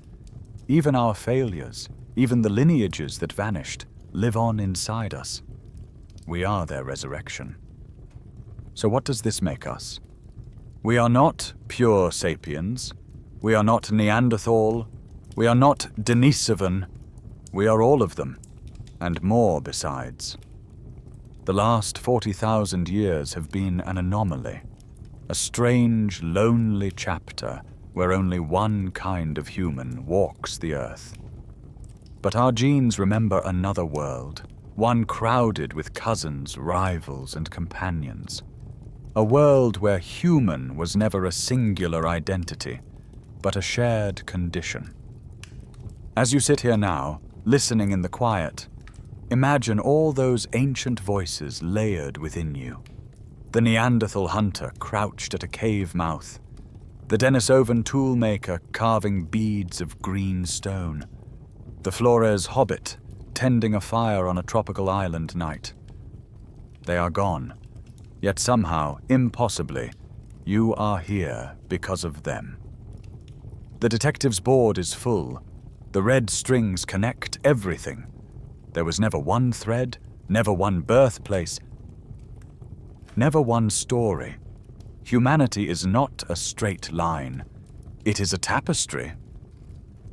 Even our failures, even the lineages that vanished, live on inside us. We are their resurrection. So what does this make us? We are not pure sapiens. We are not Neanderthal. We are not Denisovan. We are all of them, and more besides. The last 40,000 years have been an anomaly, a strange, lonely chapter where only one kind of human walks the earth. But our genes remember another world, one crowded with cousins, rivals, and companions. A world where human was never a singular identity, but a shared condition. As you sit here now, listening in the quiet, imagine all those ancient voices layered within you. The Neanderthal hunter crouched at a cave mouth, the Denisovan toolmaker carving beads of green stone, the Flores hobbit tending a fire on a tropical island night. They are gone. Yet somehow, impossibly, you are here because of them. The detective's board is full. The red strings connect everything. There was never one thread, never one birthplace, never one story. Humanity is not a straight line. It is a tapestry.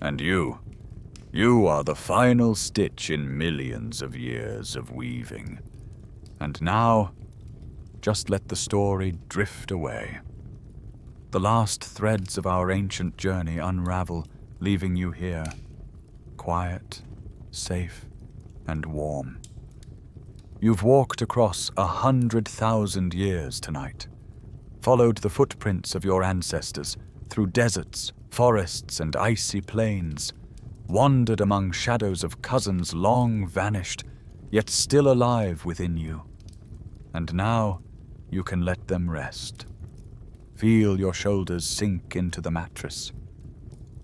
And you are the final stitch in millions of years of weaving. And now, just let the story drift away. The last threads of our ancient journey unravel, leaving you here, quiet, safe, and warm. You've walked across 100,000 years tonight, followed the footprints of your ancestors through deserts, forests, and icy plains, wandered among shadows of cousins long vanished, yet still alive within you. And now you can let them rest. Feel your shoulders sink into the mattress.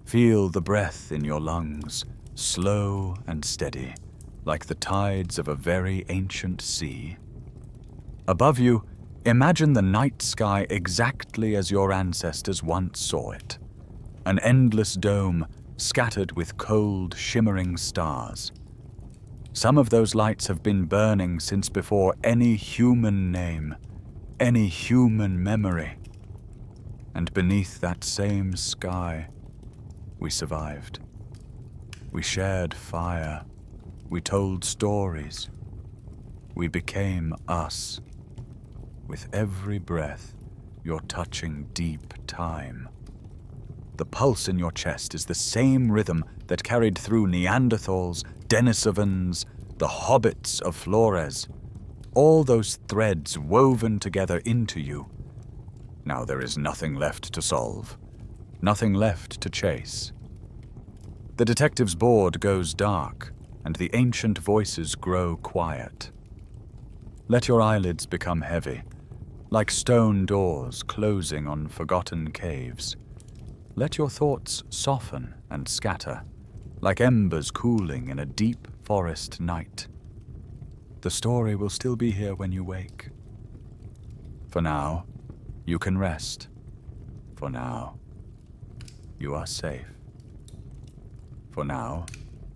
Feel the breath in your lungs, slow and steady, like the tides of a very ancient sea. Above you, imagine the night sky exactly as your ancestors once saw it. An endless dome scattered with cold, shimmering stars. Some of those lights have been burning since before any human name, any human memory. And beneath that same sky, we survived. We shared fire. We told stories. We became us. With every breath, you're touching deep time. The pulse in your chest is the same rhythm that carried through Neanderthals, Denisovans, the hobbits of Flores. All those threads woven together into you. Now there is nothing left to solve, nothing left to chase. The detective's board goes dark, and the ancient voices grow quiet. Let your eyelids become heavy, like stone doors closing on forgotten caves. Let your thoughts soften and scatter, like embers cooling in a deep forest night. The story will still be here when you wake. For now, you can rest. For now, you are safe. For now,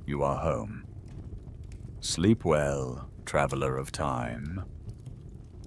you are home. Sleep well, traveler of time.